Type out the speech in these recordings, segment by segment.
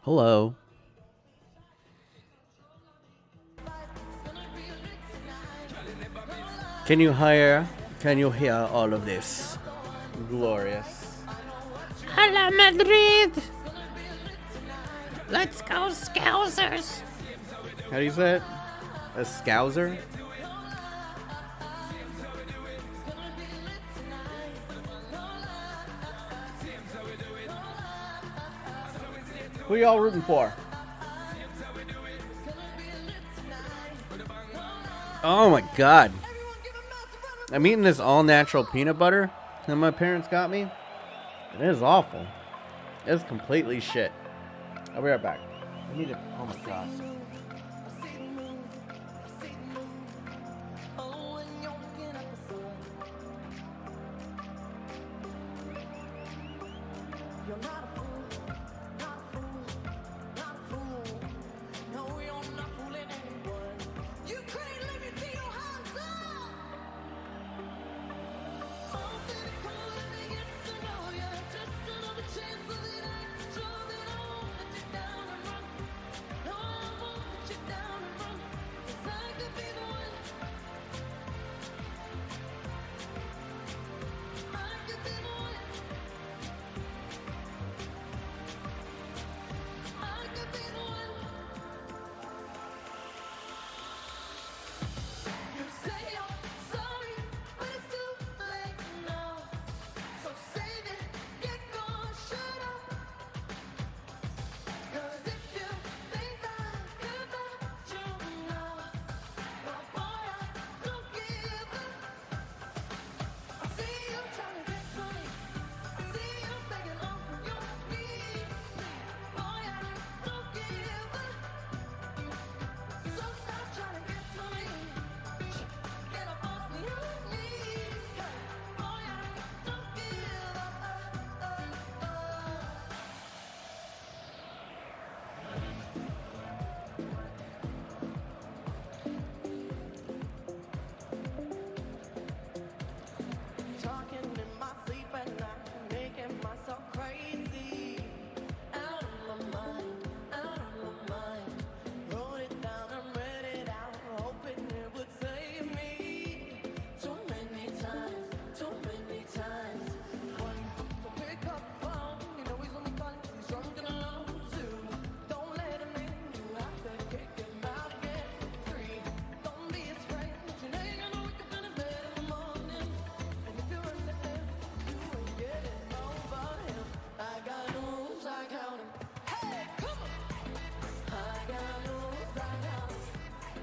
Hello. Can you hear all of this? Glorious. Hello, Madrid! Let's go, Scousers! How do you say it? A Scouser? Who are y'all rooting for? Oh my god. I'm eating this all-natural peanut butter that my parents got me. It is awful. It's completely shit. I'll be right back. I need it. Oh my god.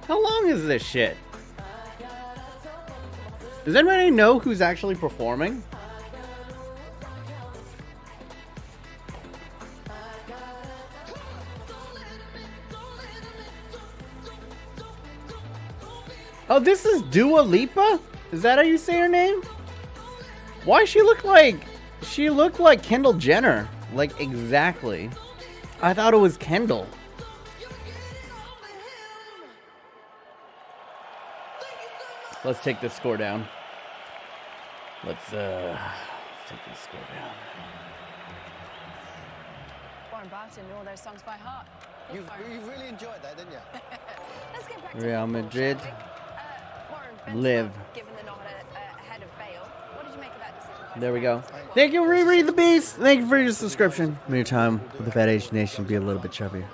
How long is this shit? Does anybody know who's actually performing? Oh, this is Dua Lipa? Is that how you say her name? Why she look like... She looked like Kendall Jenner. Like, exactly. I thought it was Kendall. Let's take this score down. Let's take this score down. Warren Barton knew all those songs by heart. You really enjoyed that, didn't you? Let's get back to Real Madrid. Warren, Live. given the nod ahead of Bale. What did you make of that decision? There we go. Thank you, Riri the Beast. Thank you for your subscription. Your time with the Fat Age Nation be a little bit chubbier.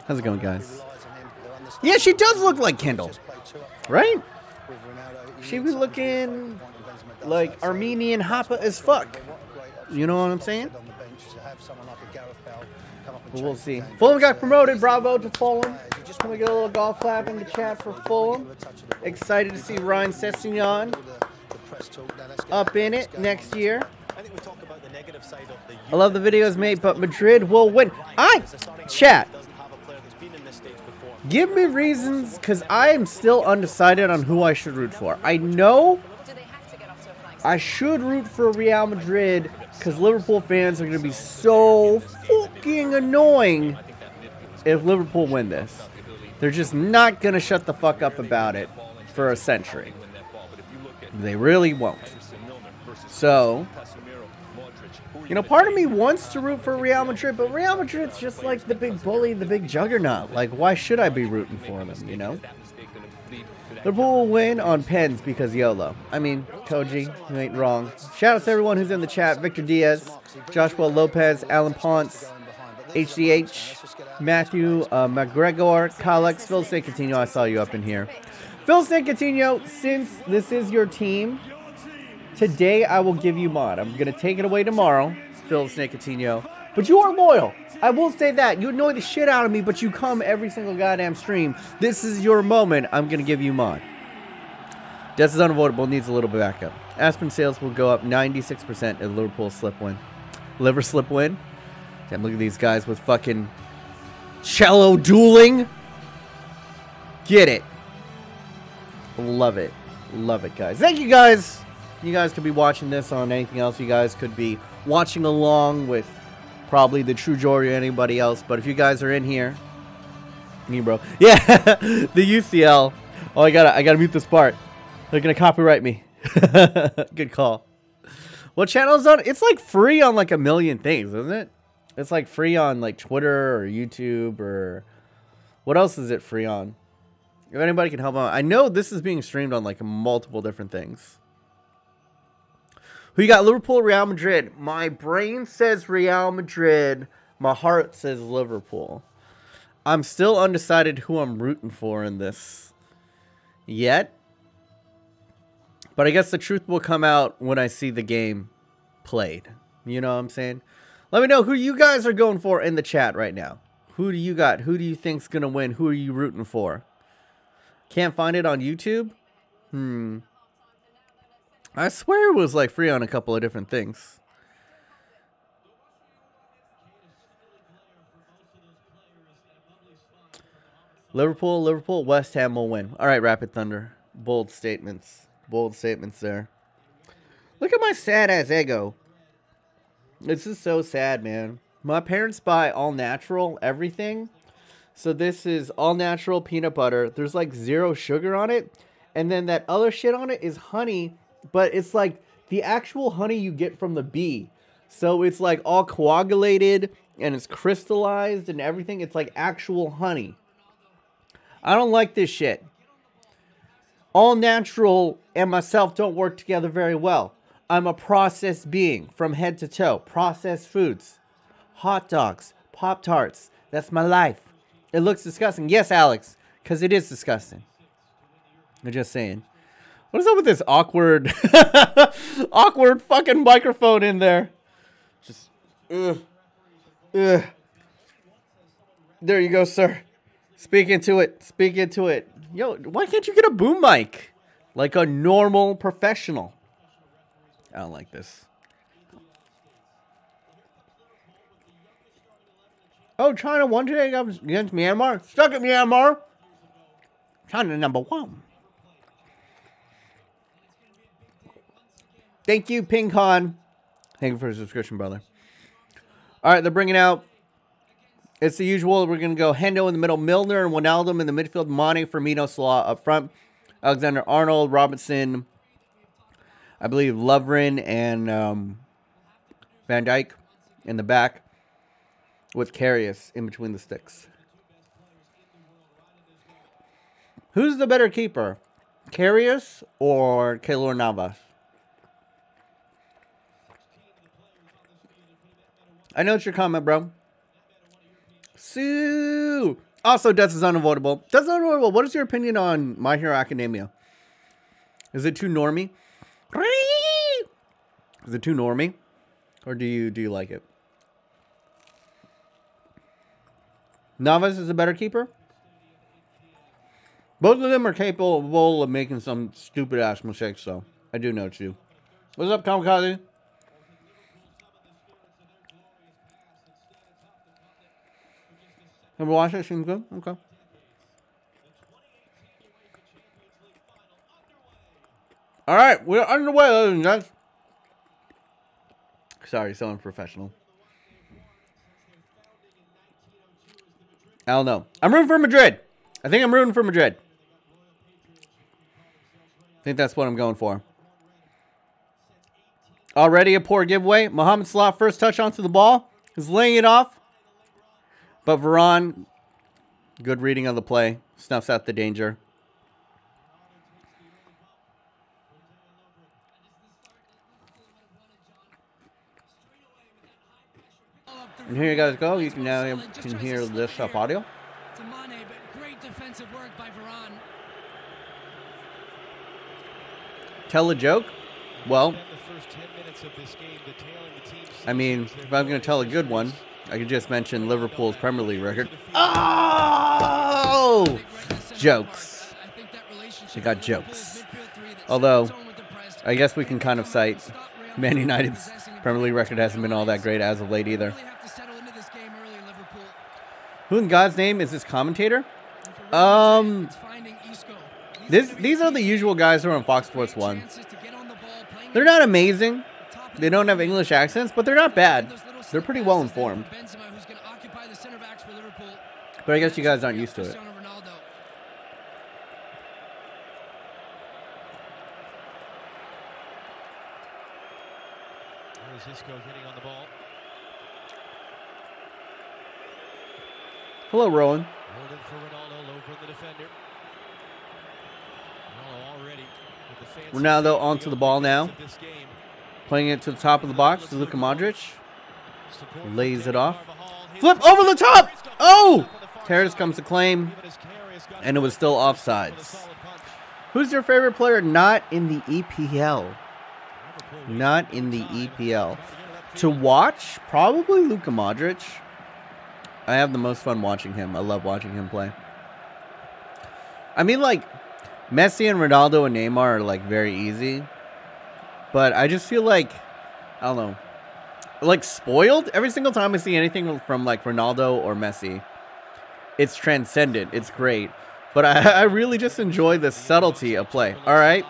How's it going, guys? Yeah, she does look like Kendall. Right? She be looking like Armenian hopper as fuck. You know what I'm saying? But we'll see. Fulham got promoted. Bravo to Fulham. Can we get a little golf clap in the chat for Fulham? Excited to see Ryan Sessegnon up in it next year. I love the videos made, but Madrid will win. Chat. Give me reasons, because I am still undecided on who I should root for. I know I should root for Real Madrid, because Liverpool fans are going to be so fucking annoying if Liverpool win this. They're just not going to shut the fuck up about it for a century. They really won't. So, You know, part of me wants to root for Real Madrid, but Real Madrid's just like the big bully, the big juggernaut. Like, why should I be rooting for them, you know? Liverpool will win on pens because YOLO. I mean, Koji, you ain't wrong. Shout out to everyone who's in the chat. Victor Diaz, Joshua Lopez, Alan Ponce, HDH, Matthew McGregor, Kalex, Phil St. I saw you up in here. Phil St. Since this is your team, today I will give you mod. I'm going to take it away tomorrow, Phil St. But you are loyal. I will say that. You annoy the shit out of me, but you come every single goddamn stream. This is your moment. I'm going to give you mod. This is unavoidable. Needs a little bit backup. Aspen sales will go up 96% if Liverpool slip win. Liver slip win? Damn, look at these guys with fucking cello dueling. Get it. Love it. Love it, guys. Thank you, guys. You guys could be watching this on anything else. You guys could be watching along with probably the True Jory or anybody else. But if you guys are in here, me, bro. Yeah, the UCL. Oh, I gotta mute this part. They're gonna copyright me. Good call. What channel is on? It's like free on like a million things, isn't it? It's like free on like Twitter or YouTube or what else is it free on? If anybody can help out. I know this is being streamed on like multiple different things. Who you got? Liverpool, Real Madrid. My brain says Real Madrid. My heart says Liverpool. I'm still undecided who I'm rooting for in this yet. But I guess the truth will come out when I see the game played. You know what I'm saying? Let me know who you guys are going for in the chat right now. Who do you got? Who do you think's going to win? Who are you rooting for? Can't find it on YouTube? I swear it was like free on a couple of different things. Liverpool, West Ham will win. All right, Rapid Thunder. Bold statements. Bold statements there. Look at my sad-ass ego. This is so sad, man. My parents buy all natural everything. So this is all natural peanut butter. There's like 0 sugar on it. And then that other shit on it is honey. But it's like the actual honey you get from the bee. So it's like all coagulated and it's crystallized and everything. It's like actual honey. I don't like this shit. All natural and myself don't work together very well. I'm a processed being from head to toe. Processed foods. Hot dogs. Pop-Tarts. That's my life. It looks disgusting. Yes, Alex. Because it is disgusting. I'm just saying. What is up with this awkward... awkward fucking microphone in there? Just... There you go, sir. Speak into it. Speak into it. Yo, why can't you get a boom mic? Like a normal professional. I don't like this. Oh, China won today against Myanmar. Stuck at Myanmar. China #1. Thank you, Ping Khan. Thank you for the subscription, brother. All right, they're bringing out. It's the usual. We're going to go Hendo in the middle, Milner and Wijnaldum in the midfield, Mane, Firmino, Salah up front, Alexander-Arnold, Robinson, I believe Lovren and Van Dijk in the back with Karius in between the sticks. Who's the better keeper? Karius or Keylor Navas? I know it's your comment, bro. Sue! Also, Death is unavoidable. Death is unavoidable. What is your opinion on My Hero Academia? Is it too normie? Is it too normie? Or do you like it? Navas is a better keeper? Both of them are capable of making some stupid ass mistakes, so I do know you. What's up, Kamikaze? Ever watch that? Seems good? Okay. Alright, we're underway, ladies and gents. Sorry, so unprofessional. I don't know. I'm rooting for Madrid. I think I'm rooting for Madrid. I think that's what I'm going for. Already a poor giveaway. Mohamed Salah, first touch onto the ball. Is laying it off. But Varane, good reading of the play. Snuffs out the danger. And here you guys go. You can now hear this up audio. Great defensive work by Varane. Tell a joke? Well, I mean, if I'm going to tell a good one, I could just mention Liverpool's Premier League record. Oh! Jokes. We got jokes. Although, I guess we can kind of cite Man United's Premier League record hasn't been all that great as of late either. Who in God's name is this commentator? These are the usual guys who are on Fox Sports 1. They're not amazing. They don't have English accents, but they're not bad. They're pretty well informed. But I guess you guys aren't used to it. Hello, Rowan. Ronaldo onto the ball now. Playing it to the top of the box to Luka Modric. Lays it off. Flip over the top! Oh! Terrace comes to claim. And it was still offsides. Who's your favorite player not in the EPL? Not in the EPL. To watch? Probably Luka Modric. I have the most fun watching him. I love watching him play. I mean, like, Messi and Ronaldo and Neymar are, like, very easy. But I just feel like, I don't know, like, spoiled. Every single time I see anything from, like, Ronaldo or Messi, it's transcendent. It's great. But I really just enjoy the subtlety of play. All right.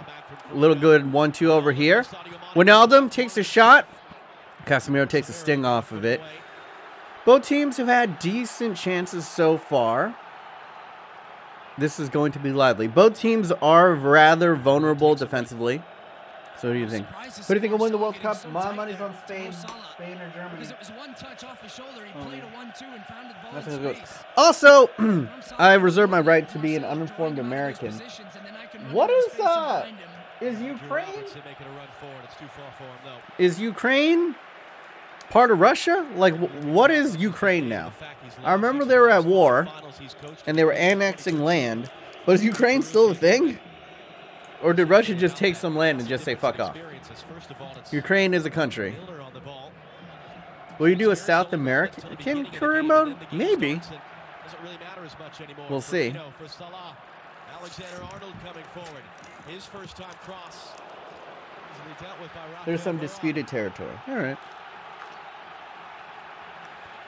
A little good 1-2 over here. Wijnaldum takes a shot. Casemiro takes a sting off of it. Both teams have had decent chances so far. This is going to be lively. Both teams are rather vulnerable defensively. So what do you think? Who do you think will win the World Cup? My money's on Spain. Spain or Germany. Nothing good. Also, I reserve my right to be an uninformed American. What is Ukraine? Is Ukraine part of Russia? Like, what is Ukraine now? I remember they were at war, and they were annexing land. But is Ukraine still a thing? Or did Russia just take some land and just say, fuck off? Ukraine is a country. Will you do a South American career mode? Maybe. We'll see. There's some disputed territory. All right.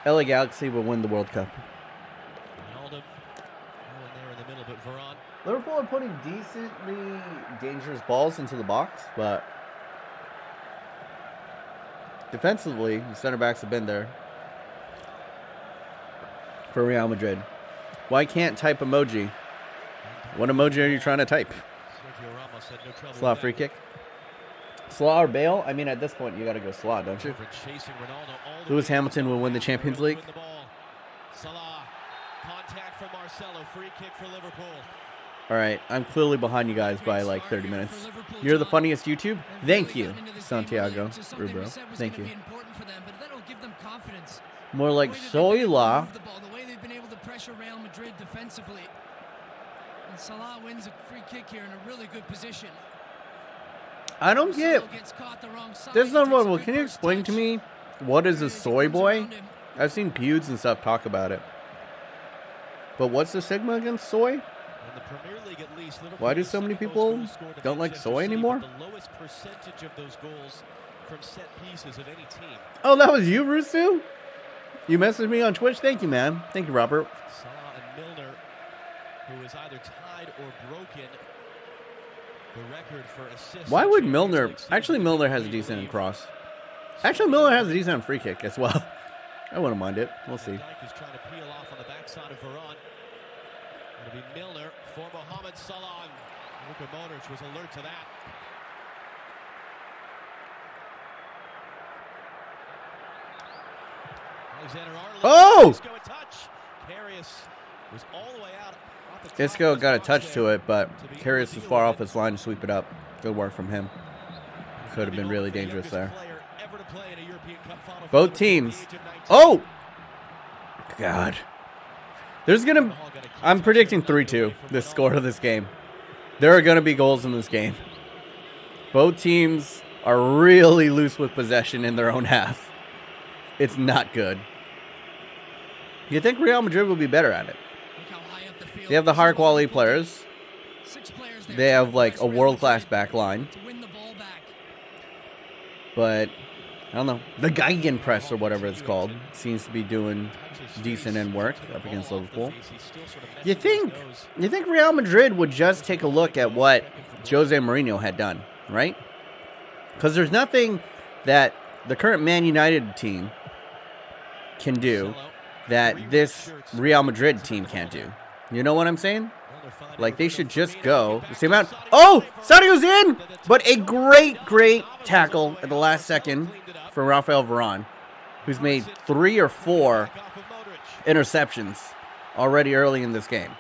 LA Galaxy will win the World Cup. Liverpool are putting decently dangerous balls into the box, but defensively, the center backs have been there for Real Madrid. Why can't type emoji? What emoji are you trying to type? Salah free kick. Salah or Bale? I mean, at this point, you got to go Salah, don't you? Lewis Hamilton will win the Champions League. Salah, contact from Marcelo, free kick for Liverpool. All right, I'm clearly behind you guys by like 30 minutes. You're the funniest YouTube. Thank you, Santiago Rubro. Thank you. More like Soila. The way they've been able to pressure Real Madrid defensively. And Salah wins a free kick here in a really good position. I don't get. There's no one. Well, can you explain to me what is a soy boy? I've seen feuds and stuff talk about it. But what's the stigma against soy? Why do so many people don't like soy anymore? Oh, that was you, Rusu? You messaged me on Twitch? Thank you, man. Thank you, Robert. Salah and Milner, who is either tied or broken the record for assists. Why would Milner... Actually, Milner has a decent cross. Actually, Milner has a decent free kick as well. I wouldn't mind it. We'll see. Is trying to peel off on the backside of Varane. It'll be Milner for Mohamed Salah. Luka Modric was alert to that. Oh! Isco got a touch to it, but Karius was far off his line to sweep it up. Good work from him. Could have been really dangerous there. Both teams. Oh! God. I'm predicting 3-2, the score of this game. There are going to be goals in this game. Both teams are really loose with possession in their own half. It's not good. You think Real Madrid will be better at it? They have the higher quality players. They have like a world-class back line. But I don't know. The Geigen press or whatever it's called seems to be doing decent end work up against Liverpool. You think Real Madrid would just take a look at what Jose Mourinho had done, right? Because there's nothing that the current Man United team can do that this Real Madrid team can't do. You know what I'm saying? Like, they should just go the same amount. Oh! Sadio's in! But a great tackle at the last second for Rafael Varane, who's made 3 or 4 interceptions already early in this game.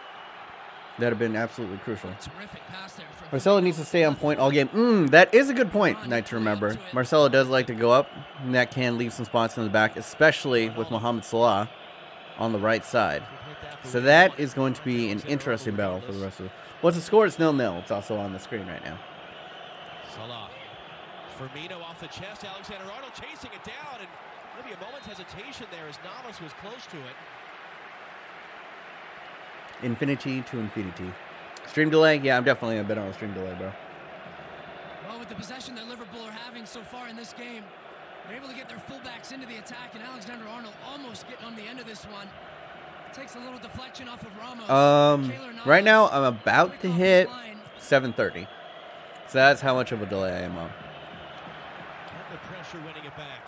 That have been absolutely crucial. Marcelo needs to stay on point all game. That is a good point, Night to remember. Marcelo does like to go up, and that can leave some spots in the back, especially with Mohamed Salah on the right side. So that is going to be an interesting battle for the rest of it. What's the score? It's 0-0. It's also on the screen right now. Salah. Firmino off the chest. Alexander-Arnold chasing it down, and maybe a moment's hesitation there as Navas was close to it. Infinity to infinity. Stream delay? Yeah, I'm definitely a bit on a stream delay, bro. Well, with the possession that Liverpool are having so far in this game, they're able to get their fullbacks into the attack, and Alexander-Arnold almost getting on the end of this one. Takes a little deflection off of Ramos. Right now I'm about to hit 7:30. So that's how much of a delay I am on. The pressure winning it back.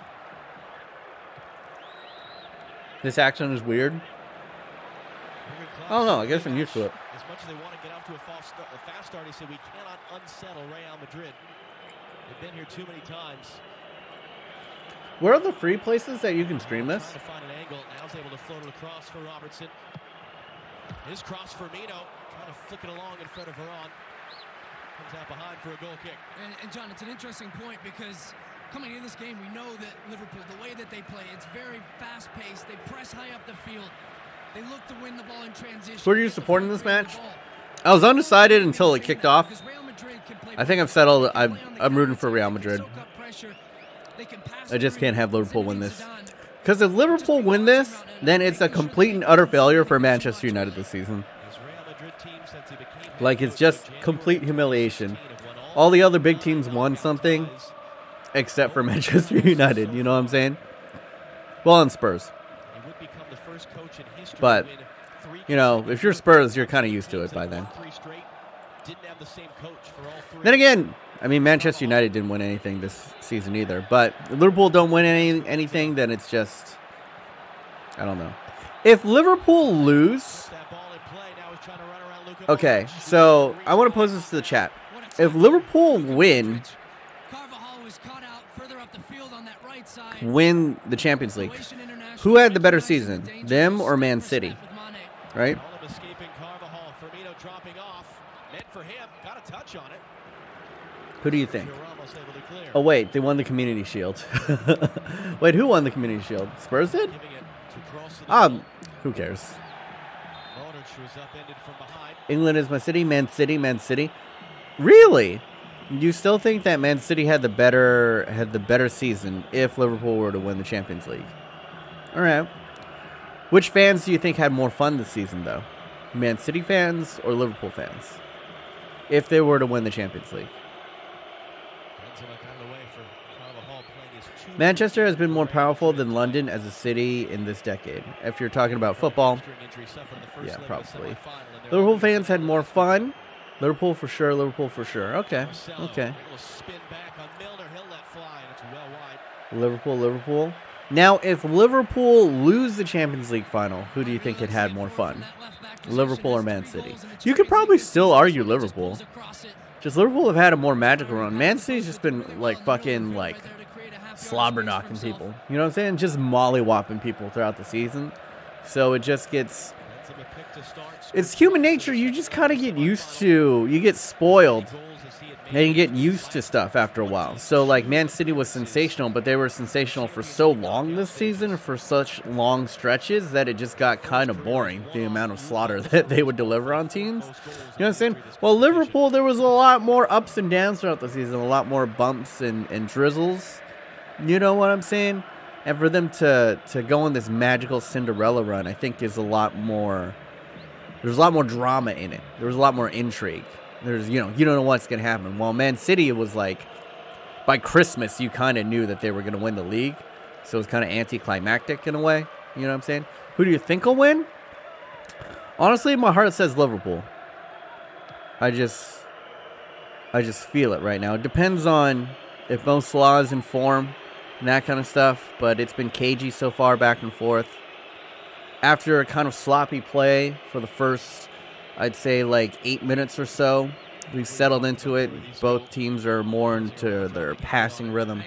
This action is weird. I don't know. I guess I'm used to it. As much as they want to get off to a fast start, he said we cannot unsettle Real Madrid. They've been here too many times. Where are the free places that you can stream this? To find an angle. Now he's able to float it across for Robertson. His cross Firmino, trying to flick it along in front of Varane. Comes out behind for a goal kick. And John, it's an interesting point because coming into this game, we know that Liverpool, the way that they play, it's very fast-paced. They press high up the field. They look to win the ball in transition. Who are you supporting this match? I was undecided until it kicked off. I think I've settled. I'm rooting for Real Madrid. I just can't have Liverpool win this. Because if Liverpool win this, then it's a complete and utter failure for Manchester United this season. Like, it's just complete humiliation. All the other big teams won something, except for Manchester United. You know what I'm saying? Well, and Spurs. But, you know, if you're Spurs, you're kind of used to it by then. Then again, I mean, Manchester United didn't win anything this season either. But if Liverpool don't win anything, then it's just, I don't know. If Liverpool lose, okay, so I want to pose this to the chat. If Liverpool win the Champions League, who had the better season, them or Man City? Right? Who do you think? Oh, wait, they won the Community Shield. Wait, who won the Community Shield? Spurs did? Who cares? England is my city, Man City, Man City. Really? You still think that Man City had the better season if Liverpool were to win the Champions League? All right. Which fans do you think had more fun this season, though? Man City fans or Liverpool fans? If they were to win the Champions League. Manchester has been more powerful than London as a city in this decade. If you're talking about football, yeah, probably. Liverpool fans had more fun. Liverpool for sure, Liverpool for sure. Okay, okay. Liverpool. Now, if Liverpool lose the Champions League final, who do you think had more fun? Liverpool or Man City? You could probably still argue Liverpool. Just Liverpool have had a more magical run. Man City's just been like fucking like slobber knocking people. You know what I'm saying? Just molly-whopping people throughout the season. So it just gets... It's human nature. You just kind of get used to... You get spoiled. And you get used to stuff after a while. So, like, Man City was sensational, but they were sensational for so long this season, for such long stretches, that it just got kind of boring, the amount of slaughter that they would deliver on teams. You know what I'm saying? Well, Liverpool, there was a lot more ups and downs throughout the season, a lot more bumps and drizzles. You know what I'm saying? And for them to go on this magical Cinderella run, I think is a lot more... There's a lot more drama in it. There was a lot more intrigue. There's, you don't know what's going to happen. While Man City, it was like, by Christmas, you kind of knew that they were going to win the league. So it was kind of anticlimactic in a way. You know what I'm saying? Who do you think will win? Honestly, my heart says Liverpool. I just feel it right now. It depends on if Mo Salah is in form and that kind of stuff. But it's been cagey so far, back and forth. After a kind of sloppy play for the first... I'd say like 8 minutes or so. We've settled into it. Both teams are more into their passing rhythm.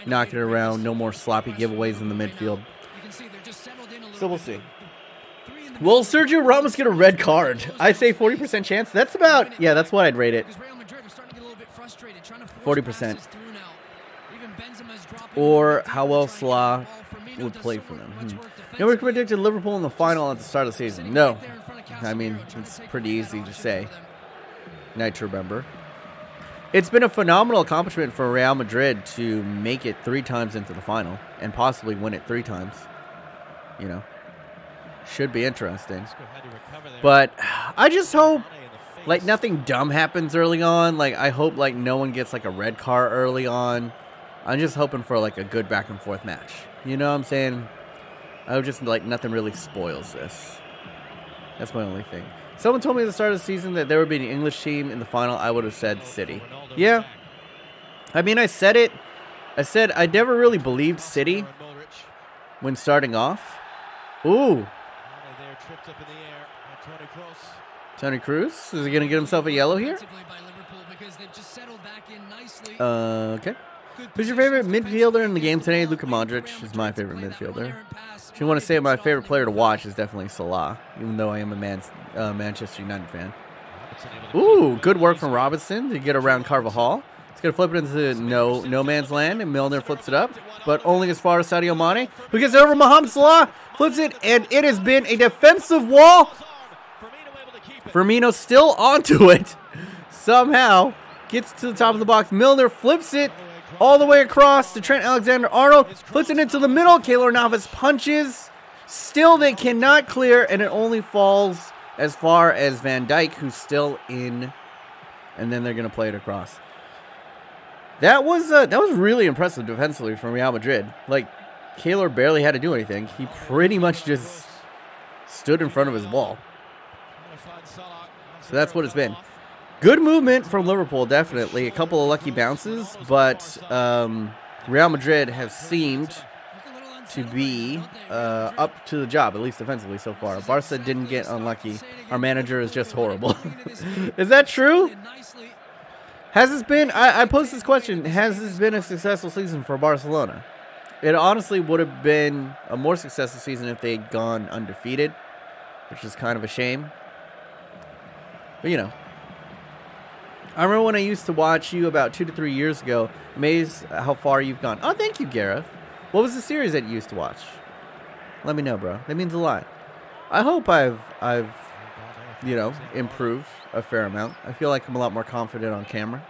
Knocking it around. No more sloppy giveaways in the midfield. So we'll see. Will Sergio Ramos get a red card? I say 40% chance. That's about, yeah, that's what I'd rate it. 40%. Or how well Salah would play for them. Nobody predicted Liverpool in the final at the start of the season. No. I mean, it's pretty easy to say. Night to remember. It's been a phenomenal accomplishment for Real Madrid to make it 3 times into the final and possibly win it 3 times. You know, should be interesting. But I just hope, like, nothing dumb happens early on. Like, I hope, like, no one gets, like, a red card early on. I'm just hoping for, like, a good back and forth match. You know what I'm saying? I hope just, like, nothing really spoils this. That's my only thing. Someone told me at the start of the season that there would be an English team in the final. I would have said City. Yeah. I mean, I said it. I said I never really believed City when starting off. Ooh. Tony Cruz? Is he going to get himself a yellow here? Okay. Who's your favorite midfielder in the game today? Luka Modric is my favorite midfielder. If you want to say my favorite player to watch is definitely Salah, even though I am a Manchester United fan. Ooh, good work from Robinson to get around Carvajal. He's going to flip it into no man's land, and Milner flips it up, but only as far as Sadio Mane, who gets it over Mohamed Salah, flips it, and it has been a defensive wall. Firmino still onto it. Somehow gets to the top of the box. Milner flips it all the way across to Trent Alexander-Arnold, flips it into the middle. Keylor Navas punches. Still, they cannot clear, and it only falls as far as Van Dijk, who's still in, and then they're going to play it across. That was really impressive defensively from Real Madrid. Like, Keylor barely had to do anything. He pretty much just stood in front of his wall. So that's what it's been. Good movement from Liverpool, definitely. A couple of lucky bounces, but Real Madrid have seemed to be up to the job, at least defensively so far. Barca didn't get unlucky. Our manager is just horrible. Is that true? Has this been, I posed this question, has this been a successful season for Barcelona? It honestly would have been a more successful season if they had gone undefeated, which is kind of a shame. But, you know. I remember when I used to watch you about 2 to 3 years ago. Amazed how far you've gone. Oh, thank you, Gareth. What was the series that you used to watch? Let me know, bro. That means a lot. I hope I've you know, improved a fair amount. I feel like I'm a lot more confident on camera.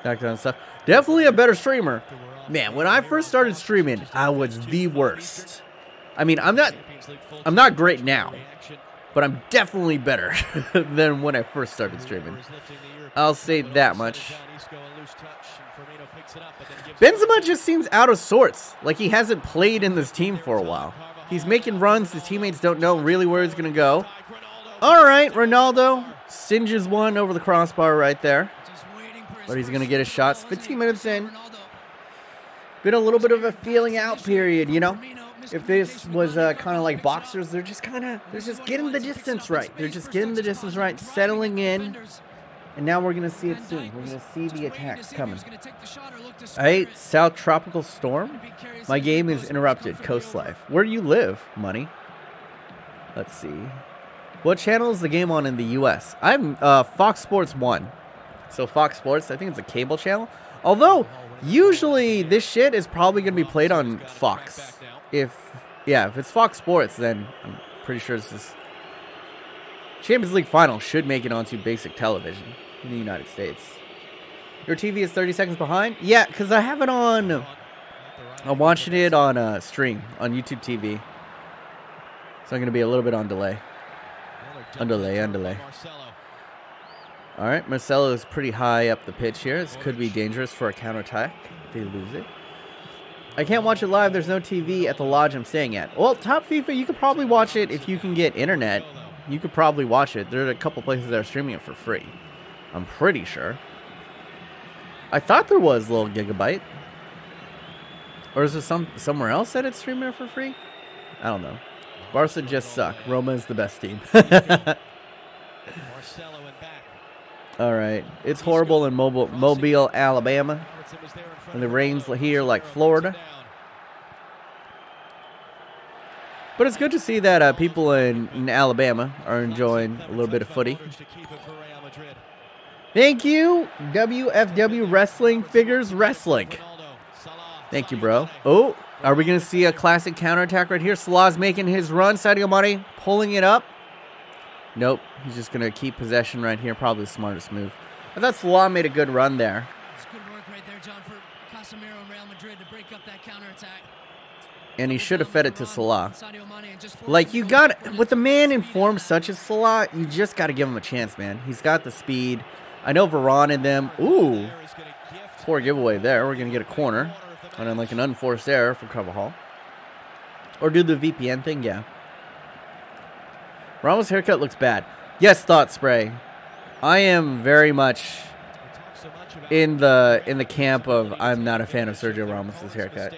That kind of stuff. Definitely a better streamer. Man, when I first started streaming, I was the worst. I mean, I'm not great now, but I'm definitely better than when I first started streaming. I'll say that much. Benzema just seems out of sorts. Like he hasn't played in this team for a while. He's making runs. His teammates don't know really where he's going to go. All right, Ronaldo singes one over the crossbar right there. But he's going to get his shots. 15 minutes in. Been a little bit of a feeling out period, you know. If this was kind of like boxers, they're just getting the distance right. They're just getting the distance right, settling in. And now we're going to see it soon. We're going to see the attacks coming. Alright, South Tropical Storm. My game is interrupted. Coast Life. Where do you live, Money? Let's see. What channel is the game on in the US? I'm Fox Sports 1. So Fox Sports, I think it's a cable channel. Although, usually this shit is probably going to be played on Fox. If it's Fox Sports, then I'm pretty sure it's this Champions League final should make it onto basic television in the United States. Your TV is 30 seconds behind? Yeah, because I have it on... I'm watching it on stream, on YouTube TV. So I'm going to be a little bit on delay. On delay. Alright, Marcelo is pretty high up the pitch here. This could be dangerous for a counterattack if they lose it. I can't watch it live. There's no TV at the lodge I'm staying at. Well, Top FIFA, you could probably watch it if you can get internet. You could probably watch it. There are a couple places that are streaming it for free. I'm pretty sure. I thought there was a little gigabyte. Or is there somewhere else that it's streaming it for free? I don't know. Barca just suck. Roma is the best team. Alright. It's horrible in Mobile, Alabama. And the rain's here like Florida. But it's good to see that people in Alabama are enjoying a little bit of footy. Thank you, WFW Wrestling Figures Wrestling. Thank you, bro. Oh, are we going to see a classic counterattack right here? Salah's making his run. Sadio Mane pulling it up. Nope. He's just going to keep possession right here. Probably the smartest move. I thought Salah made a good run there. It's good work right there, John, for Casemiro and Real Madrid to break up that counterattack. And he should have fed it to Salah. Like, you got... With a man in form such as Salah, you just got to give him a chance, man. He's got the speed. I know Varane in them. Ooh. Poor giveaway there. We're going to get a corner. And then, like, an unforced error for Carvajal. Or do the VPN thing? Yeah. Ramos' haircut looks bad. Yes, Thought Spray. I am very much in the camp of I'm not a fan of Sergio Ramos' haircut.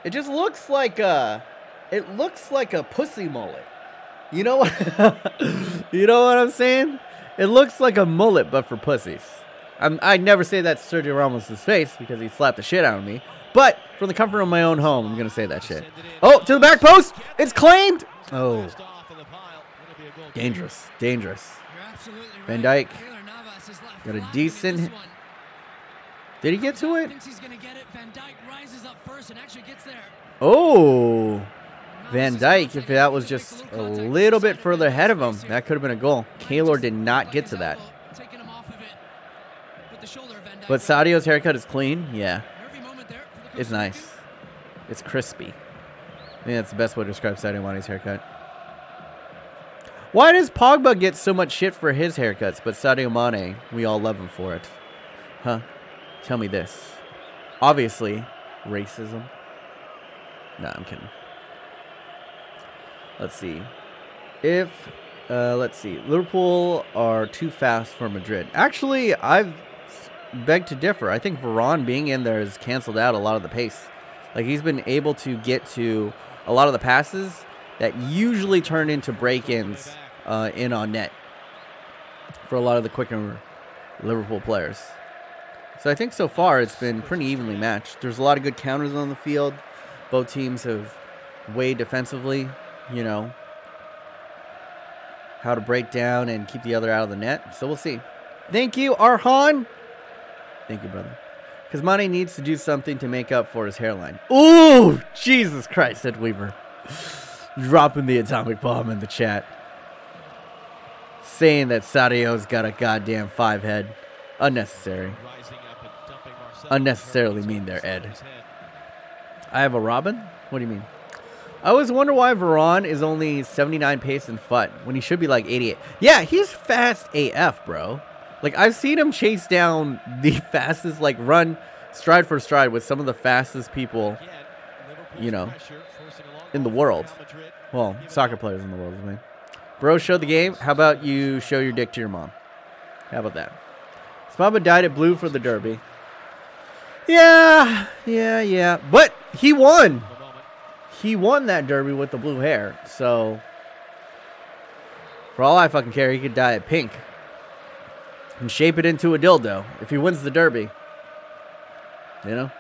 It just looks like a pussy mullet. You know what? You know what I'm saying? It looks like a mullet, but for pussies. I'd never say that to Sergio Ramos' face because he slapped the shit out of me. But from the comfort of my own home, I'm gonna say that shit. Oh, to the back post! It's claimed. Oh, dangerous, dangerous. Van Dijk got a decent. Did he get to it? Oh, Van Dijk, if that was just a little bit further ahead of him, that could have been a goal. Kaylor did not get to that. But Sadio's haircut is clean. Yeah. It's nice. It's crispy. I think that's the best way to describe Sadio Mane's haircut. Why does Pogba get so much shit for his haircuts, but Sadio Mane, we all love him for it? Huh? Tell me this. Obviously, racism. Nah, I'm kidding. Let's see. Let's see. Liverpool are too fast for Madrid. Actually, I've beg to differ. I think Varane being in there has canceled out a lot of the pace. Like, he's been able to get to a lot of the passes that usually turn into break-ins in on net for a lot of the quicker Liverpool players. So I think so far it's been pretty evenly matched. There's a lot of good counters on the field. Both teams have weighed defensively, you know, how to break down and keep the other out of the net. So we'll see. Thank you, Arhan. Thank you, brother. Because Mane needs to do something to make up for his hairline. Ooh, Jesus Christ, said Weaver. Dropping the atomic bomb in the chat. Saying that Sadio's got a goddamn 5 head. Unnecessary. Unnecessarily mean there, Ed. I have a Robin? What do you mean? I always wonder why Varane is only 79 pace in FUT when he should be like 88. Yeah, he's fast AF, bro. Like, I've seen him chase down the fastest, like, run stride for stride with some of the fastest people, you know, in the world. Well, soccer players in the world, I mean. Bro, show the game. How about you show your dick to your mom? How about that? Spaba dyed it blue for the derby. Yeah. But he won. He won that derby with the blue hair. So, for all I fucking care, he could dye it pink. and shape it into a dildo if he wins the Derby. You know?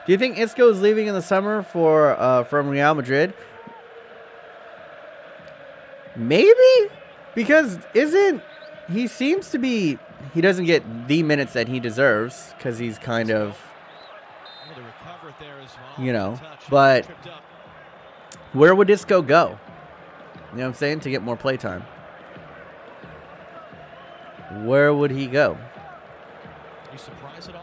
Do you think Isco is leaving in the summer for from Real Madrid? Maybe? Because he seems to be, he doesn't get the minutes that he deserves because he's kind of, you know, but where would Isco go? You know what I'm saying? To get more playtime. Where would he go?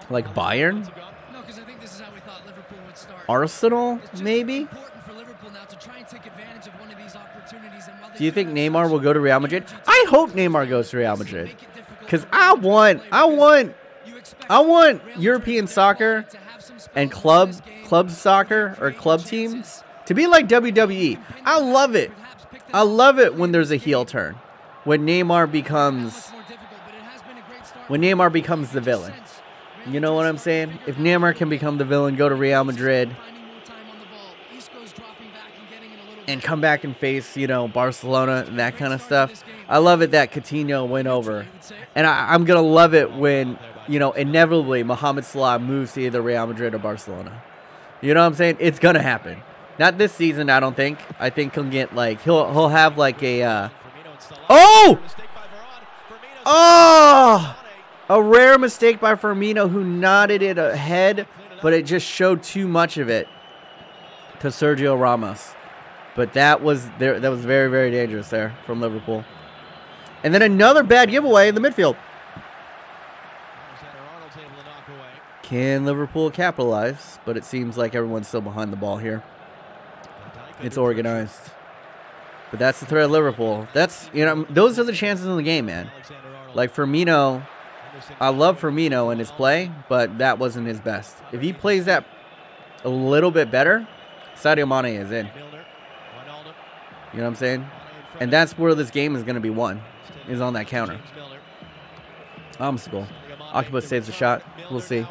Like Bayern? No, because I think this is how we thought Liverpool would start. Arsenal, maybe? Important for Liverpool now to try and take advantage of one of these opportunities. And while Do you think Neymar will go to Real Madrid? I hope Neymar goes to Real Madrid. Because I want European soccer and club soccer or club teams to be like WWE. I love it. I love it when there's a heel turn. When Neymar becomes the villain. You know what I'm saying? If Neymar can become the villain, go to Real Madrid and come back and face, you know, Barcelona and that kind of stuff. I love it that Coutinho went over. And I'm going to love it when, you know, inevitably Mohamed Salah moves to either Real Madrid or Barcelona. You know what I'm saying? It's going to happen. Not this season, I don't think. I think he'll get, like, he'll have, like, a, a rare mistake by Firmino, who nodded it ahead, but it just showed too much of it to Sergio Ramos. But that was very, very dangerous there from Liverpool. And then another bad giveaway in the midfield. Can Liverpool capitalize? But it seems like everyone's still behind the ball here. It's organized. But that's the threat of Liverpool. That's, you know, those are the chances in the game, man. Like Firmino, I love Firmino and his play, but that wasn't his best. If he plays that a little bit better, Sadio Mane is in. You know what I'm saying? And that's where this game is going to be won, is on that counter. Obstacle. Octopus saves the shot. We'll see.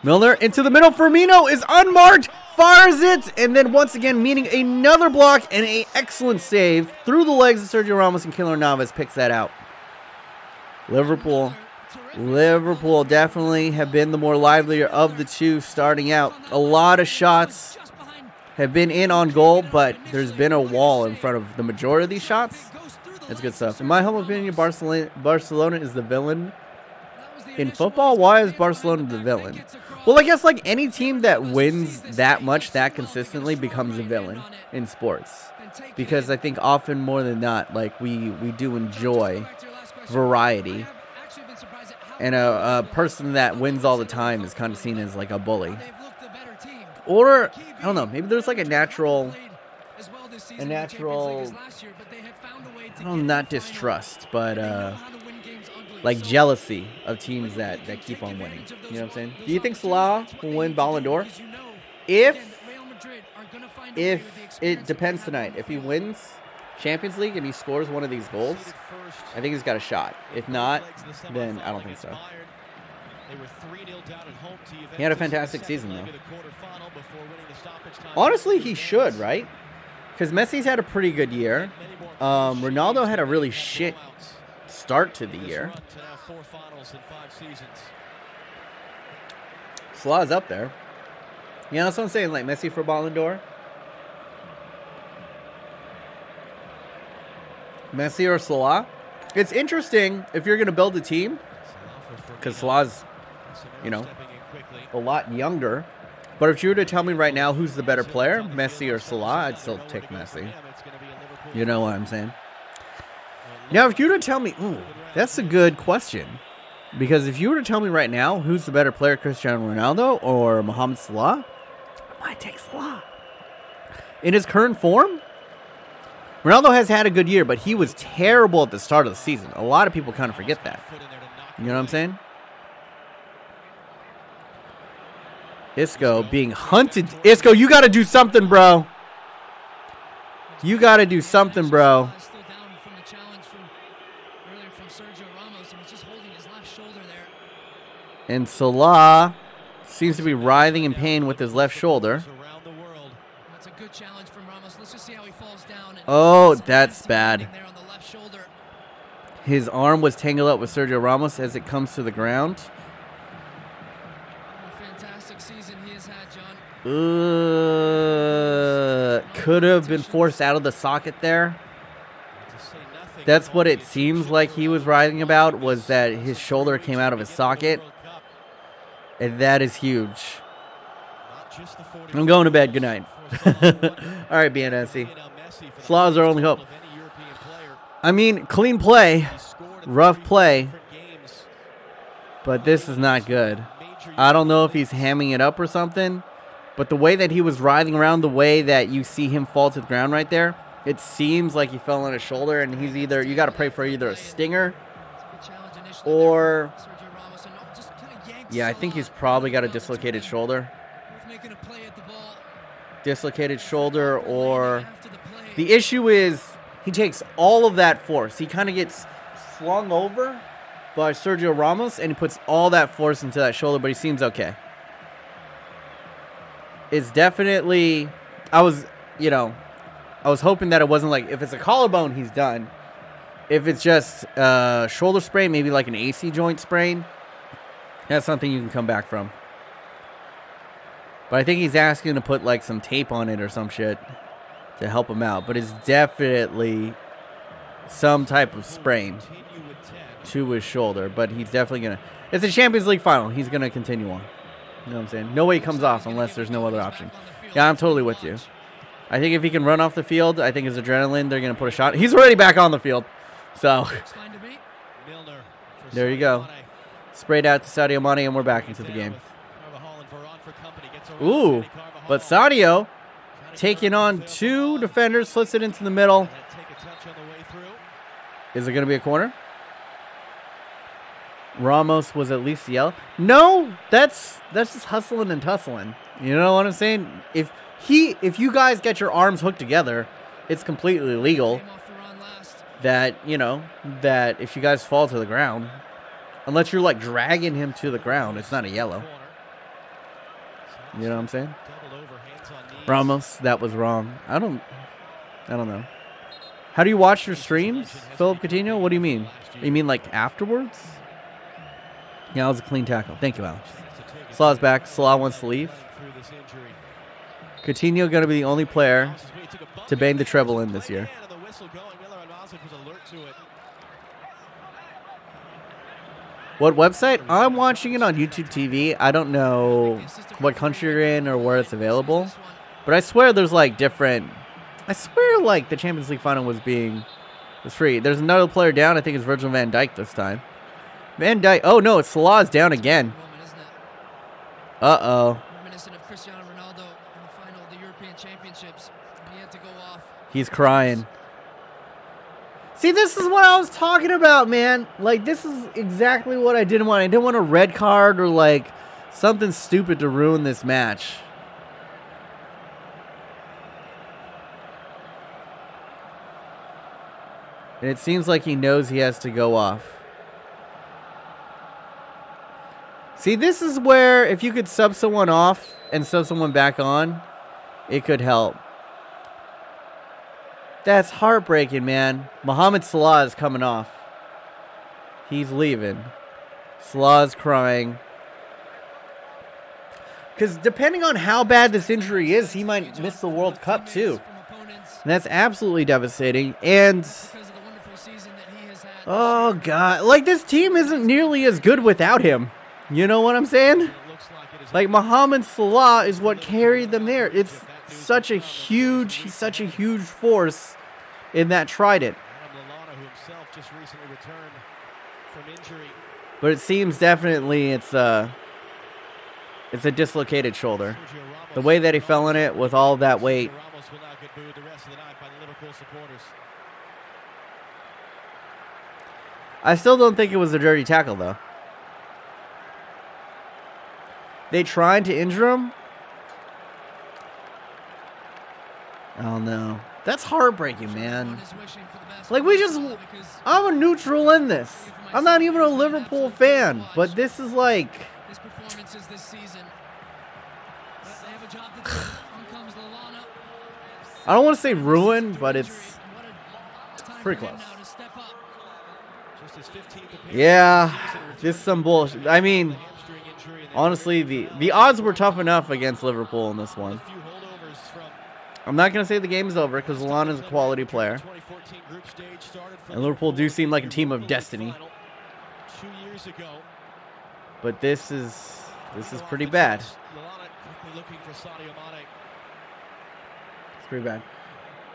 Milner into the middle. Firmino is unmarked. Fires it. And then once again, meeting another block and an excellent save through the legs of Sergio Ramos, and Keylor Navas picks that out. Liverpool definitely have been the more livelier of the two starting out. A lot of shots have been in on goal, but there's been a wall in front of the majority of these shots. That's good stuff. In my humble opinion, Barcelona is the villain in football. Why is Barcelona the villain? Well, I guess like any team that wins that much, that consistently, becomes a villain in sports. Because I think often more than not, like we do enjoy variety. And a person that wins all the time is kind of seen as like a bully. Or, I don't know, maybe there's like a natural, I don't know, not distrust, but like jealousy of teams that keep on winning. You know what I'm saying? Do you think Salah will win Ballon d'Or? If it depends tonight. If he wins Champions League and he scores one of these goals, I think he's got a shot. If not, then I don't think so. He had a fantastic season, though. Honestly, he should, right? Because Messi's had a pretty good year. Ronaldo had a really shit start to the year. Salah's up there. You know, that's what I'm saying, like Messi for Ballon d'Or. Messi or Salah. It's interesting if you're going to build a team, because Salah's, you know, a lot younger. But if you were to tell me right now who's the better player, Messi or Salah, I'd still take Messi. You know what I'm saying? Now, if you were to tell me, ooh, that's a good question. Because if you were to tell me right now who's the better player, Cristiano Ronaldo or Mohamed Salah, I might take Salah. In his current form, Ronaldo has had a good year, but he was terrible at the start of the season. A lot of people kind of forget that. You know what I'm saying? Isco being hunted. Isco, you got to do something, bro. You got to do something, bro. And Salah seems to be writhing in pain with his left shoulder. Oh, that's bad. His arm was tangled up with Sergio Ramos as it comes to the ground. Fantastic season he has had, John. Could have been forced out of the socket there. That's what it seems like he was writing about, was that his shoulder came out of his socket. And that is huge. I'm going to bed. Good night. All right, BNSC. Slaw's our only hope. I mean, clean play, rough play, but this is not good. I don't know if he's hamming it up or something, but the way that he was writhing around, the way that you see him fall to the ground right there, it seems like he fell on his shoulder, and he's either, you got to pray for either a stinger or, yeah, I think he's probably got a dislocated shoulder. Dislocated shoulder, or the issue is he takes all of that force. He kind of gets slung over by Sergio Ramos, and he puts all that force into that shoulder, but he seems okay. It's definitely, I was hoping that it wasn't like, if it's a collarbone, he's done. If it's just shoulder sprain, maybe like an AC joint sprain, that's something you can come back from. But I think he's asking to put like some tape on it or some shit to help him out. But it's definitely some type of sprain to his shoulder. But he's definitely going to, it's a Champions League final. He's going to continue on. You know what I'm saying? No way he comes off unless there's no other option. Yeah, I'm totally with you. I think if he can run off the field, I think his adrenaline, they're going to put a shot. He's already back on the field. So, there you go. Sprayed out to Sadio Mane, and we're back into the game. Ooh, but Sadio taking on two defenders, slips it into the middle. Is it going to be a corner? Ramos was at least yellow. No, that's just hustling and tussling. You know what I'm saying? If you guys get your arms hooked together, it's completely legal that, you know, that if you guys fall to the ground, unless you're like dragging him to the ground, it's not a yellow. You know what I'm saying? Ramos, that was wrong. I don't know. How do you watch your streams, Philip Coutinho? What do you mean? You mean like afterwards? Yeah, that was a clean tackle. Thank you, Alex. Slaw's back. Slaw wants to leave. Coutinho going to be the only player to bang the treble in this year. What website? I'm watching it on YouTube TV. I don't know what country you're in or where it's available. But I swear there's like different... I swear like the Champions League final was free. There's another player down. I think it's Virgil van Dijk this time. Van Dijk... Oh no, it's Salah's down again. Uh-oh. He's crying. See, this is what I was talking about, man. Like, this is exactly what I didn't want. I didn't want a red card or, like, something stupid to ruin this match. And it seems like he knows he has to go off. See, this is where if you could sub someone off and sub someone back on, it could help. That's heartbreaking, man. Mohamed Salah is coming off. He's leaving. Salah's crying. Because depending on how bad this injury is, he might miss the World Cup too. And that's absolutely devastating. And, oh God, like this team isn't nearly as good without him. You know what I'm saying? Like Mohamed Salah is what carried them there. It's such a huge, he's such a huge force in that trident. But it seems definitely it's a dislocated shoulder. The way that he fell in it with all that weight. I still don't think it was a dirty tackle though. They tried to injure him. Oh no. That's heartbreaking, man. Like I'm a neutral in this. I'm not even a Liverpool fan, but this is like I don't want to say ruined, but it's pretty close. Yeah, just some bullshit. I mean, honestly, the odds were tough enough against Liverpool in this one. I'm not going to say the game's over because Lallana is a quality player. And Liverpool do seem like a team of destiny. But this is pretty bad. It's pretty bad.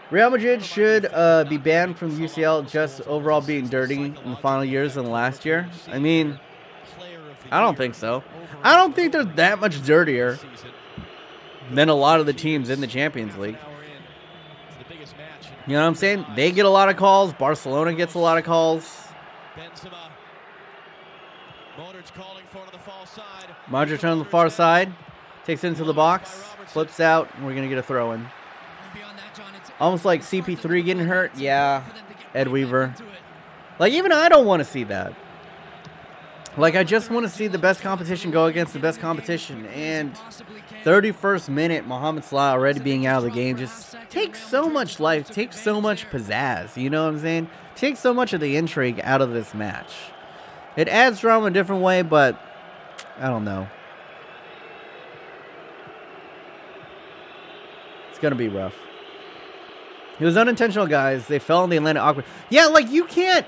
Real Madrid should be banned from UCL just overall being dirty in the final years than last year. I mean, I don't think so. I don't think they're that much dirtier than a lot of the teams in the Champions League. You know what I'm saying? They get a lot of calls. Barcelona gets a lot of calls. Modric on the far side. Takes it into the box. Flips out. And we're going to get a throw in. Almost like CP3 getting hurt. Yeah. Ed Weaver. Like, even I don't want to see that. Like, I just want to see the best competition go against the best competition. And 31st minute, Mohamed Salah already being out of the game just takes so much life, takes so much pizzazz. You know what I'm saying? Takes so much of the intrigue out of this match. It adds drama a different way, but I don't know. It's going to be rough. It was unintentional, guys. They fell in the Atlantic awkward. Yeah, like, you can't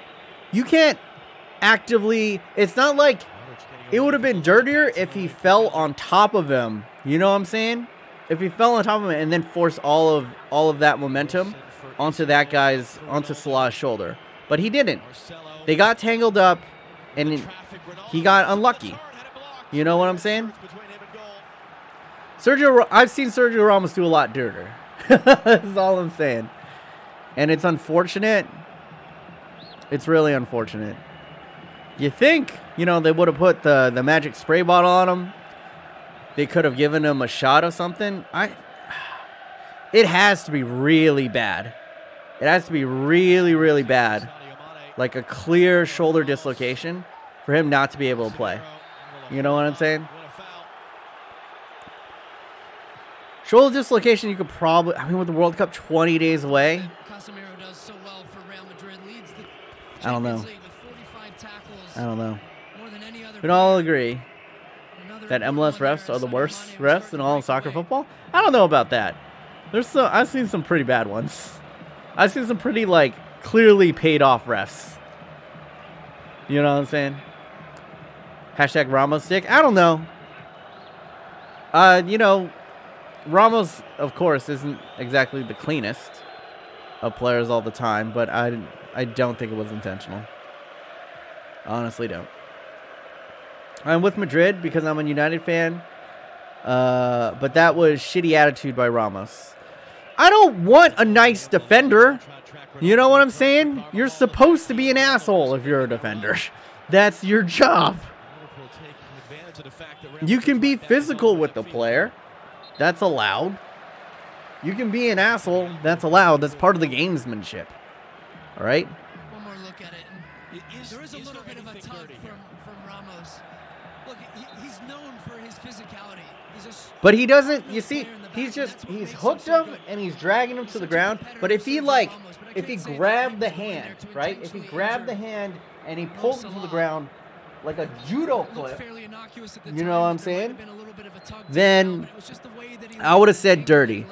actively. It's not like it would have been dirtier if he fell on top of him. You know what I'm saying? If he fell on top of him and then forced all of that momentum onto onto Salah's shoulder. But he didn't. They got tangled up and he got unlucky. You know what I'm saying? I've seen Sergio Ramos do a lot dirtier. That's all I'm saying. And it's unfortunate. It's really unfortunate. You think, you know, they would have put the magic spray bottle on him. They could have given him a shot of something. It has to be really bad. It has to be really, really bad. Like a clear shoulder dislocation for him not to be able to play. You know what I'm saying? Shoulder dislocation, you could probably, I mean, with the World Cup 20 days away. I don't know. I don't know. We can all agree that MLS refs are the worst refs in all of soccer football. I don't know about that. I've seen some pretty bad ones. I've seen some pretty, like, clearly paid off refs. You know what I'm saying? Hashtag Ramos stick. I don't know. You know, Ramos, of course, isn't exactly the cleanest of players all the time, but I don't think it was intentional. Honestly don't. I'm with Madrid because I'm a United fan, but that was shitty attitude by Ramos. I don't want a nice defender. You know what I'm saying? You're supposed to be an asshole if you're a defender. That's your job. You can be physical with the player. That's allowed. You can be an asshole. That's allowed. That's part of the gamesmanship. All right? One more look at it. There is a little bit of a tug from Ramos. Look, he's known for his physicality. But he doesn't, you see, he's hooked him and he's dragging him to the ground. But if he grabbed the hand, right? If he grabbed the hand and he pulled him to the ground like a judo clip, you know what I'm saying? Then I would have said dirty.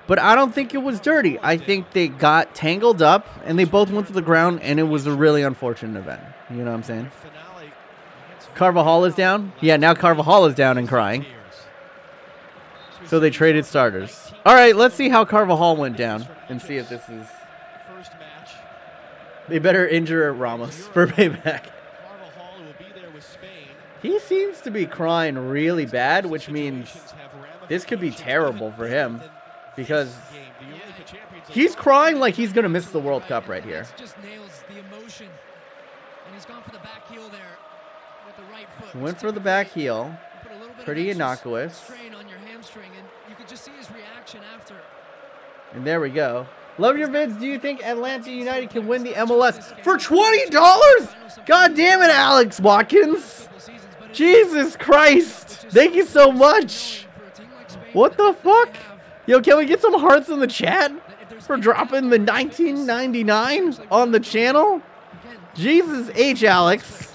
But I don't think it was dirty. I think they got tangled up and they both went to the ground and it was a really unfortunate event. You know what I'm saying? Carvajal is down? Yeah, now Carvajal is down and crying. So they traded starters. All right, let's see how Carvajal went down and see if this is... They better injure Ramos for payback. He seems to be crying really bad, which means this could be terrible for him because he's crying like he's going to miss the World Cup right here. Went for the back heel. Pretty innocuous. And there we go. Love your vids. Do you think Atlanta United can win the MLS for $20? God damn it, Alex Watkins. Jesus Christ. Thank you so much. What the fuck? Yo, can we get some hearts in the chat for dropping the $19.99 on the channel? Jesus H, Alex.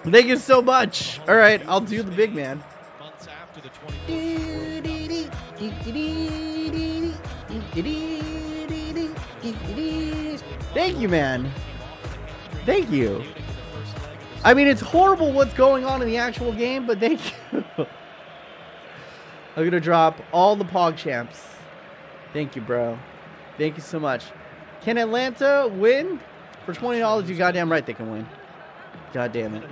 Thank you so much. All right, I'll do the big man. Months after the 2024 Thank you, man. Thank you. I mean, it's horrible what's going on in the actual game, but thank you. I'm going to drop all the Pog champs. Thank you, bro. Thank you so much. Can Atlanta win? For $20, you goddamn right they can win. God damn it.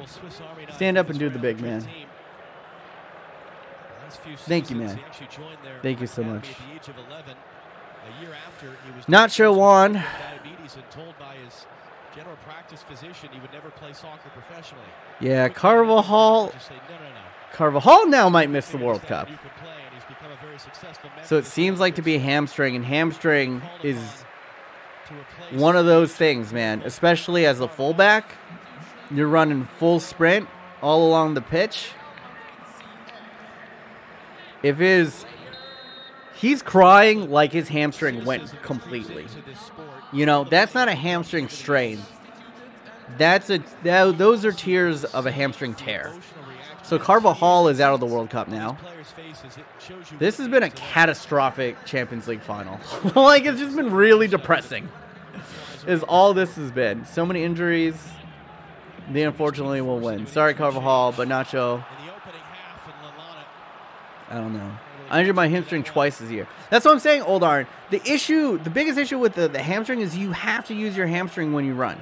Stand up and do the big man. Thank you, man. Thank you so much. Nacho Juan. General practice physician, he would never play soccer professionally. Yeah, Carvajal. Carvajal now might miss the World Cup. So it seems like to be a hamstring, and hamstring is one of those things, man. Especially as a fullback, you're running full sprint all along the pitch. He's crying like his hamstring went completely. You know, that's not a hamstring strain. Those are tears of a hamstring tear. So Carvajal is out of the World Cup now. This has been a catastrophic Champions League final. Like, it's just been really depressing. Is all this has been. So many injuries. They unfortunately will win. Sorry, Carvajal, but Nacho. I don't know. I injured my hamstring twice this year. That's what I'm saying, Old Iron. The biggest issue with the hamstring is you have to use your hamstring when you run.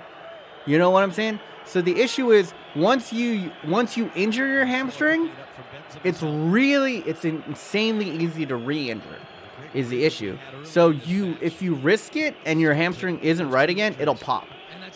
You know what I'm saying? So the issue is once you injure your hamstring, it's insanely easy to re-injure. Is the issue. So if you risk it and your hamstring isn't right again, it'll pop.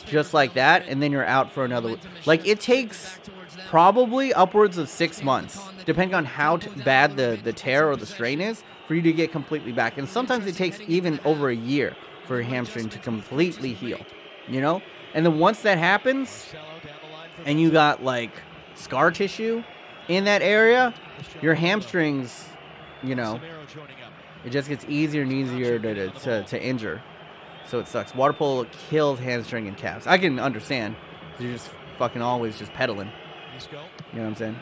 Just like that, and then you're out for another. Like, it takes probably upwards of 6 months, depending on how bad the tear or the strain is, for you to get completely back. And sometimes it takes even over a year for your hamstring to completely heal, you know? And then once that happens, and you got, like, scar tissue in that area, your hamstrings, you know, it just gets easier and easier to injure. So it sucks. Water polo kills hamstring and calves. I can understand. You're just fucking always just pedaling. You know what I'm saying?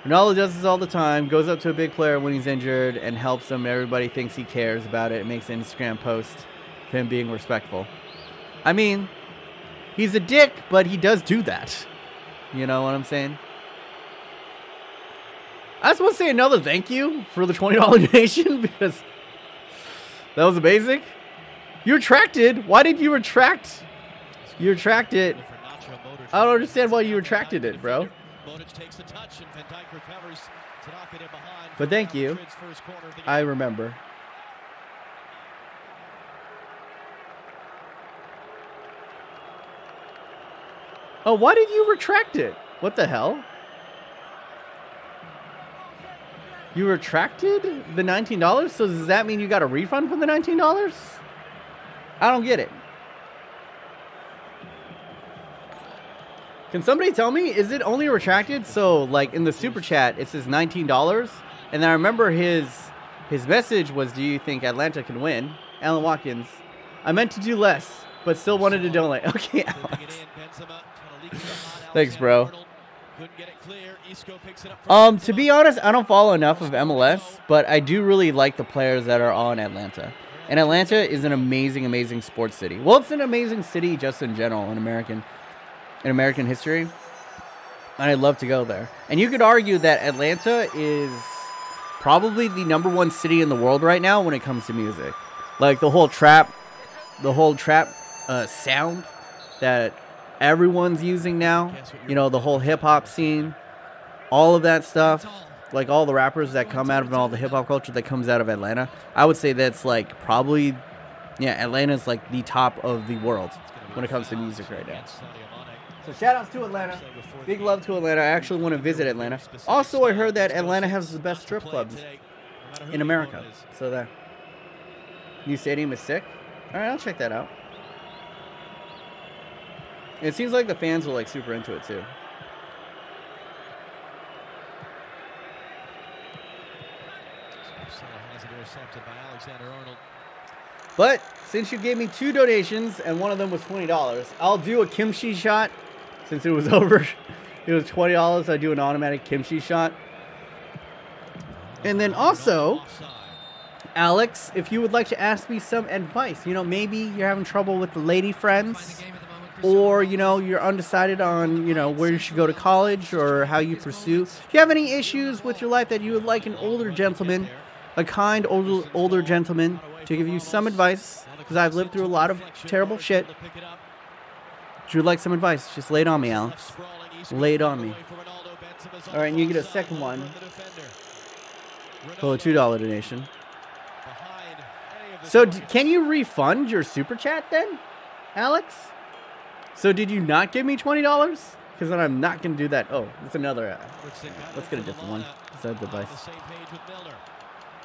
Ronaldo does this all the time. Goes up to a big player when he's injured and helps him. Everybody thinks he cares about it. Makes an Instagram post of him being respectful. I mean, he's a dick, but he does do that. You know what I'm saying? I just want to say another thank you for the $20 donation because that was amazing. You retracted. Why did you retract? You retracted. I don't understand why you retracted it, bro. But thank you. I remember. Oh, why did you retract it? What the hell? You retracted the $19? So does that mean you got a refund for the $19? I don't get it. Can somebody tell me, is it only retracted? So, like, in the super chat, it says $19. And I remember his message was, do you think Atlanta can win? Alan Watkins. I meant to do less, but still wanted to donate. Okay, Alex. Thanks, bro. To be honest, I don't follow enough of MLS, but I do really like the players that are on Atlanta. And Atlanta is an amazing, amazing sports city. Well, it's an amazing city just in general in American history. And I'd love to go there. And you could argue that Atlanta is probably the #1 city in the world right now when it comes to music. Like the whole trap sound that everyone's using now. You know, the whole hip-hop scene. All of that stuff. Like all the rappers that come out of all the hip-hop culture that comes out of Atlanta. I would say that's like probably, yeah, Atlanta's like the top of the world when it comes to music right now. So shout outs to Atlanta. Big love to Atlanta. I actually want to visit Atlanta. Also, I heard that Atlanta has the best strip clubs in America. So that new stadium is sick. All right, I'll check that out. It seems like the fans are like super into it too. But since you gave me 2 donations and one of them was $20, I'll do a kimchi shot. Since it was over, it was $20. I do an automatic kimchi shot. And then also, Alex, if you would like to ask me some advice, you know, maybe you're having trouble with the lady friends, or, you know, you're undecided on, you know, where you should go to college or how you pursue. If you have any issues with your life that you would like an older gentleman, a kind older gentleman, to give you some advice, because I've lived through a lot of terrible shit. If you would like some advice, just lay it on me, Alex. Lay it on me. All right, and you get a second one. Oh, a $2 donation. So, can you refund your super chat then, Alex? So, did you not give me $20? Because then I'm not going to do that. Oh, it's another. Let's get a different one. Besides device.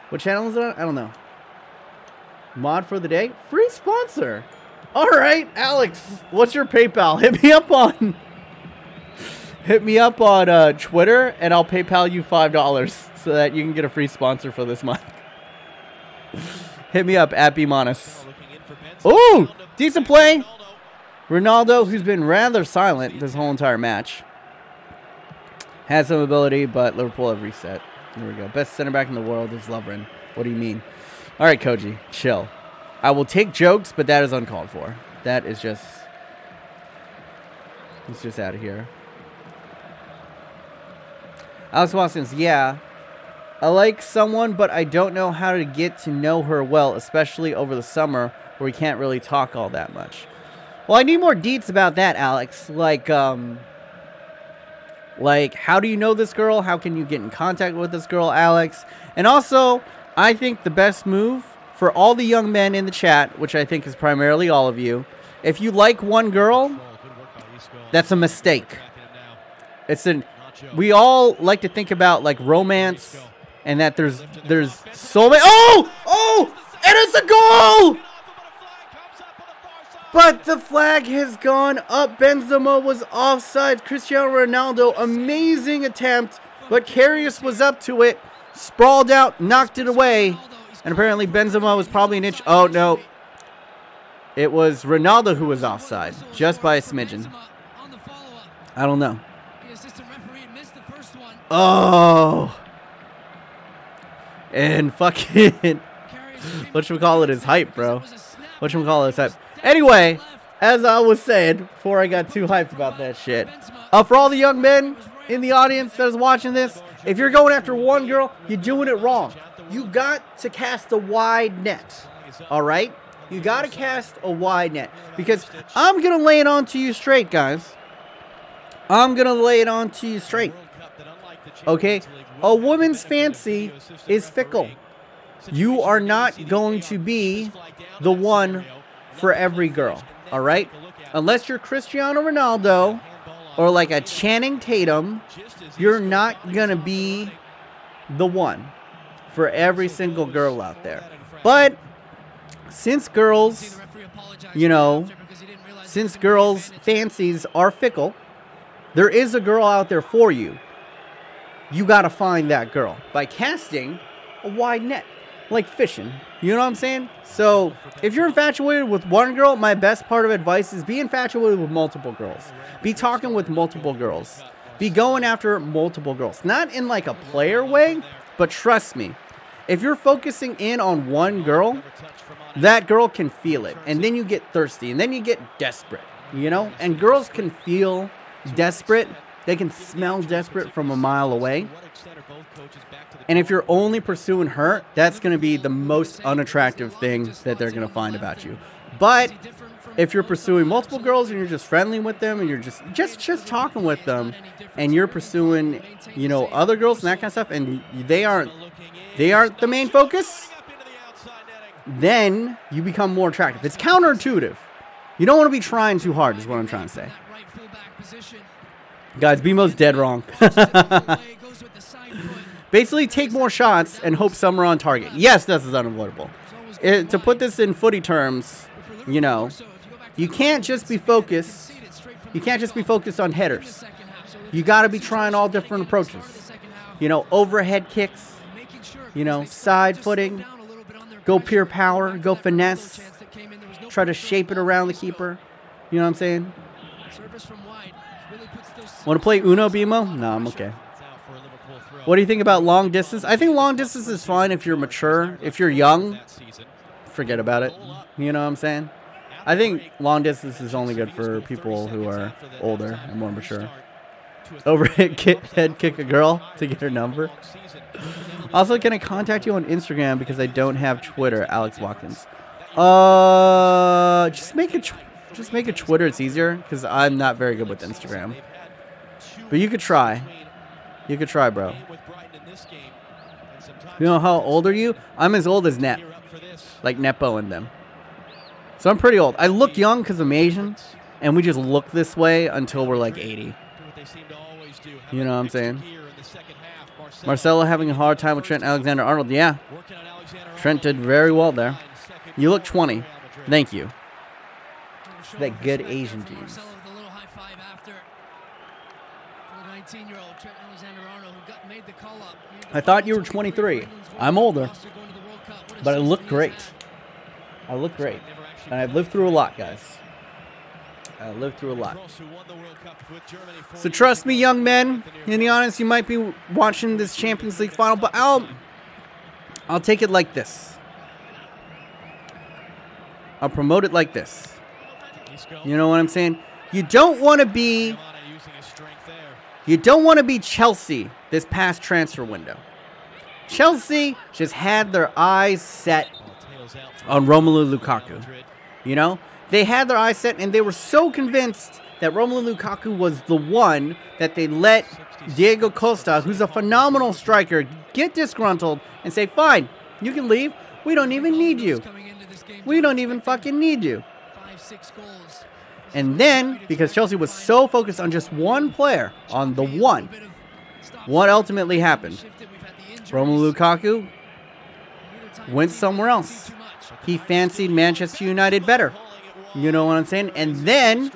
What channel is it on? I don't know. Mod for the day? Free sponsor. All right, Alex. What's your PayPal? Hit me up on Twitter, and I'll PayPal you $5 so that you can get a free sponsor for this month. Hit me up at BMonis. Ooh, decent play. Ronaldo, who's been rather silent this whole entire match, has some ability, but Liverpool have reset. There we go. Best center back in the world is Lovren. What do you mean? All right, Koji, chill. I will take jokes, but that is uncalled for. That is just... It's just out of here. Alex Watkins, yeah. I like someone, but I don't know how to get to know her well, especially over the summer where we can't really talk all that much. Well, I need more deets about that, Alex. Like, how do you know this girl? How can you get in contact with this girl, Alex? And also, I think the best move for all the young men in the chat, which I think is primarily all of you, if you like one girl, that's a mistake. We all like to think about like romance, and that there's so many. Oh, and it's a goal! But the flag has gone up. Benzema was offside. Cristiano Ronaldo, amazing attempt, but Karius was up to it, sprawled out, knocked it away, and apparently Benzema was probably an inch. Oh no, it was Ronaldo who was offside, just by a smidgen. I don't know. Oh, and fucking whatchamacallit is hype, bro. Whatchamacallit is hype. Anyway, as I was saying before I got too hyped about that shit, for all the young men in the audience that is watching this, if you're going after one girl, you're doing it wrong. You got to cast a wide net, all right? You got to cast a wide net, because I'm going to lay it on to you straight, guys. I'm going to lay it on to you straight, okay? A woman's fancy is fickle. You are not going to be the one for every girl, all right? Unless you're Cristiano Ronaldo or like a Channing Tatum, you're not going to be the one for every single girl out there. But since girls, you know, since girls' fancies are fickle, there is a girl out there for you. You got to find that girl by casting a wide net, like fishing. You know what I'm saying? So, if you're infatuated with one girl, my best part of advice is be infatuated with multiple girls. Be talking with multiple girls. Be going after multiple girls. Not in like a player way, but trust me. If you're focusing in on one girl, that girl can feel it. And then you get thirsty. And then you get desperate. You know? And girls can feel desperate. They can smell desperate from a mile away. And if you're only pursuing her, that's going to be the most unattractive thing that they're going to find about you. But if you're pursuing multiple girls and you're just friendly with them and you're just talking with them and you're pursuing, you know, other girls and that kind of stuff, and they aren't the main focus, then you become more attractive. It's counterintuitive. You don't want to be trying too hard is what I'm trying to say. Guys, BMO's dead wrong. Basically, take more shots and hope some are on target. Yes, this is unavoidable. To put this in footy terms, you know, you can't just be focused. You can't just be focused on headers. You got to be trying all different approaches. You know, overhead kicks. You know, side footing. Go pure power. Go finesse. Try to shape it around the keeper. You know what I'm saying? Want to play Uno, BMO? No, I'm okay. What do you think about long distance? I think long distance is fine if you're mature. If you're young, forget about it. You know what I'm saying? I think long distance is only good for people who are older and more mature. Overhead kick a girl to get her number. Also, can I contact you on Instagram because I don't have Twitter? Alex Watkins. Just make a Twitter. It's easier because I'm not very good with Instagram. But you could try. You could try, bro. You know how old are you? I'm as old as Net, like Nepo and them. So I'm pretty old. I look young because I'm Asian, and we just look this way until we're like 80. You know what I'm saying? Marcelo having a hard time with Trent Alexander-Arnold. Yeah. Trent did very well there. You look 20. Thank you. That good Asian genes. I thought you were 23. I'm older. But I look great. I look great. And I've lived through a lot, guys. I lived through a lot. So trust me, young men. To be honest, you might be watching this Champions League final, but I'll take it like this. I'll promote it like this. You know what I'm saying? You don't want to be Chelsea this past transfer window. Chelsea just had their eyes set on Romelu Lukaku. You know? They had their eyes set, and they were so convinced that Romelu Lukaku was the one that they let Diego Costa, who's a phenomenal striker, get disgruntled and say, fine, you can leave. We don't even need you. We don't even fucking need you. And then, because Chelsea was so focused on just one player, on the one, what ultimately happened? Romelu Lukaku went somewhere else. He fancied Manchester United better. You know what I'm saying? And then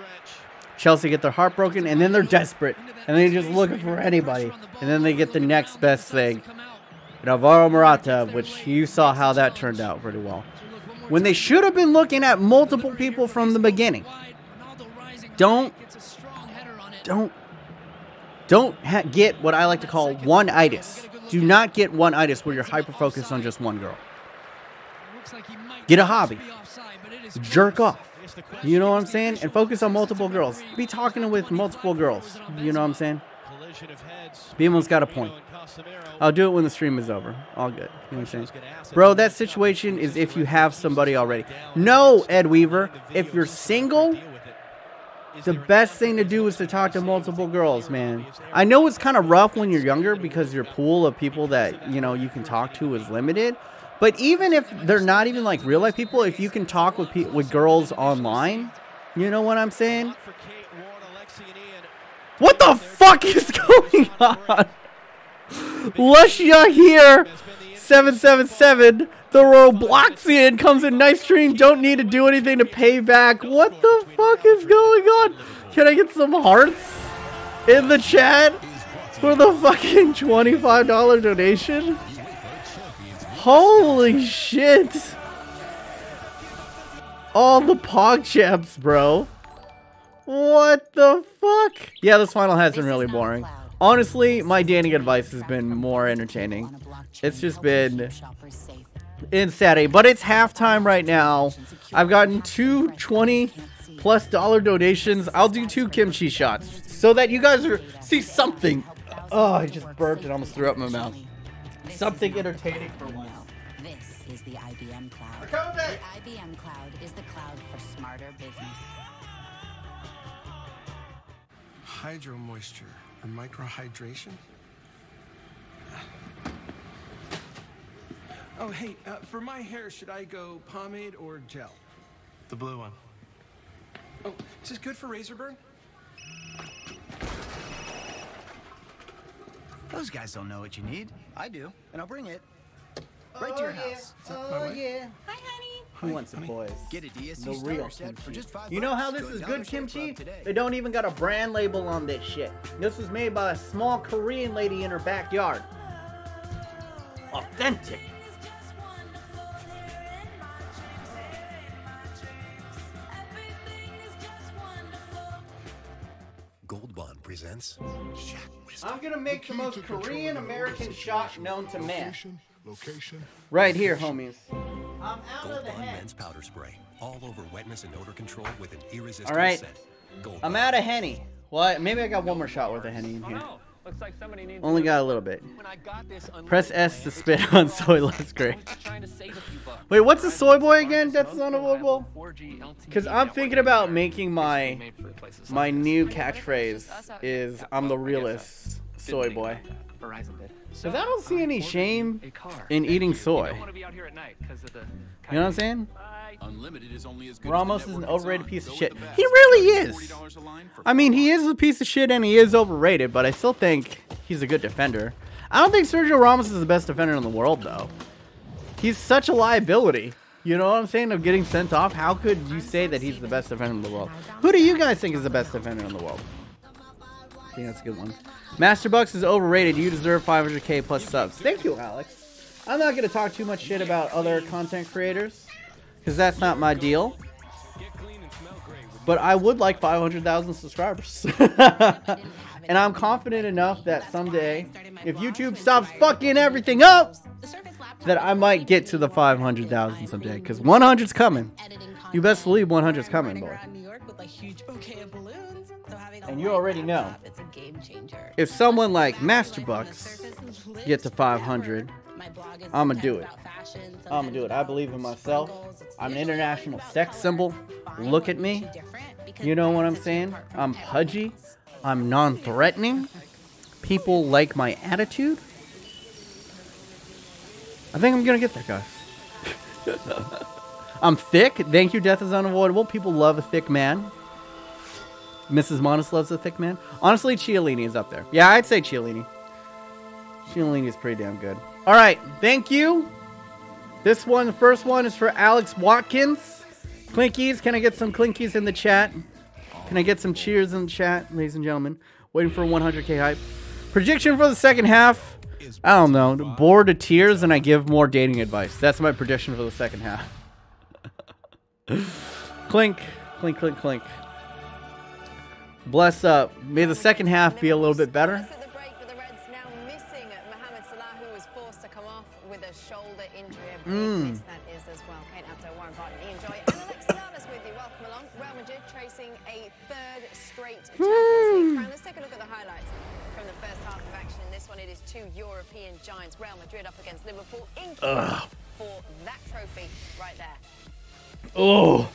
Chelsea get their heart broken, and then they're desperate, and they're just looking for anybody. And then they get the next best thing, Alvaro Morata, which you saw how that turned out pretty well. When they should have been looking at multiple people from the beginning. Don't get what I like to call one-itis. Do not get one-itis where you're hyper-focused on just one girl. Get a hobby. Jerk off. You know what I'm saying? And focus on multiple girls. Be talking with multiple girls. You know what I'm saying? BMO's got a point. I'll do it when the stream is over. All good. You know what I'm saying? Bro, that situation is if you have somebody already. No, Ed Weaver. If you're single, the best thing to do is to talk to multiple girls, man. I know it's kind of rough when you're younger because your pool of people that, you know, you can talk to is limited. But even if they're not even like real life people, if you can talk with girls online, you know what I'm saying? What the fuck is going on? Lushia here, 777. The Robloxian comes in nice stream. Don't need to do anything to pay back. What the fuck is going on? Can I get some hearts in the chat for the fucking $25 donation? Holy shit. All the pog champs, bro. What the fuck? Yeah, this final has been really boring. Honestly, my dating advice has been more entertaining. It's just been insanity. But it's halftime right now. I've gotten two $20+ donations. I'll do 2 kimchi shots so that you guys see something. Oh, I just burped and almost threw up my mouth. Something entertaining for once. This is the IBM Cloud. The IBM Cloud is the cloud for smarter business. Hydro moisture or microhydration? Oh, hey, for my hair, should I go pomade or gel? The blue one. Oh, is this good for razor burn? Those guys don't know what you need. I do, and I'll bring it right to your house. Oh, yeah. Hi, honey. Who wants the boys? Get a DSC The real starter set for kimchi. just $5. You know how this Go to is Dollar good Shave kimchi? Club today. They don't even got a brand label on this shit. This was made by a small Korean lady in her backyard. Authentic. Bond presents. I'm gonna make the most Korean American shot known to man. Location. Right here, homies. I'm out Gold of the Bond hen. men's powder spray, all over wetness and odor control with an irresistible All right. scent. Gold I'm Bond. out of Henny. Well, maybe I got one more shot worth of Henny in here. Looks like somebody needs Only got a little bit. When I got this Press S to spit on soy less gray. Wait, what's a soy boy again? That's unavoidable. Because I'm thinking about making my new catchphrase is I'm the realest soy boy. Because I don't see any shame in eating soy. You know what I'm saying? Unlimited is only as good Ramos is an overrated piece of shit. He really is. I mean, he is a piece of shit and he is overrated, but I still think he's a good defender. I don't think Sergio Ramos is the best defender in the world, though. He's such a liability. You know what I'm saying? Of getting sent off. How could you say that he's the best defender in the world? Who do you guys think is the best defender in the world? I think that's a good one. Master Bucks is overrated. You deserve 500k plus subs. Thank you, Alex. I'm not going to talk too much shit about other content creators, because that's not my deal. But I would like 500,000 subscribers. And I'm confident enough that someday, if YouTube stops fucking everything up, that I might get to the 500,000 someday. Because 100's coming. You best believe 100's coming, boy. And you already know, if someone like Master Bucks get to 500, I'm gonna do it. I'm gonna do it. I believe in myself. I'm an international sex symbol. Look at me. You know what I'm saying? I'm pudgy. I'm non-threatening. People like my attitude. I think I'm gonna get there, guys. I'm thick. Thank you, death is unavoidable. People love a thick man. Mrs. Monis loves a thick man. Honestly, Chiellini is up there. Yeah, I'd say Chiellini. Chiellini is pretty damn good. All right, thank you. This one, the first one, is for Alex Watkins. Clinkies, can I get some clinkies in the chat? Can I get some cheers in the chat, ladies and gentlemen? Waiting for 100k hype. Prediction for the second half. I don't know. Bored to tears and I give more dating advice. That's my prediction for the second half. Clink, clink, clink, clink. Bless up. May the second half be a little bit better. That is as well. Kate Abdo, Warren Barton, Ian Joy, and Alexa Lawless with you. Welcome along. Real Madrid tracing a third straight Champions League crown. Let's take a look at the highlights from the first half of action. In this one, it is two European giants, Real Madrid up against Liverpool, in for that trophy right there. Oh.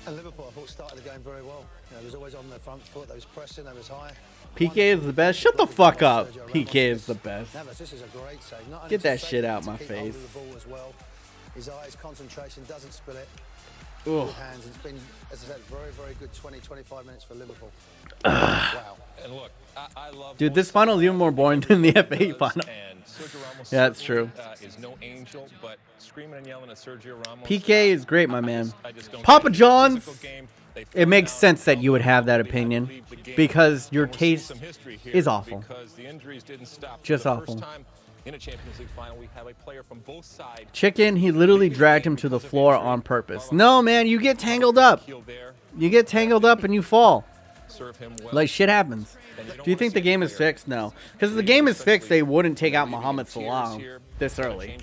And Liverpool, I thought, started the game very well. You know, it was always on their front foot. They was pressing. They was high. PK is the best. Shut the fuck up. PK is the best. This is a great save. Get that shit out my face. His eyes, concentration, doesn't spill it. Good hands. It's been, as I said, very, very good 20-25 minutes for Liverpool. Wow. And look, I love dude, this final is even more boring than the FA final. Yeah, that's true. Is no angel, but screaming and yelling at Sergio Ramos. PK is great, my man. Papa John's. It makes sense that you would have that opinion because your taste is awful. Just awful. In a Champions League final, we have a player from both sides. Chicken, he literally dragged him to the floor on purpose. No, man, you get tangled up. You get tangled up and you fall. Like, shit happens. Do you think the game is fixed? No. Because if the game is fixed, they wouldn't take out Mohamed Salah this early.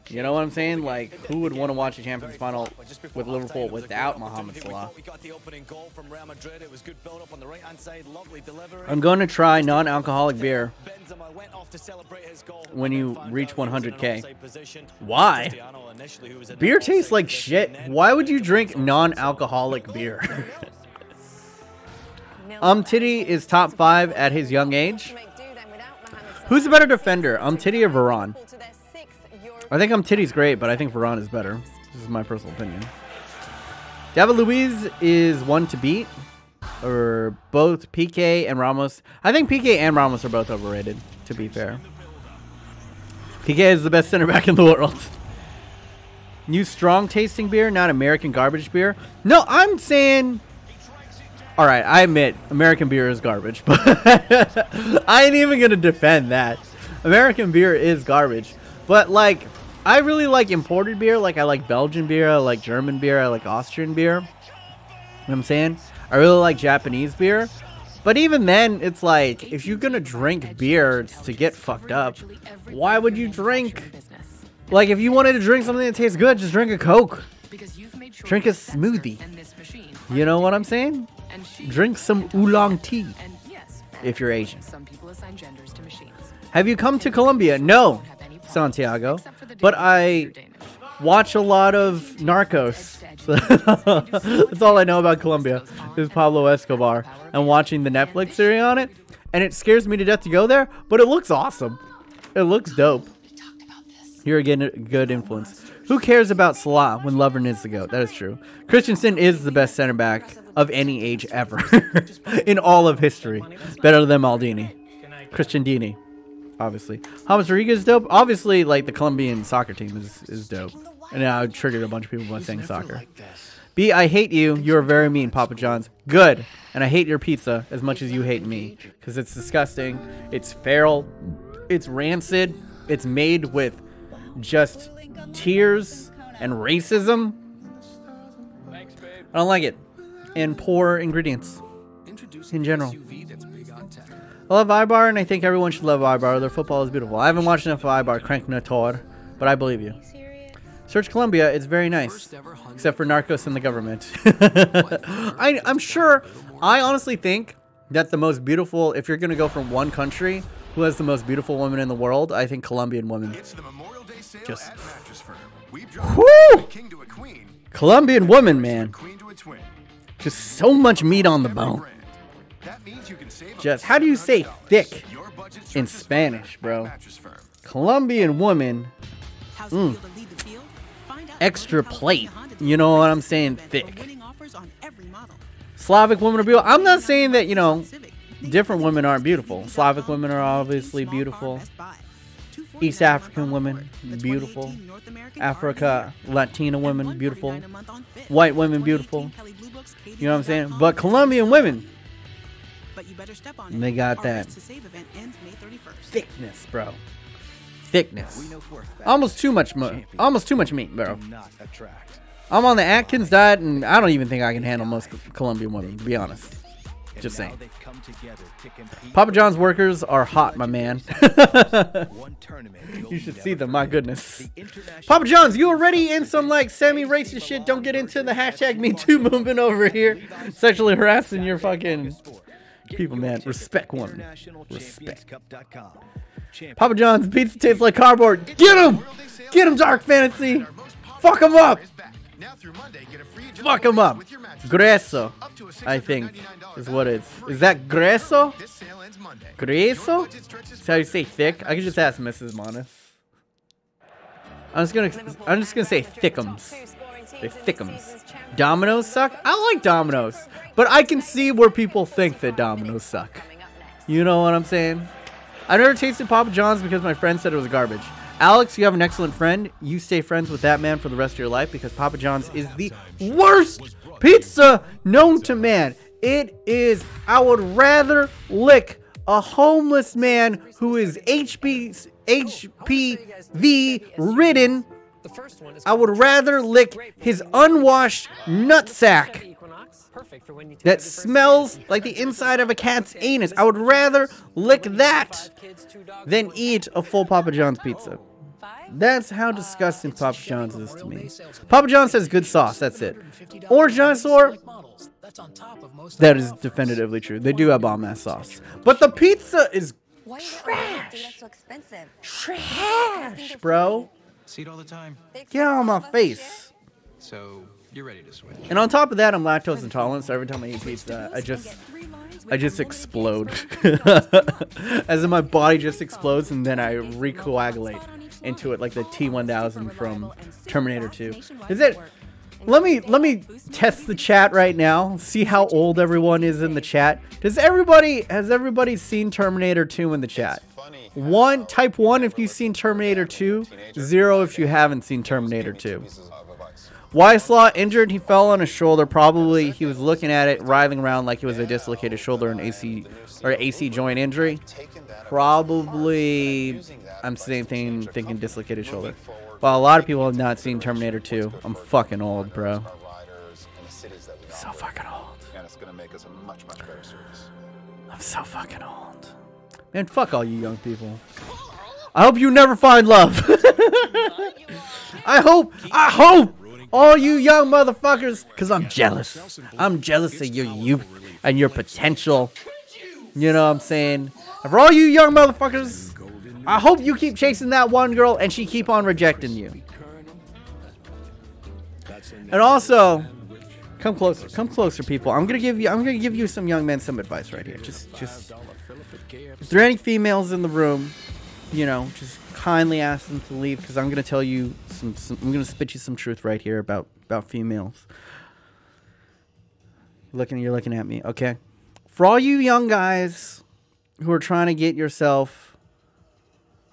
You know what I'm saying? Like, who would want to watch a Champions final with Liverpool without Mohamed Salah? I'm going to try non-alcoholic beer when you reach 100k. Why? Beer tastes like shit. Why would you drink non-alcoholic beer? Titty is top 5 at his young age. Who's the better defender, Titty or Varane? I think Titty's great, but I think Varane is better. This is my personal opinion. David Luiz is one to beat. Or both PK and Ramos. I think PK and Ramos are both overrated, to be fair. PK is the best center back in the world. New strong tasting beer, not American garbage beer. No, I'm saying... Alright, I admit, American beer is garbage, but I ain't even going to defend that. American beer is garbage. But, like, I really like imported beer. Like, I like Belgian beer, I like German beer, I like Austrian beer. You know what I'm saying? I really like Japanese beer. But even then, it's like, if you're gonna drink beer to get fucked up, why would you drink? Like, if you wanted to drink something that tastes good, just drink a Coke. Drink a smoothie. You know what I'm saying? Drink some oolong tea if you're Asian. Have you come to Colombia? No, Santiago. But I watch a lot of Narcos. That's all I know about Colombia is Pablo Escobar and watching the Netflix series on it. And it scares me to death to go there, but it looks awesome. It looks dope. You're getting a good influence. Who cares about Salah when Lovren is the GOAT? That is true. Christensen is the best center back of any age ever in all of history. Better than Maldini. Christian Dini, obviously. James Rodriguez is dope. Obviously, like, the Colombian soccer team is dope. And I triggered a bunch of people by saying soccer. B, I hate you. You're very mean, Papa John's. Good. And I hate your pizza as much as you hate me. Because it's disgusting. It's feral. It's rancid. It's made with just tears and racism. I don't like it. And poor ingredients in general. I love Ibar, and I think everyone should love Ibar. Their football is beautiful. I haven't watched enough of Ibar, Crank Nator, but I believe you. Search Colombia. It's very nice. Except for Narcos and the government. I'm sure. I honestly think that the most beautiful, if you're going to go from one country who has the most beautiful women in the world, I think Colombian women. Just. Whoo! Colombian woman, man. Just so much meat on the bone. Just, how do you say thick in Spanish, bro? Colombian woman. Extra plate. You know what I'm saying? Thick. Slavic women are beautiful. I'm not saying that, you know, different women aren't beautiful. Slavic women are obviously beautiful. East African women, beautiful. Africa, Latina women, beautiful. White women, beautiful. You know what I'm saying? But Colombian women, they got that thickness, bro. Thickness. Almost too much meat, bro. I'm on the Atkins diet, and I don't even think I can handle most Colombian women, to be honest. Just saying. Papa John's workers are hot, my man. You should see them, my goodness. Papa John's, you already in some like semi-racist shit. Don't get into the hashtag #MeToo movement over here. Sexually harassing your fucking people, man. Respect women. Respect. Papa John's pizza tastes like cardboard. Get him! Get him, Dark Fantasy! Fuck him up! Fuck him up. Grueso, I think, is what it is. Is that grueso? Grueso? Is how you say thick? I could just ask Mrs. Monis. I'm just gonna say thickums. They're thickums. Dominoes suck? I like Dominoes, but I can see where people think that Dominoes suck. You know what I'm saying? I never tasted Papa John's because my friend said it was garbage. Alex, you have an excellent friend. You stay friends with that man for the rest of your life because Papa John's is the worst pizza known to man. It is, I would rather lick a homeless man who is HPV ridden. I would rather lick his unwashed nutsack that smells like the inside of a cat's anus. I would rather lick that than eat a full Papa John's pizza. That's how disgusting Papa John's is to me. Papa John's has good sauce, that's it. Orange Dinosaur, that is definitively true. They do have bomb-ass sauce. But the pizza is trash. Trash, bro. See it all the time. Get out of my face. So you're ready to switch. And on top of that, I'm lactose intolerant, so every time I eat pizza, I just explode. As in my body just explodes and then I recoagulate into it like the T-1000 from Terminator 2. Is it? Let me test the chat right now. See how old everyone is in the chat. Has everybody seen Terminator 2 in the chat? Type 1 if you've seen Terminator 2. 0 if you haven't seen Terminator 2. Weislaw injured. He fell on his shoulder. Probably he was looking at it, writhing around like it was a dislocated shoulder and AC joint injury. Probably, I'm thinking dislocated shoulder. Well, a lot of people have not seen Terminator 2. I'm fucking old, bro. So fucking old. And it's going to make us a much better service. I'm so fucking old. Man, fuck all you young people. I hope you never find love. I hope all you young motherfuckers, because I'm jealous. I'm jealous of your youth and your potential. You know what I'm saying? And for all you young motherfuckers, I hope you keep chasing that one girl and she keep on rejecting you. And also, come closer, people. I'm gonna give you some young men some advice right here. Just if there are any females in the room, you know, just kindly ask them to leave, because I'm gonna tell you I'm gonna spit you some truth right here about females. You're looking at me, okay? For all you young guys who are trying to get yourself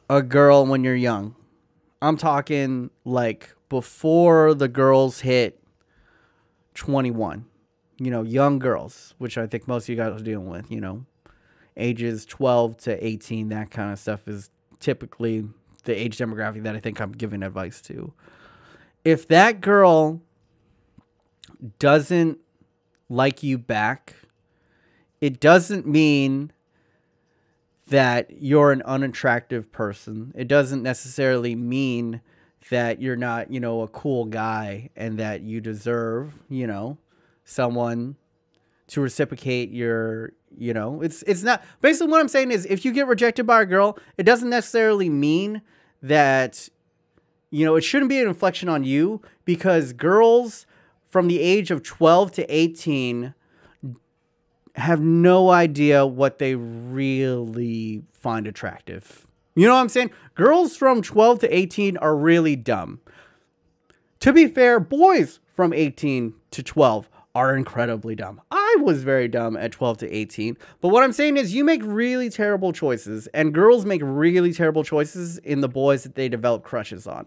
a girl when you're young, I'm talking like before the girls hit 21, you know, young girls, which I think most of you guys are dealing with, you know, ages 12 to 18, that kind of stuff is typically the age demographic that I think I'm giving advice to. If that girl doesn't like you back, it doesn't mean that you're an unattractive person. It doesn't necessarily mean that you're not, you know, a cool guy and that you deserve, you know, someone to reciprocate your, you know, it's not, basically what I'm saying is if you get rejected by a girl, it doesn't necessarily mean that, you know, it shouldn't be an inflection on you, because girls from the age of 12 to 18 have no idea what they really find attractive. You know what I'm saying? Girls from 12 to 18 are really dumb. To be fair, boys from 18 to 12 are incredibly dumb. I was very dumb at 12 to 18. But what I'm saying is you make really terrible choices, and girls make really terrible choices in the boys that they develop crushes on.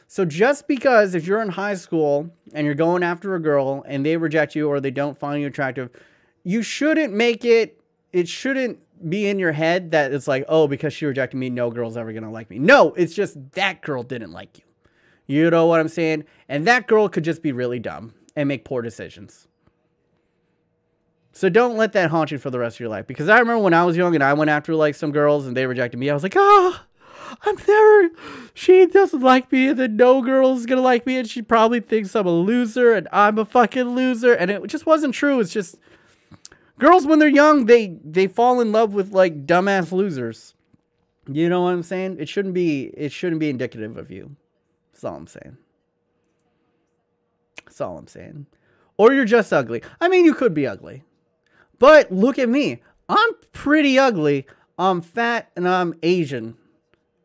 So just because if you're in high school and you're going after a girl and they reject you or they don't find you attractive, you shouldn't make it shouldn't be in your head that it's like, oh, because she rejected me, no girl's ever going to like me. No, it's just that girl didn't like you. You know what I'm saying? And that girl could just be really dumb and make poor decisions. So don't let that haunt you for the rest of your life. Because I remember when I was young and I went after like some girls and they rejected me, I was like, she doesn't like me, and then no girl's going to like me, and she probably thinks I'm a loser and I'm a fucking loser. And it just wasn't true. It's just, girls, when they're young, they fall in love with like dumbass losers. You know what I'm saying? It shouldn't be indicative of you. That's all I'm saying. That's all I'm saying. Or you're just ugly. I mean, you could be ugly. But look at me. I'm pretty ugly. I'm fat and I'm Asian.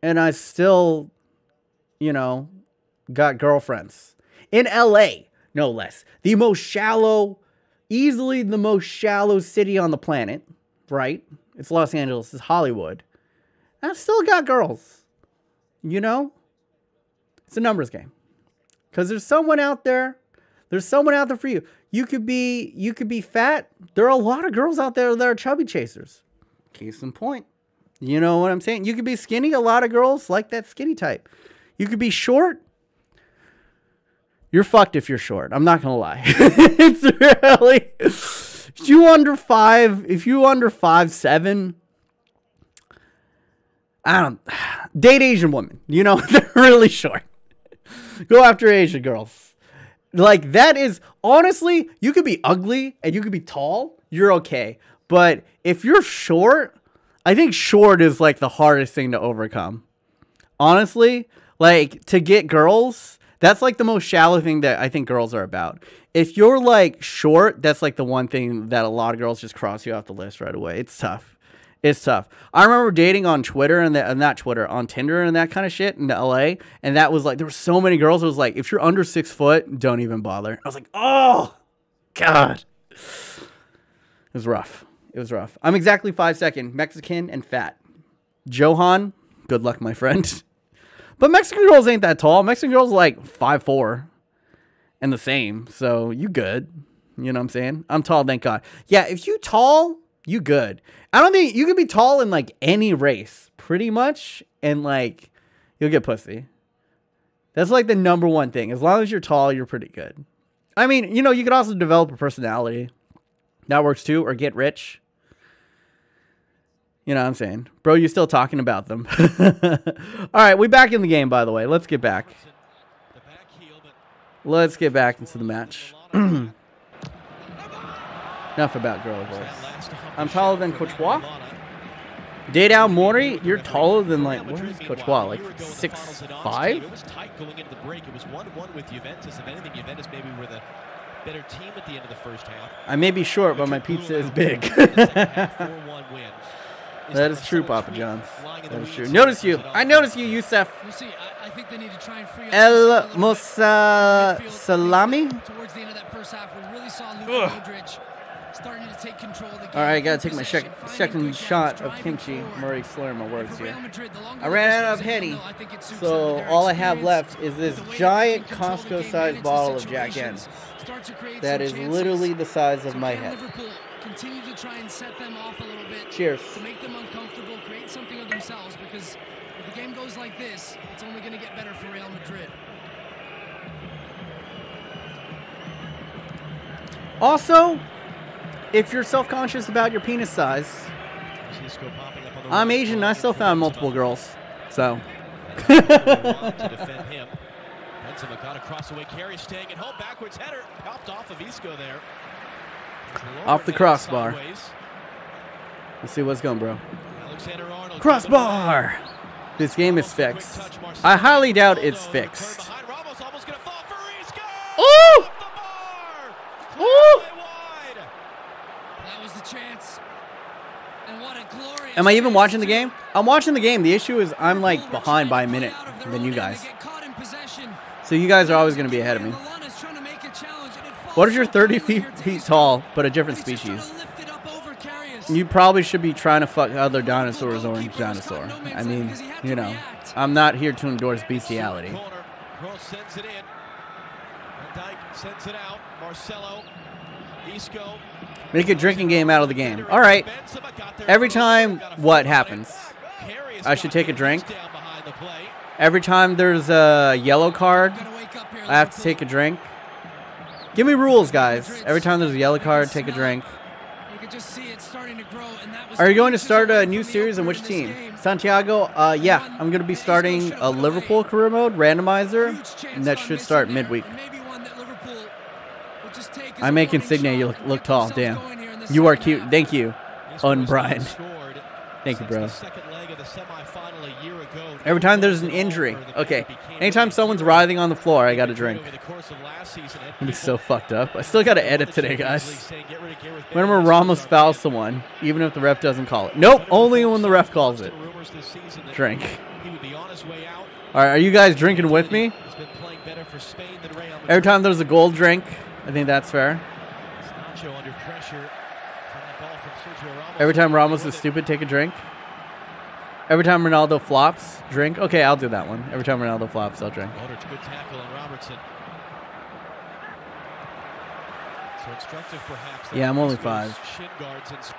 And I still, you know, got girlfriends. In LA, no less. The most shallow, easily the most shallow city on the planet, right? It's Los Angeles, it's Hollywood. And I still got girls. You know? It's a numbers game. Because there's someone out there. There's someone out there for you. You could be fat. There are a lot of girls out there that are chubby chasers. Case in point. You know what I'm saying? You could be skinny. A lot of girls like that skinny type. You could be short. You're fucked if you're short. I'm not going to lie. It's really... If you under 5'7", date Asian women. You know, they're really short. Go after Asian girls. Like, that is... Honestly, you could be ugly and you could be tall. You're okay. But if you're short... I think short is like the hardest thing to overcome. Honestly, like to get girls, that's like the most shallow thing that I think girls are about. If you're like short, that's like the one thing that a lot of girls just cross you off the list right away. It's tough. It's tough. I remember dating on Twitter and on Tinder and that kind of shit in LA. And that was like, there were so many girls. It was like, if you're under 6 foot, don't even bother. I was like, oh God. It was rough. It was rough. I'm exactly 5'2", Mexican and fat. Johan, good luck, my friend. But Mexican girls ain't that tall. Mexican girls are like 5'4" and the same. So you good. You know what I'm saying? I'm tall, thank God. Yeah, if you tall, you good. I don't think you can be tall in like any race, pretty much, and like you'll get pussy. That's like the number one thing. As long as you're tall, you're pretty good. I mean, you know, you could also develop a personality. That works too, or get rich. You know what I'm saying? Bro, you still talking about them. All right, we back in the game, by the way. Let's get back. Let's get back into the match. Enough about girl voice. I'm taller than Courtois. Daydown Mori, you're taller than, like, what is Courtois? Like 6'5"? It was tight going into the break. It was 1-1 with Juventus. If anything, Juventus maybe were the better team at the end of the first half. I may be short, but my pizza is big. 4-1 win. That is true, Papa John's. That is true. Notice you. I notice you, Youssef. We'll see. I think they need to try and free up El Musa Salami. Towards the end of that first half, we really saw Luka Modric starting to take control of the game. All right, I gotta take my second shot of kimchi. I'm already slurring my words here. I ran out of Henny, so all I have left is this giant Costco-sized bottle of Jack Daniels. That is literally the size of my head. Continue to try and set them off a little bit. Cheers. To make them uncomfortable, create something of themselves, because if the game goes like this, it's only going to get better for Real Madrid. Also, if you're self-conscious about your penis size, I'm Asian and I still found multiple girls. So. to defend him. Benzema got across the way, carry staying at home, backwards header, popped off of Isco there. Off the crossbar. Let's see what's going, bro. Crossbar! This game is fixed. I highly doubt it's fixed. Ooh! Ooh! That was the chance. And what a glorious. Am I even watching the game? I'm watching the game. The issue is I'm like behind by a minute than you guys. So you guys are always going to be ahead of me. What is your 30 feet tall, but a different species? You probably should be trying to fuck other dinosaurs or orange dinosaur. I mean, you know, I'm not here to endorse bestiality. Sends it in. Dyke sends it out. Marcelo, Isco. Make a drinking game out of the game. All right. Every time what happens? I should take a drink. Every time there's a yellow card, I have to take a drink. Give me rules, guys. Every time there's a yellow card, take a drink. Are you going to start a new series on which team? Santiago? Yeah, I'm going to be starting a Liverpool career mode randomizer, and that should start midweek. I'm making Insigne you look tall. Damn. You are cute. Thank you, Brian. Thank you, bro. Every time there's an injury. Okay. Anytime someone's writhing on the floor, I got a drink. I'm be so fucked up. I still got to edit today, guys. Whenever Ramos fouls someone, even if the ref doesn't call it. Nope, only when the ref calls it. Drink. All right, are you guys drinking with me? Every time there's a goal, drink. I think that's fair. Every time Ramos is stupid, take a drink. Every time Ronaldo flops, drink. Okay, I'll do that one. Every time Ronaldo flops, I'll drink. Good tackle on Robertson. So instructive, perhaps. Yeah, I'm only 5.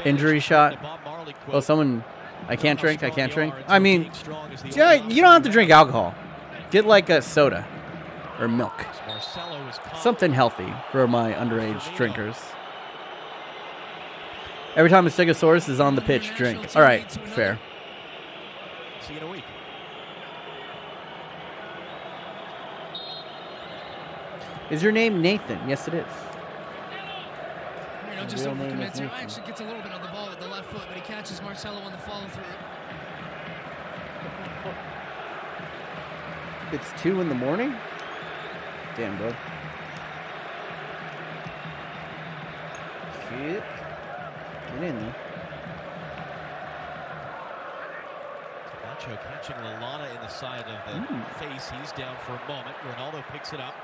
Injury shot. Oh, someone. I can't drink. I can't drink. I mean, yeah, you don't have to drink alcohol. Get like a soda or milk. Something healthy for my underage drinkers. Every time a Stegosaurus is on the pitch, drink. All right, fair. See you in a week. Is your name Nathan? Yes, it is. Just over-commensurate. Actually gets a little bit on the ball with the left foot, but he catches Marcelo on the follow-through. It's 2 in the morning? Damn, bro. Shit. Get in there. Catching Lallana in the side of the face. He's down for a moment. Ronaldo picks it up.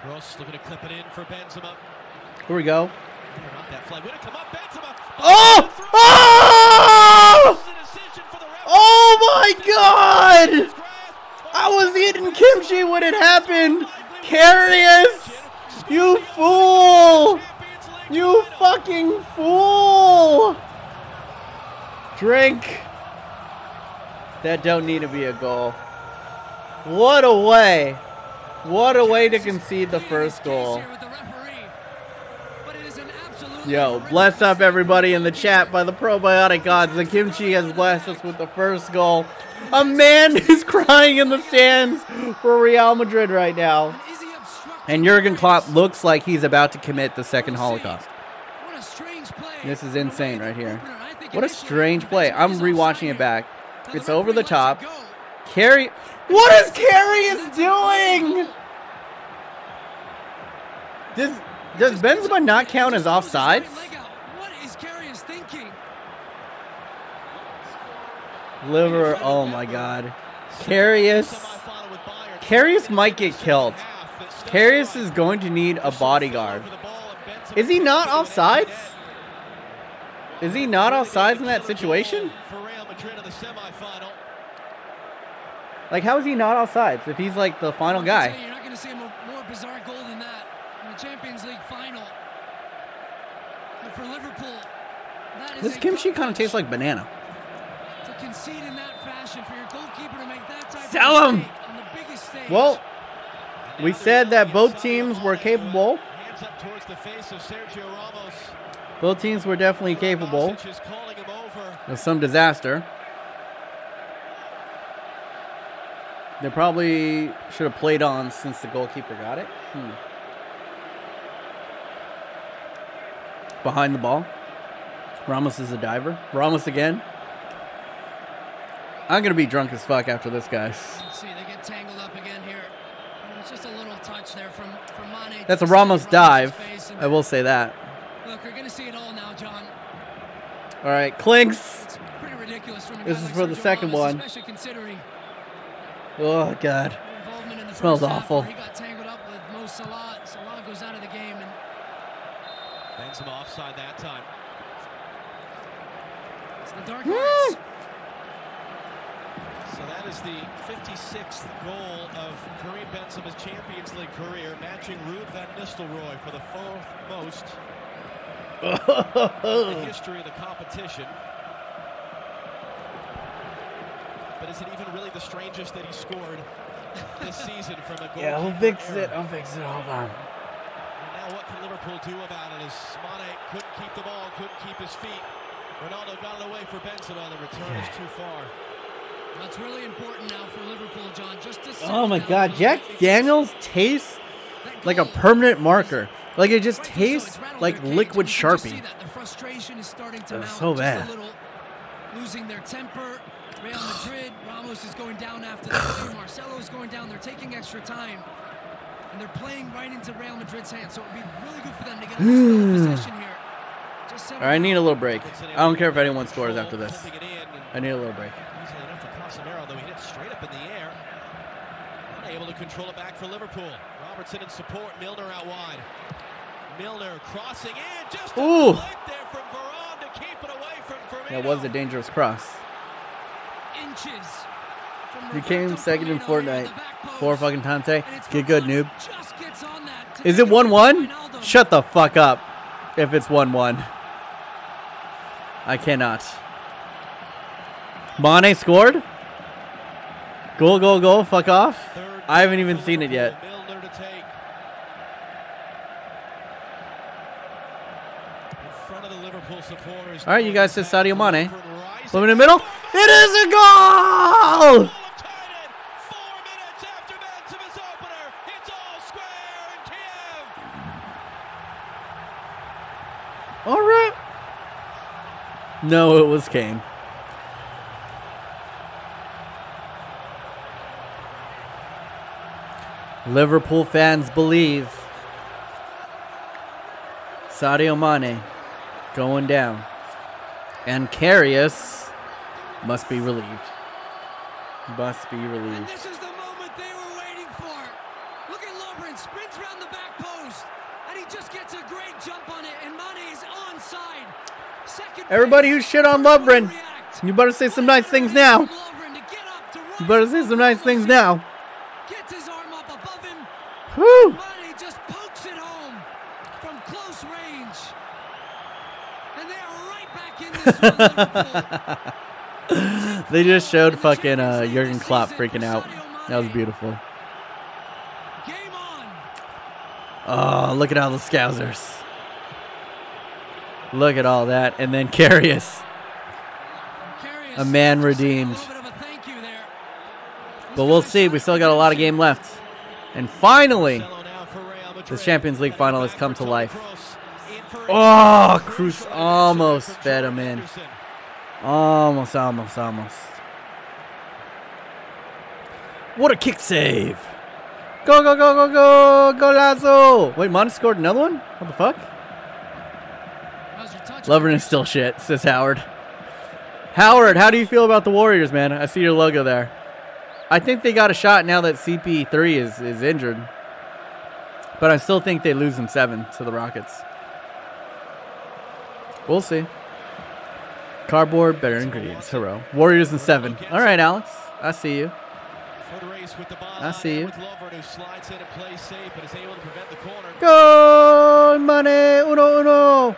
Gross looking to clip it in for Benzema. Here we go. Not that flag. Way to come up, Benzema. Oh! Oh! Oh my God! I was eating kimchi when it happened. Carius! You fool! You fucking fool! Drink. That don't need to be a goal. What a way. What a way to concede the first goal. Yo, bless up everybody in the chat by the probiotic gods. The kimchi has blessed us with the first goal. A man is crying in the stands for Real Madrid right now. And Jurgen Klopp looks like he's about to commit the second Holocaust. This is insane right here. What a strange play. I'm rewatching it back. It's over the top. Carey. What is Karius doing? Does Benzema not count as offsides? What is Karius thinking? Liver, oh my god. Karius might get killed. Karius is going to need a bodyguard. Is he not offsides? Is he not offsides in that situation? Like, how is he not offsides if he's like the final guy? You're not going to see a more bizarre goal than that in the Champions League final. But for Liverpool, that is This kimchi kind of tastes like banana. to concede in that fashion for your goalkeeper to make that type Sell of him! mistake on the biggest stage. Well, we said that both teams were capable. Hands up towards the face of Sergio Ramos. Both teams were definitely capable of some disaster. They probably should have played on since the goalkeeper got it. Behind the ball. Ramos is a diver. Ramos again. I'm going to be drunk as fuck after this, guys. Let's see, they get tangled up again here. It's just a little touch there from Mane. That's a Ramos dive. I will say that. Look, we're going to see it all now, John. All right, Clinks. It's pretty ridiculous from a This guy is like for the Sergio second Ramos, one. especially considering Oh, God. involvement in the Smells first half awful. where he got tangled up with Mo Salah. Salah goes out of the game, and Benzema offside that time. it's the dark arts. So that is the 56th goal of Karim Benzema's Champions League career, matching Ruud van Nistelrooy for the fourth most in the history of the competition. But is it even really the strangest that he scored this season from a goal? Yeah, I'll fix it. Hold on. And now what can Liverpool do about it as Mane couldn't keep the ball, couldn't keep his feet. Ronaldo got it away for Benzema. The return is too far. That's really important now for Liverpool, John. Just to Oh, my God. Jack Daniels tastes like a permanent marker. Like, it just tastes like liquid Sharpie. The frustration is starting to That's mount so just bad. a little, losing their temper. Real Madrid, Ramos is going down after the game. Marcelo is going down. They're taking extra time. And they're playing right into Real Madrid's hands. So it would be really good for them to get a possession here. All right, I need a little break. I don't care if anyone scores after this. I need a little break. Easily enough for Casemiro, though he hit it straight up in the air. Unable to control it back for Liverpool. Robertson in support. Milner out wide. Milner crossing in. Just a Ooh. deflect there from Varane to keep it away from Firmino. That was a dangerous cross. Inches from Became second in Fortnite 4 fucking times today. And it's Get good, Varane noob. just gets on that to Is make it 1-1? Ronaldo. Shut the fuck up if it's 1-1. I cannot. Mane scored? Goal. Fuck off. I haven't even seen it yet. Milner to take. In front of the Liverpool supporters. All right, you guys said Sadio Mane. Flip in the middle. It is a goal! All right. No, it was Kane. Liverpool fans believe Sadio Mane going down. And Karius must be relieved. Must be relieved. And this is the moment they were waiting for. Look at Lovren, sprints around the back post, and he just gets a great jump on it, and Mane is onside. Second Everybody who shit on Lovren, you better say some nice things now. You better say some nice things now. Gets his arm up above him. Whew. Mane just pokes it home from close range. And they are right back in this one, Liverpool. They just showed fucking Jurgen Klopp freaking out. That was beautiful. Game on. Oh, look at all the Scousers. Look at all that. And then Karius. A man redeemed. But we'll see. We still got a lot of game left. And finally, the Champions League final has come to life. Oh, Cruz almost fed him in. Almost. What a kick save. Go, Golazo. Wait, Monty scored another one? What the fuck? Lovren is still shit, says Howard. Howard, how do you feel about the Warriors, man? I see your logo there. I think they got a shot now that CP3 is injured. But I still think they lose in 7 to the Rockets. We'll see. Cardboard, better ingredients. Hero. Warriors in 7. All right, Alex. I see you. I see you. Goal, money, uno.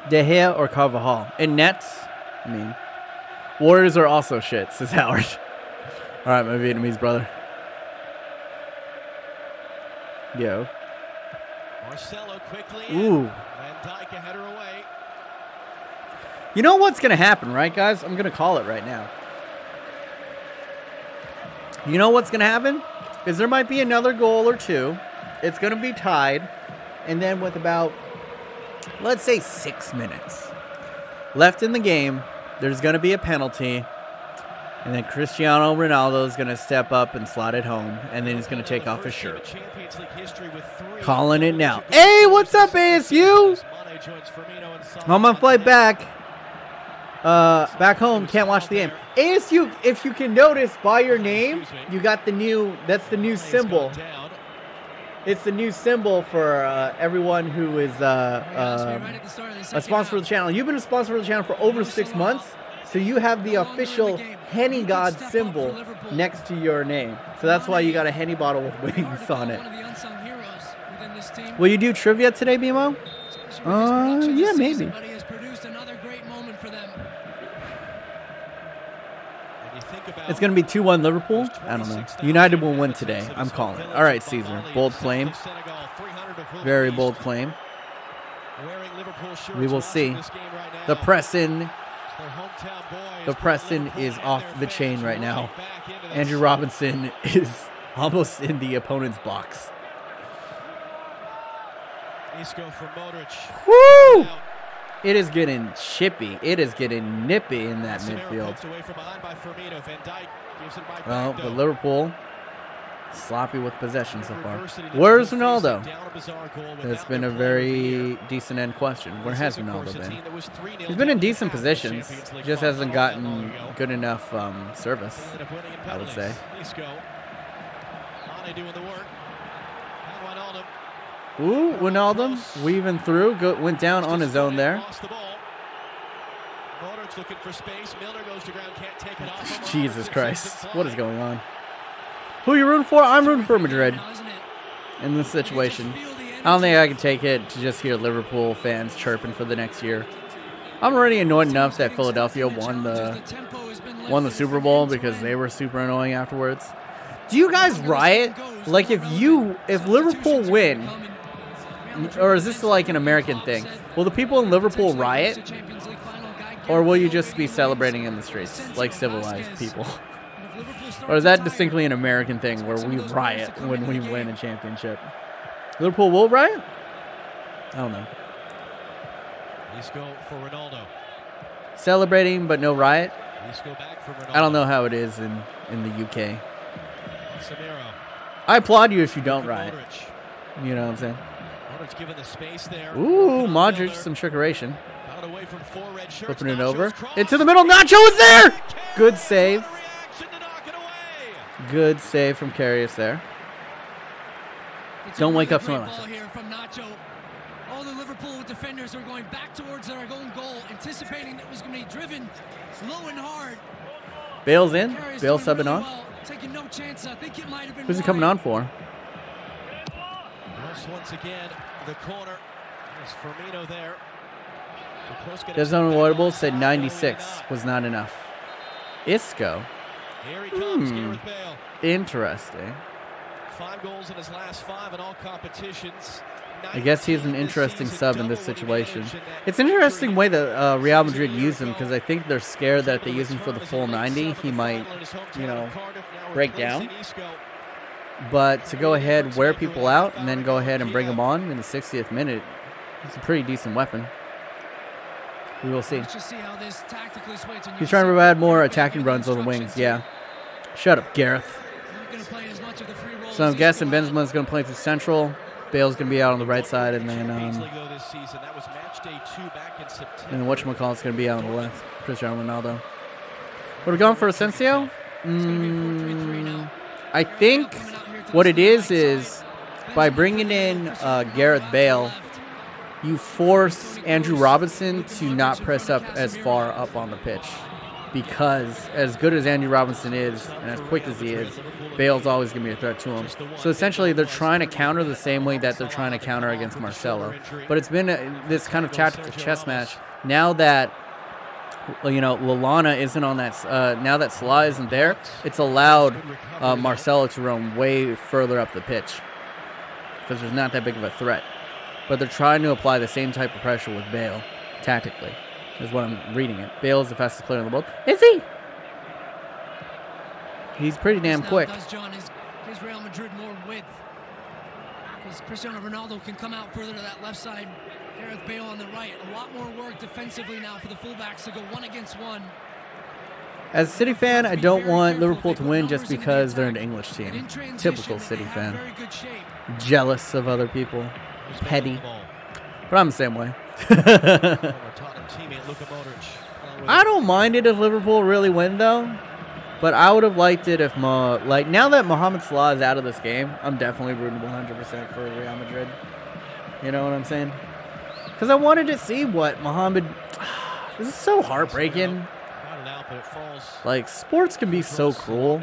De Gea or Carvajal? In nets? I mean, Warriors are also shit, says Howard. All right, my Vietnamese brother. Yo. Marcelo quickly. Ooh. Van Dijk a header away. You know what's going to happen, right, guys? I'm going to call it right now. You know what's going to happen? Is there might be another goal or two. It's going to be tied. And then with about, let's say, 6 minutes left in the game, there's going to be a penalty. And then Cristiano Ronaldo is going to step up and slot it home. And then he's going to take off his shirt. Calling it now. Hey, what's up, ASU? On my flight back. Back home, can't watch the game. ASU, if you can notice by your name, you got the new, that's the new symbol. It's the new symbol for everyone who is a sponsor of the channel. You've been a sponsor of the channel for over 6 months. So you have the official Henny God symbol next to your name. So that's why you got a Henny bottle with wings on it. Will you do trivia today, BMO? Yeah, maybe. It's going to be 2-1 Liverpool? I don't know. United will win today. I'm calling it. All right, Caesar. Bold claim. Very bold claim. We will see. The Preston is off the chain right now. Andrew Robinson is almost in the opponent's box. Woo! It is getting chippy. It is getting nippy in that midfield. Well, but Liverpool, sloppy with possession so far. Where's Ronaldo? That's been a very decent end question. Where has Ronaldo been? He's been in decent positions. He just hasn't gotten good enough service, I would say. Ooh, Wijnaldum weaving through. Went down on his own there. Jesus Christ. What is going on? Who are you rooting for? I'm rooting for Madrid in this situation. I don't think I can take it to just hear Liverpool fans chirping for the next year. I'm already annoyed enough that Philadelphia won the Super Bowl because they were super annoying afterwards. Do you guys riot? Like if Liverpool win, or is this like an American thing? Will the people in Liverpool riot? Or will you just be celebrating in the streets like civilized people? Or is that distinctly an American thing where we riot when we win a championship? Liverpool will riot? I don't know. For Ronaldo. Celebrating but no riot? I don't know how it is in the UK. I applaud you if you don't riot. You know what I'm saying? Ooh, Modric, some trickeration. Flipping it over. Into the middle. Nacho is there! Good save. Good save from Karius there. Don't wake up someone else. All the Liverpool defenders are going back towards their own goal, anticipating that it was going to be driven low and hard. Bale's in. Bale subbing on. Taking no chance. I think it might have been. Who's he coming on for? Once again, the corner. There's Firmino there. There's unavoidable. Said 96 was not enough. Isco. Here he comes, Gareth Bale. Interesting. 5 goals in his last 5 in all competitions. I guess he's an interesting sub in this situation. It's an interesting way that Real Madrid use him because I think they're scared that if they use him for the full 90, he might, you know, break down. But to go ahead, wear people out, and then go ahead and bring him on in the 60th minute, it's a pretty decent weapon. We will see. He's trying to add more attacking runs on the wings. Yeah. Shut up, Gareth. So I'm guessing Benzema's going to play through central. Bale's going to be out on the right side, and then whatchamacallit's going to be out on the left. Cristiano Ronaldo. What are we going for, Asensio? I think what it is by bringing in Gareth Bale, you force Andrew Robinson to not press up as far up on the pitch. Because as good as Andy Robinson is, and as quick as he is, Bale's always going to be a threat to him. So essentially, they're trying to counter the same way that they're trying to counter against Marcelo. But it's been this kind of tactical chess match. Now that, you know, Lallana isn't on that, now that Salah isn't there, it's allowed Marcelo to run way further up the pitch. Because there's not that big of a threat. But they're trying to apply the same type of pressure with Bale, tactically. Is what I'm reading it. Bale is the fastest player in the world. Is he? He's pretty damn quick. Does John gives Real Madrid more width because Cristiano Ronaldo can come out further to that left side. Gareth Bale on the right. A lot more work defensively now for the fullbacks to go 1-against-1. As a City fan, I don't want Liverpool to win just because they're an English team. Typical City fan. Jealous of other people. Petty. But I'm the same way. I don't mind it if Liverpool really win, though. But I would have liked it if, now that Mohamed Salah is out of this game, I'm definitely rooting 100% for Real Madrid. You know what I'm saying? Because I wanted to see what Mohamed... This is so heartbreaking. Like, sports can be so cruel.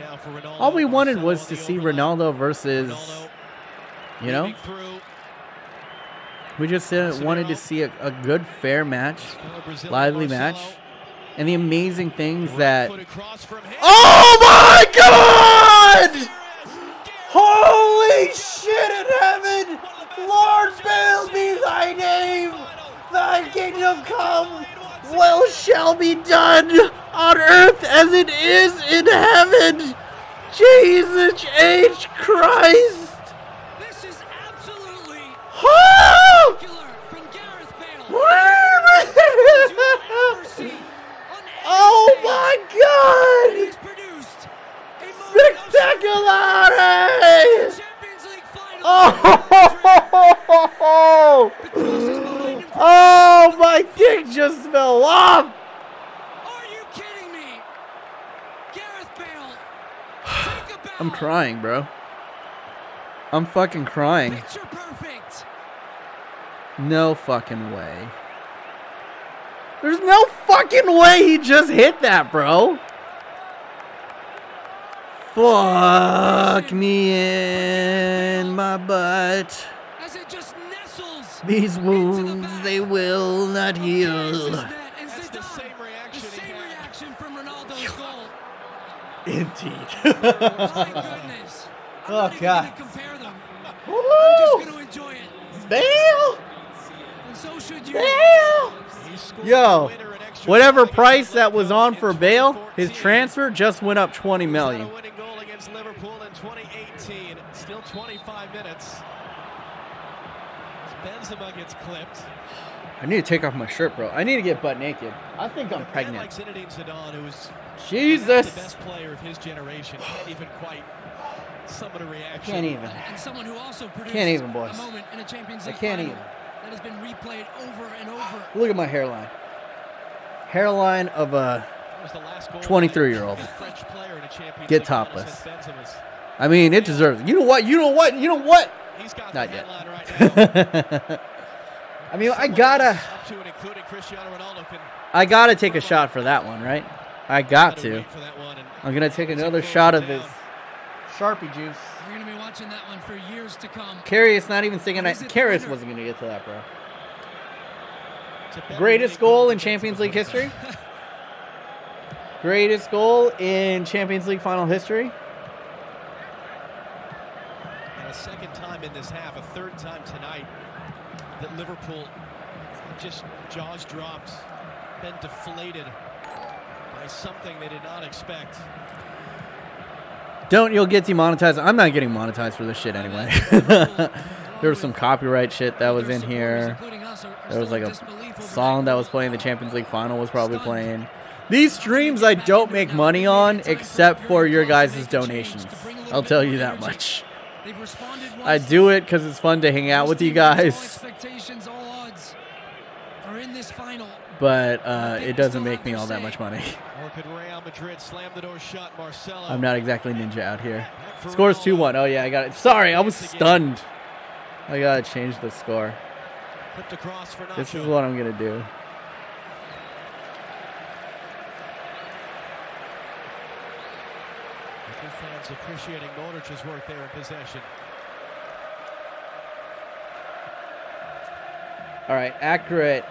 All we wanted was to see Ronaldo versus, you know? We just wanted to see a good, fair match, lively match. And the amazing things that... Oh my God! Holy shit in heaven! Lord, Bale be thy name! Thy kingdom come! Will shall be done on earth as it is in heaven! Jesus H. Christ! This is absolutely from Gareth Bale. Oh my God! Spectacular! Oh, my dick just fell off! Are you kidding me? Gareth Bale. I'm crying, bro. I'm fucking crying. Picture perfect. No fucking way. There's no fucking way he just hit that, bro. Fuck me in my butt. As it just nestles. These wounds, they will not heal. That's the same reaction from Ronaldo's goal. Indeed. My goodness. Oh, God. Compare them. Woo! I'm just going to enjoy it. Bale! And so should you. Bale! Yo, whatever price that was on for Bale, his transfer just went up 20 million. Winning goal against Liverpool in 2018. Still 25 minutes. Benzema gets clipped. I need to take off my shirt, bro. I need to get butt naked. I think I'm pregnant. Like Zinedine Zidane, who was Jesus. the best player of his generation, can't even quite summon a reaction. Can't even. And someone who also produced Can't even, boys. a moment in a Champions League I can't final even. that has been replayed over and over. Look at my hairline. Hairline of a 23-year-old. Get topless. I mean, it deserves it. You know what? You know what? You know what? Not yet. I mean, I gotta take a shot for that one, right? I got to. I'm gonna take another shot of this Sharpie juice. We're gonna be watching that one for years to come. Karius not even thinking. Karius wasn't gonna get to that, bro. Greatest goal in Champions League history. Greatest goal in Champions League final history. time in this half, a third time tonight, that Liverpool just jaws dropped, been deflated by something they did not expect. You'll get demonetized. I'm not getting monetized for this shit anyway. There was some copyright shit that was in here. There was like a song that was playing. The Champions League final was probably playing. These streams I don't make money on except for your guys' donations. I'll tell you that much. I do it because it's fun to hang out with you guys. But it doesn't make me all that much money. I'm not exactly ninja out here. Score's 2-1. Oh, yeah, I got it. Sorry, I was stunned. I got to change the score. This is what I'm going to do. Fans appreciating Modric's work there in possession. All right, accurate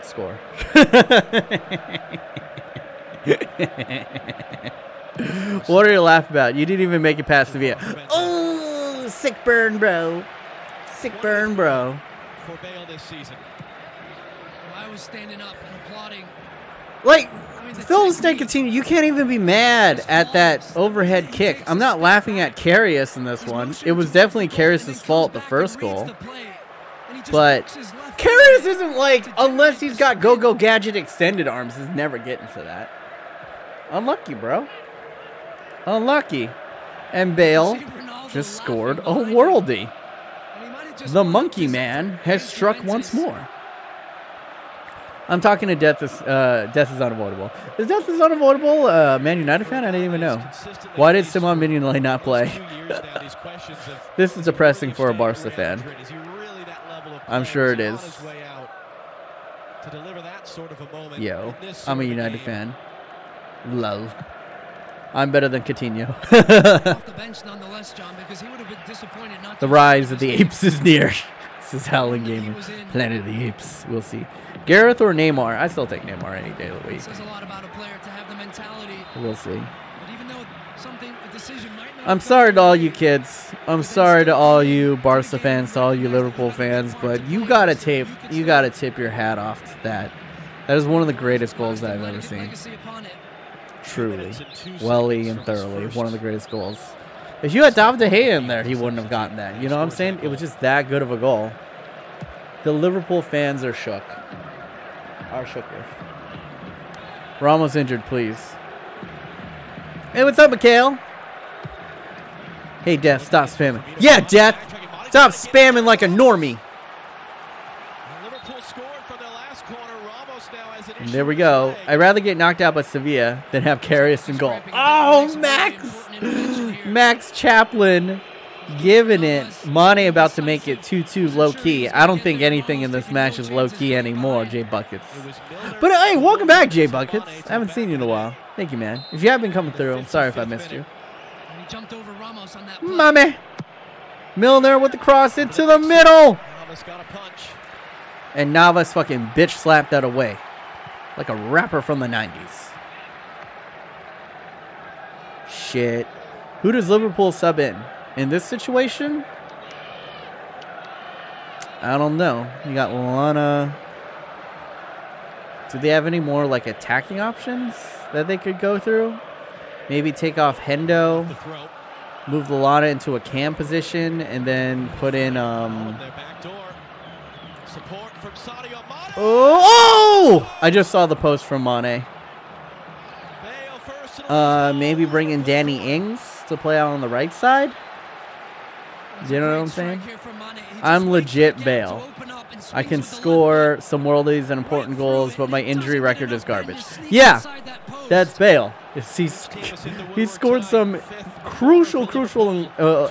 score. What are you laughing about? You didn't even make it past Sevilla. Oh, sick burn, bro. Sick burn, bro. For Bale this season. I was standing up and applauding. Like, Phil Coutinho, you can't even be mad at that overhead kick. I'm not laughing at Karius in this one. It was definitely Karius' fault, the first goal. But Karius isn't like, unless he's got go-go gadget extended arms, he's never getting to that. Unlucky, bro. Unlucky. And Bale just scored a worldie. The monkey man has struck once more. I'm talking to Death is Unavoidable. Is Death is Unavoidable Man United fan? I didn't even know. Why did Simon Mignolet not play? This is depressing for a Barca fan. I'm sure it is. Yo, I'm a United fan. Lol. I'm better than Coutinho. The rise of the apes is near. This is Howling Gamer. Planet of the Apes. We'll see. Gareth or Neymar? I still take Neymar any day of the week. We'll see. I'm sorry to all you kids. I'm sorry to all you Barca fans, to all you Liverpool fans, but you gotta tip your hat off to that. That is one of the greatest goals that I've ever seen. Truly. Welly and thoroughly. One of the greatest goals. If you had David De Gea in there, he wouldn't have gotten that. You know what I'm saying? It was just that good of a goal. The Liverpool fans are shook. Ramos injured, please. Hey, what's up, Mikhail? Hey, Death, stop spamming. Yeah, Death, stop spamming like a normie. And there we go. I'd rather get knocked out by Sevilla than have Karius in goal. Oh, Max! Max Chaplin giving it. Mane about to make it 2-2 low-key. I don't think anything in this match is low-key anymore, Jay Buckets. But hey, welcome back, Jay Buckets. I haven't seen you in a while. Thank you, man. If you have been coming through, I'm sorry if I missed you. Mame. Milner with the cross into the middle. And Navas fucking bitch slapped that away. Like a rapper from the 90s. Shit. Who does Liverpool sub in this situation? I don't know. You got Lallana. Do they have any more like attacking options that they could go through? Maybe take off Hendo, move Lallana into a cam position, and then put in Oh! I just saw the post from Mane. Maybe bring in Danny Ings to play out on the right side. You know what I'm saying? I'm legit Bale. I can score some worldies and important goals, but my injury record is garbage. Yeah, that's Bale. He scored some crucial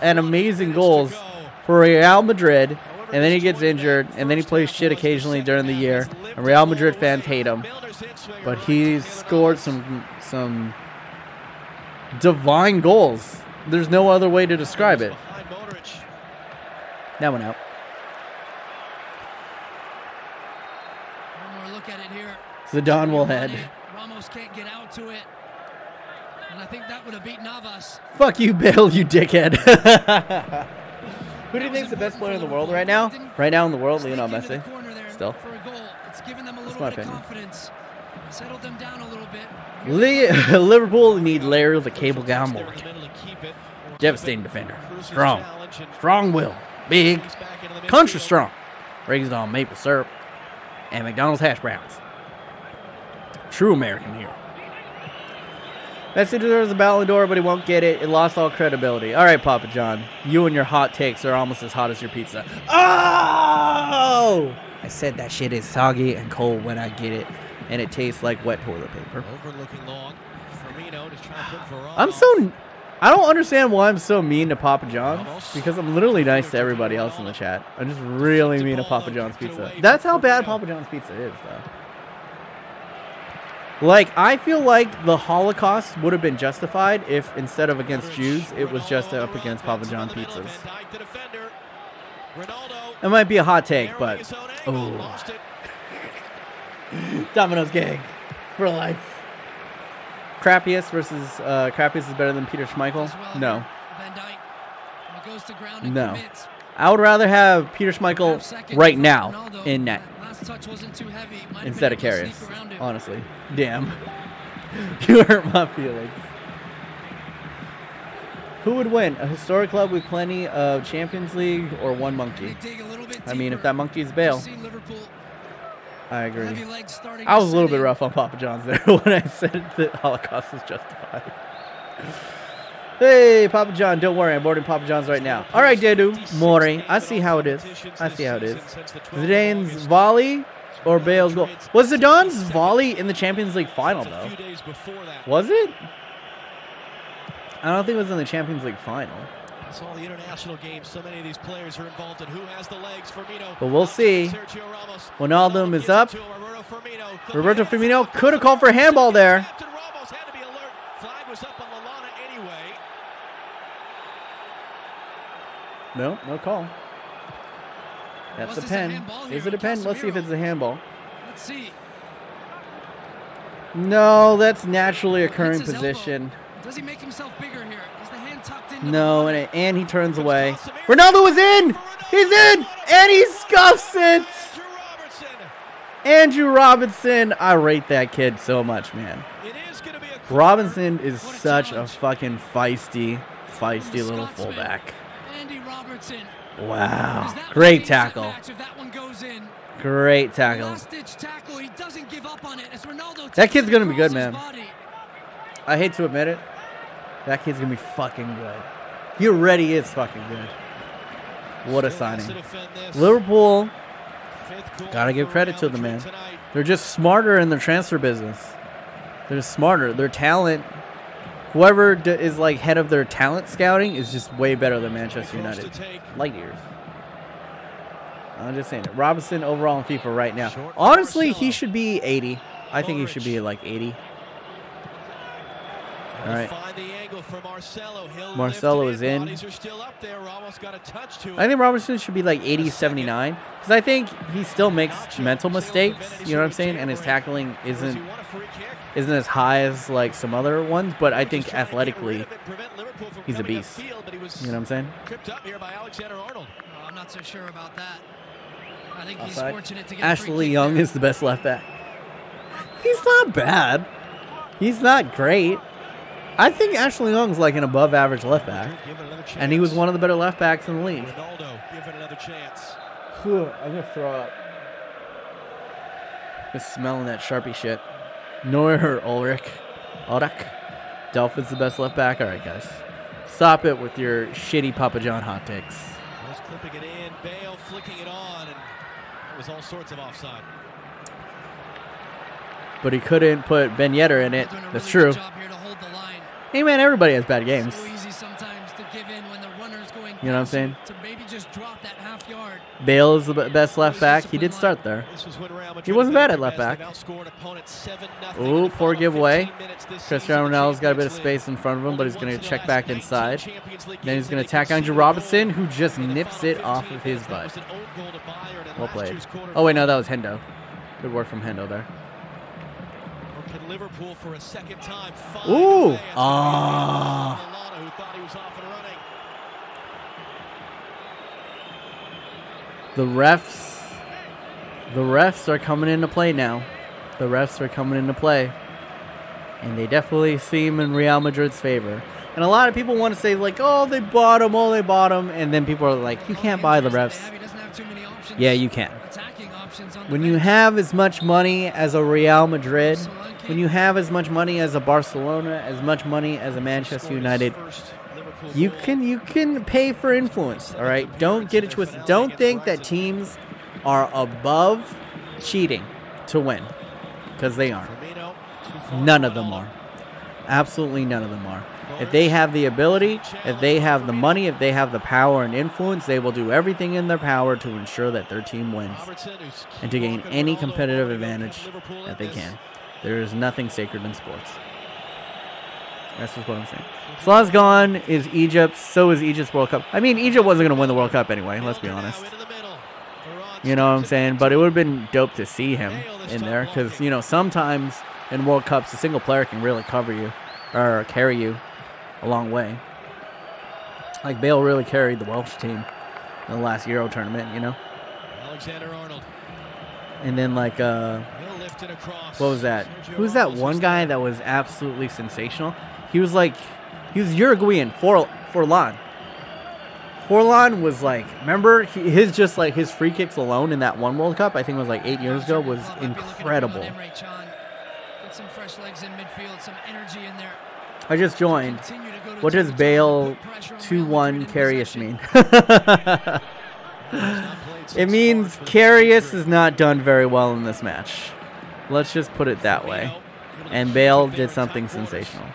and amazing goals for Real Madrid, and then he gets injured, and then he plays shit occasionally during the year, and Real Madrid fans hate him. But he scored some divine goals. There's no other way to describe it. That one out. One more look at it here. Zidane will head. Ramos can't get out to it. And I think that would have beat Navas. Fuck you, Bale, you dickhead. Who do you think is the best player in the world right now? Right now in the world, Lionel Messi. Still. That's my opinion. Settled them down a little bit. Liverpool need Larry the Cable Guy Morgan. Devastating defender. Strong. Strong will. Big. Country strong. Raised on maple syrup and McDonald's hash browns. True American hero. Messi deserves a Ballon d'Or, but he won't get it. It lost all credibility. All right, Papa John. You and your hot takes are almost as hot as your pizza. Oh! I said that shit is soggy and cold when I get it, and it tastes like wet toilet paper. I don't understand why I'm so mean to Papa John's, because I'm literally nice to everybody else in the chat. I'm just really mean to Papa John's pizza. That's how bad Papa John's pizza is, though. Like, I feel like the Holocaust would have been justified if, instead of against Jews, it was just up against Papa John pizzas. It might be a hot take, but... Oh. Domino's gang. For life. Crappiest versus... Crappiest is better than Peter Schmeichel? No. No. I would rather have Peter Schmeichel right now in net. Instead of Karius, honestly. Damn. You hurt my feelings. Who would win? A historic club with plenty of Champions League or one monkey? I mean, if that monkey is Bale. I agree. I was a little bit rough on Papa John's there when I said that Holocaust is justified. Hey, Papa John, don't worry. I'm ordering Papa John's right now. All right, Dedu. Mori. I see how it is. I see how it is. Zidane's volley or Bale's goal? Was Zidane's volley in the Champions League final, though? Was it? I don't think it was in the Champions League final. It's all the international games. So many of these players are involved in who has the legs. Firmino. But we'll see. Ronaldo is up. Roberto Firmino could have called for a handball there. No, no call. That's a pen. Is it a pen? Let's see if it's a handball. Let's see. No, that's naturally occurring position. Does he make himself bigger here? Is the hand tucked in? No, and he turns away. Ronaldo is in! He's in! And he scuffs it! Andrew Robinson. I rate that kid so much, man. Robinson is such a fucking feisty little fullback. Wow. Great tackle. Great tackle. That kid's going to be good, man. I hate to admit it. That kid's going to be fucking good. He already is fucking good. What a signing. Liverpool, got to give credit to them, man. They're just smarter in their transfer business. They're just smarter. Their talent, whoever is like head of their talent scouting is just way better than Manchester United. Light years. I'm just saying it. Robinson overall in FIFA right now. Honestly, he should be 80. I think he should be like 80. All right. Marcelo is in. I think Robinson should be like 80, 79. Because I think he still makes mental mistakes. You know what I'm saying? And his tackling isn't as high as like some other ones. But I think athletically, he's a beast. You know what I'm saying? I'm not so sure about that. I think he's fortunate to get Ashley Young is the best left back. He's not bad. He's not great. I think Ashley Young's like an above average left back. And he was one of the better left backs in the league. Whew, I'm going to throw up. Just smelling that Sharpie shit. Neuer Ulrich. Delphin's the best left back. All right, guys. Stop it with your shitty Papa John hot takes. Clipping it in, Bale flicking it on, and it was all sorts of offside. But he couldn't put Ben Yedder in it. That's true. Hey man, everybody has bad games. You know what I'm saying? Bale is the best left back. He did start there. He wasn't bad at left back. Ooh, poor giveaway. Cristiano Ronaldo's got a bit of space in front of him, but he's going to check back inside. Then he's going to attack Andrew Robinson, who just nips it off of his butt. Well played. Oh wait, no, that was Hendo. Good work from Hendo there. Liverpool for a second time. Ooh! The refs are coming into play now. The refs are coming into play. And they definitely seem in Real Madrid's favor. And a lot of people want to say, like, oh, they bought him, oh, they bought him. And then people are like, you can't buy the refs. Yeah, you can. When you have as much money as a Real Madrid, when you have as much money as a Barcelona, as much money as a Manchester United, you can pay for influence, all right? Don't get it twisted. Don't think that teams are above cheating to win, because they aren't. None of them are. Absolutely none of them are. If they have the ability, if they have the money, if they have the power and influence, they will do everything in their power to ensure that their team wins and to gain any competitive advantage that they can. There is nothing sacred in sports. That's just what I'm saying. Salah's gone. Is Egypt. So is Egypt's World Cup. I mean, Egypt wasn't going to win the World Cup anyway, let's be honest. You know what I'm saying? But it would have been dope to see him in there because, you know, sometimes in World Cups, a single player can really cover you or carry you a long way. Like Bale really carried the Welsh team in the last Euro tournament, you know? Alexander-Arnold. And then, like, what was that? Who's that one guy that was absolutely sensational? He was Uruguayan, Forlan. Forlan was like, remember, his free kicks alone in that one World Cup, I think it was like 8 years ago, was incredible. Some fresh legs in midfield, some energy in there. I just joined. What does Bale 2-1 Karius mean? It means Karius is not done very well in this match. Let's just put it that way. And Bale did something sensational.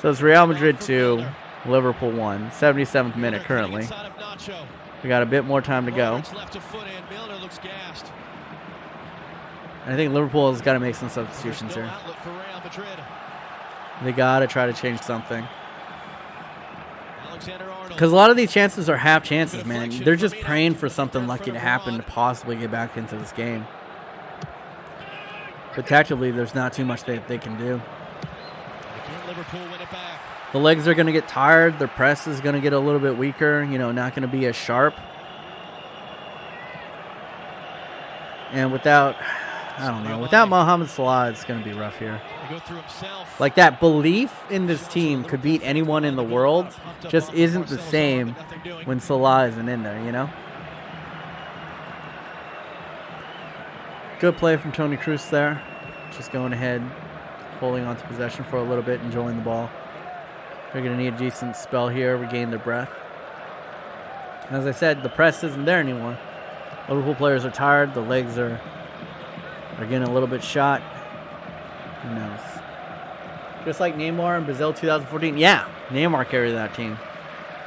So it's Real Madrid 2, Liverpool 1. 77th minute currently. We got a bit more time to go. I think Liverpool has got to make some substitutions here. They got to try to change something. Because a lot of these chances are half chances, man. They're just praying for something lucky to happen to possibly get back into this game. But tactically, there's not too much that they can do. The legs are going to get tired. Their press is going to get a little bit weaker. You know, not going to be as sharp. And without... I don't know. Without Mohamed Salah, it's going to be rough here. Like, that belief in this team could beat anyone in the world just isn't the same when Salah isn't in there, you know? Good play from Toni Kroos there. Just going ahead, holding on to possession for a little bit, enjoying the ball. They're going to need a decent spell here, regain their breath. As I said, the press isn't there anymore. Liverpool players are tired. The legs are getting a little bit shot. Who knows? Just like Neymar in Brazil 2014. Yeah, Neymar carried that team.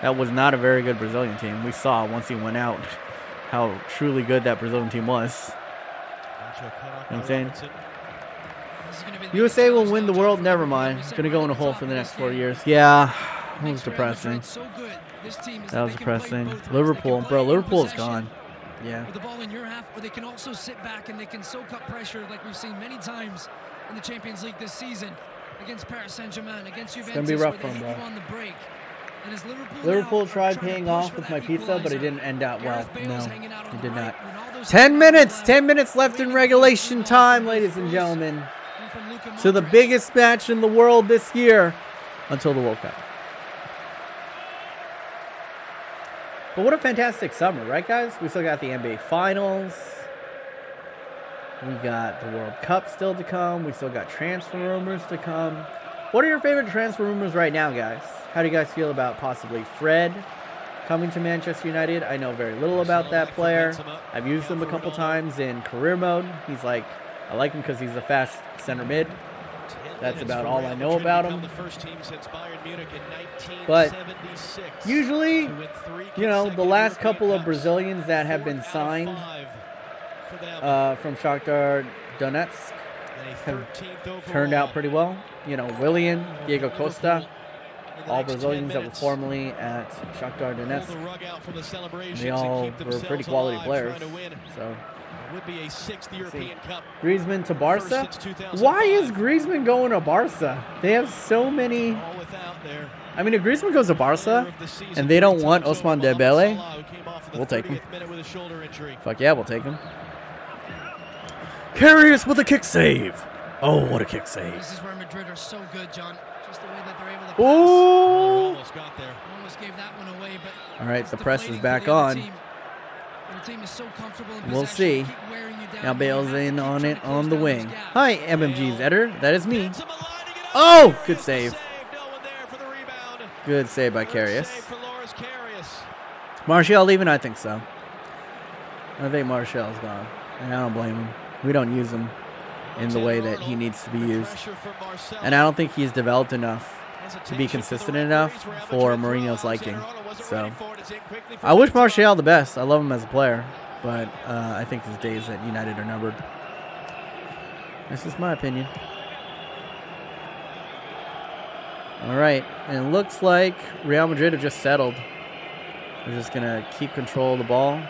That was not a very good Brazilian team. We saw once he went out how truly good that Brazilian team was. You know what I'm saying? USA will win the world. Never mind. It's going to go in a hole for the next 4 years. Yeah, that was depressing. That was depressing. Liverpool. Bro, Liverpool is gone. Yeah. With the ball in your half, or they can also sit back and they can soak up pressure like we've seen many times in the Champions League this season against Paris Saint-Germain, against Juventus. It's going to be rough for them, bro. Liverpool tried paying off with my pizza, but it didn't end out well. No, it did not. 10 minutes! 10 minutes left in regulation time, ladies and gentlemen. To the biggest match in the world this year until the World Cup. But what a fantastic summer, right, guys? We still got the NBA Finals. We got the World Cup still to come. We still got transfer rumors to come. What are your favorite transfer rumors right now, guys? How do you guys feel about possibly Fred coming to Manchester United? I know very little about that player. I've used him a couple times in career mode. He's like, I like him because he's a fast center mid. That's about all I know about him. But usually, you know, the last couple of Brazilians that have been signed from Shakhtar Donetsk have turned out pretty well. You know, Willian, Diego Costa, all Brazilians that were formerly at Shakhtar Donetsk. They all were pretty quality players. So. Would be a 6th European Cup. Griezmann to Barca? Why is Griezmann going to Barca? They have so many I mean, if Griezmann goes to Barca and they don't want Ousmane Dembele, we'll take him. Fuck yeah, we'll take him. Karius with a kick save. Oh, what a kick save. This is where Madrid are so good, John. Just the way that they're able to pass. Ooh. Almost got there. Almost gave that one away, but all right, the press is back on. The team is so comfortable in we'll see. Now Bale's in on it on the wing. Hi, MMG's editor. That is me. Oh, good save. Good save by Karius. Martial leaving? I think so. I think Martial's gone. And I don't blame him. We don't use him in the way that he needs to be used. And I don't think he's developed enough to be consistent enough for Mourinho's liking. So I wish Martial the best. I love him as a player. But I think his days at United are numbered. This is my opinion. All right. And it looks like Real Madrid have just settled. They're just going to keep control of the ball.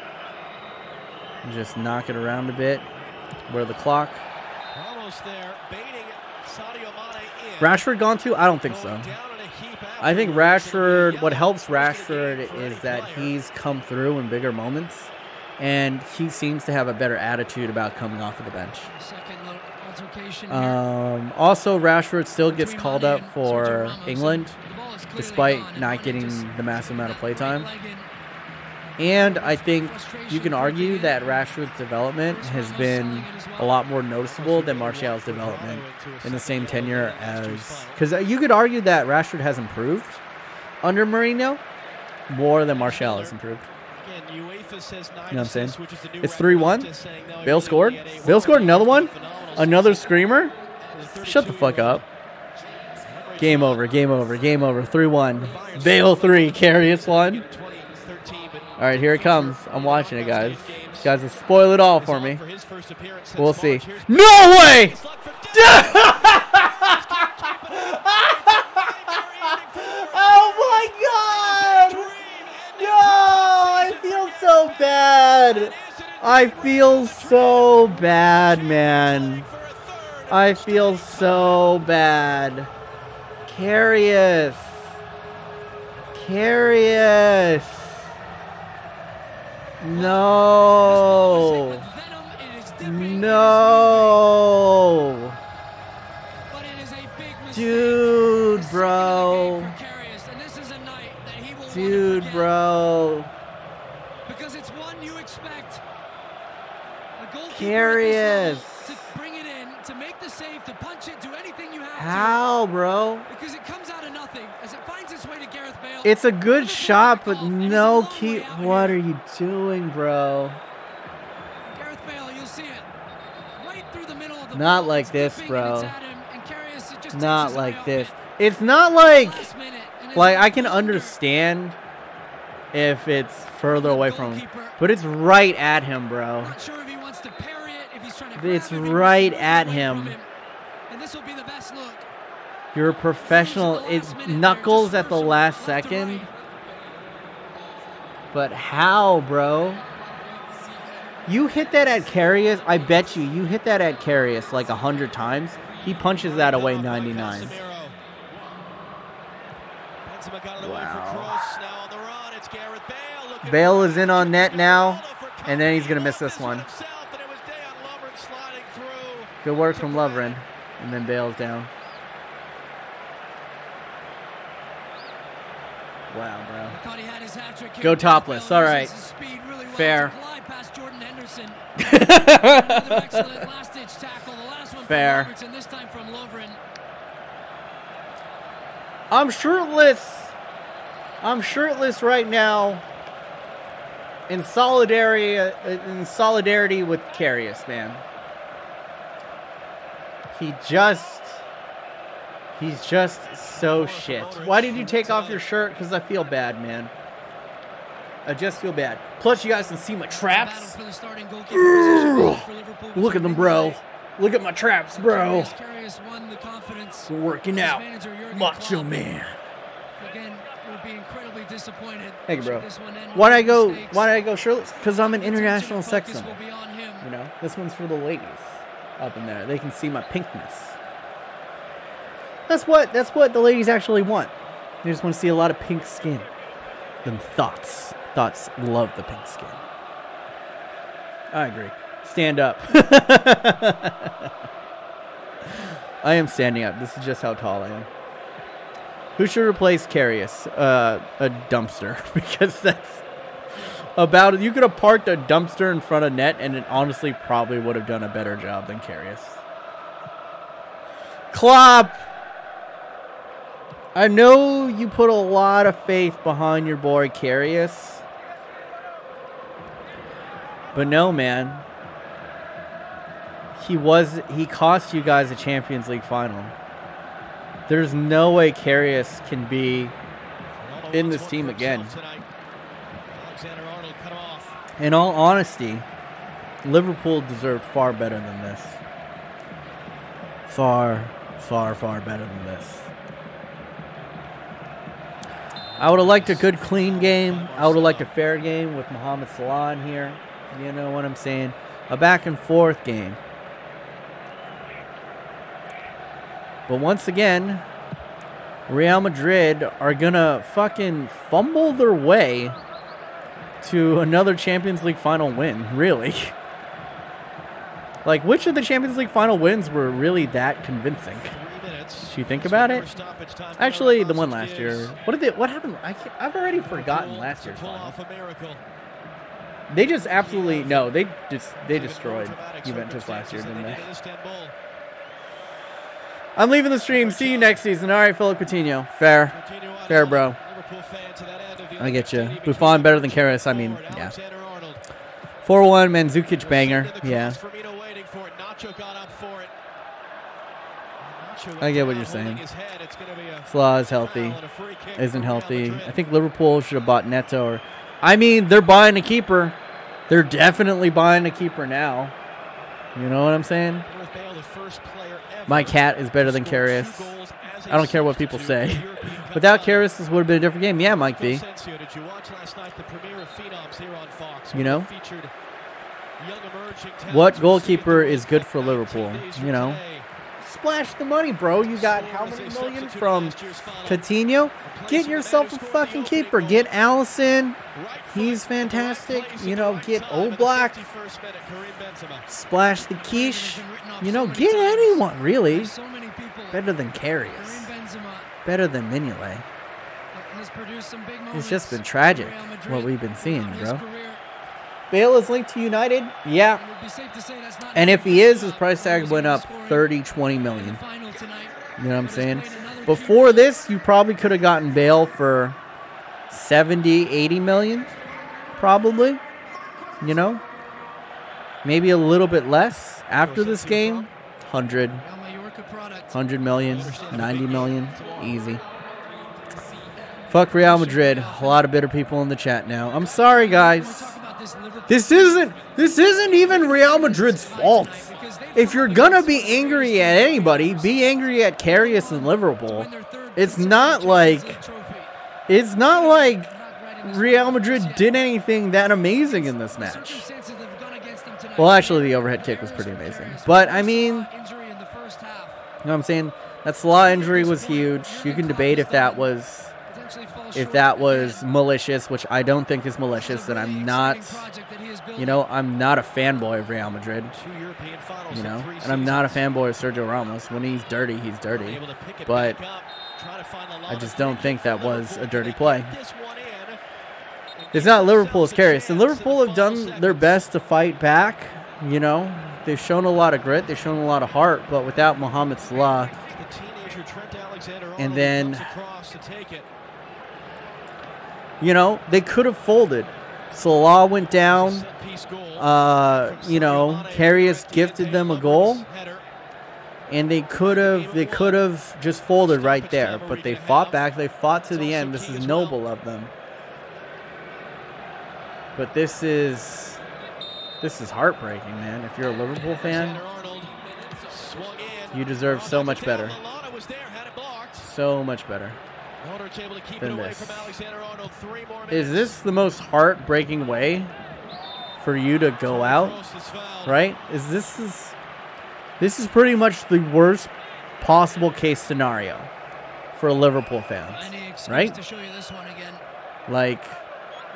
And just knock it around a bit. Where the clock. Almost there, baiting Sadio Mane in. Rashford gone too? I don't think so. I think Rashford, what helps Rashford is that he's come through in bigger moments. And he seems to have a better attitude about coming off of the bench. Also, Rashford still gets called up for England, despite not getting the massive amount of playtime. And I think you can argue that Rashford's development has been a lot more noticeable than Martial's development in the same tenure as... Because you could argue that Rashford has improved under Mourinho more than Martial has improved. You know what I'm saying? It's 3-1. Bale scored. Bale scored another one. Another screamer. Shut the fuck up. Game over, game over, game over. 3-1. Bale 3, Karius 1. All right, here it comes. I'm watching it, guys. You guys will spoil it all for me. We'll see. No way! Oh my God! No, I feel so bad. I feel so bad, man. I feel so bad. Karius. Karius. No. No. Dude, bro. Dude, bro. Because it's one you expect. Karius. To bring it in, to make the save, to punch it, do anything you have to. How, bro? Because it comes out of nothing as it finds its way to Gareth Bale. It's a good shot, but no key. What are you doing, bro? Gareth Bale, you'll see it. Right through the middle of the Not like this, bro. Not like this. It's not like I can understand if it's further away from him, but it's right at him, bro. Not sure if he wants to parry it, if he's trying to It's right at him. And this will be the best look. You're a professional. It's knuckles at the last second. But how, bro? You hit that at Karius. I bet you hit that at Karius like 100 times. He punches that away 99. Wow. Bale is in on net now, and then he's going to miss this one. Good work from Lovren, and then Bale's down. Wow, bro. Go topless. All right. Fair. Fair. I'm shirtless. I'm shirtless right now. In solidarity with Karius, man. He's just so shit. Why did you take off your shirt? Because I feel bad, man. I just feel bad. Plus, you guys can see my traps. Look at them, bro. Look at my traps, bro. We're working out. Macho man. Again, would be incredibly disappointed. Thank you, bro. Why did I go shirtless? Because I'm an international sex symbol. You know, this one's for the ladies up in there. They can see my pinkness. That's what the ladies actually want. They just want to see a lot of pink skin. Them thoughts. Thoughts love the pink skin. I agree. Stand up. I am standing up. This is just how tall I am. Who should replace Karius? A dumpster. Because that's about it. You could have parked a dumpster in front of net, and it honestly probably would have done a better job than Karius. Klopp! I know you put a lot of faith behind your boy Karius. But no, man. He cost you guys a Champions League final. There's no way Karius can be in this team again. In all honesty, Liverpool deserved far better than this. Far, far, far better than this. I would have liked a good, clean game. I would have liked a fair game with Mohamed Salah in here. You know what I'm saying? A back and forth game. But once again, Real Madrid are going to fucking fumble their way to another Champions League final win, really. Like, which of the Champions League final wins were really that convincing? Do you think about it? Actually, the one last year. What happened? I've already forgotten last year's final. They just absolutely, no, they destroyed Juventus last year, didn't they? I'm leaving the stream. See you next season. All right, Philip Coutinho. Fair. Fair, bro. I get you. Buffon better than Karius. I mean, yeah. 4-1, Mandzukic banger. Yeah. I get what you're saying. Salah is healthy. Isn't healthy. I think Liverpool should have bought Neto. Or, I mean, they're buying a keeper. They're definitely buying a keeper now. You know what I'm saying? My cat is better than Karius. I don't care what people say. Without Karius, this would have been a different game. Yeah, Mike B. You know? What goalkeeper is good for Liverpool? You know? Splash the money, bro. You got how many million from Coutinho? Get yourself a fucking keeper. Get Alisson. He's fantastic. You know, get Oblak. Splash the quiche. You know, get anyone, really. Better than Karius. Better than Mignolet. It's just been tragic what we've been seeing, bro. Bale is linked to United? Yeah. And if he is, his price tag went up 30-20 million. You know what I'm saying? Before this, you probably could have gotten Bale for 70-80 million. Probably. You know? Maybe a little bit less after this game. 100 million, 90 million. Easy. Fuck Real Madrid. A lot of bitter people in the chat now. I'm sorry, guys. This isn't even Real Madrid's fault. If you're gonna be angry at anybody, be angry at Karius and Liverpool. It's not like Real Madrid did anything that amazing in this match. Well, actually, the overhead kick was pretty amazing. But I mean, you know what I'm saying? That Salah injury was huge. You can debate if that was malicious, which I don't think is malicious, and I'm not, you know, I'm not a fanboy of Real Madrid, you know, and I'm not a fanboy of Sergio Ramos. When he's dirty, he's dirty, but I just don't think that was a dirty play. It's not Liverpool's Karius, and Liverpool have done their best to fight back, you know. They've shown a lot of grit, they've shown a lot of heart, but without Mohamed Salah, and then, you know, they could have folded. Salah went down. You know, Karius gifted them a goal, and they could have just folded right there. But they fought back. They fought to the end. This is noble of them. But this is heartbreaking, man. If you're a Liverpool fan, you deserve so much better. So much better than this. Is this the most heartbreaking way for you to go out? Right? This is pretty much the worst possible case scenario for Liverpool fans, right? To show you this one again. Like,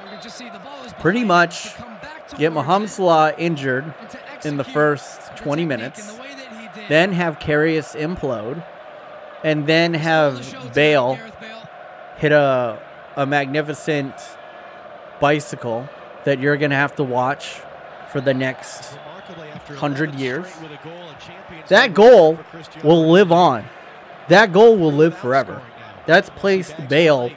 You can just see the ball is pretty behind much to come back get towards Mohamed it Salah injured and to in the execute first the 20 technique minutes, in the way that he did. then have Karius implode, and then have Bale hit a magnificent bicycle that you're going to have to watch for the next 100 years. That goal will live on. That goal will live forever. That's placed Bale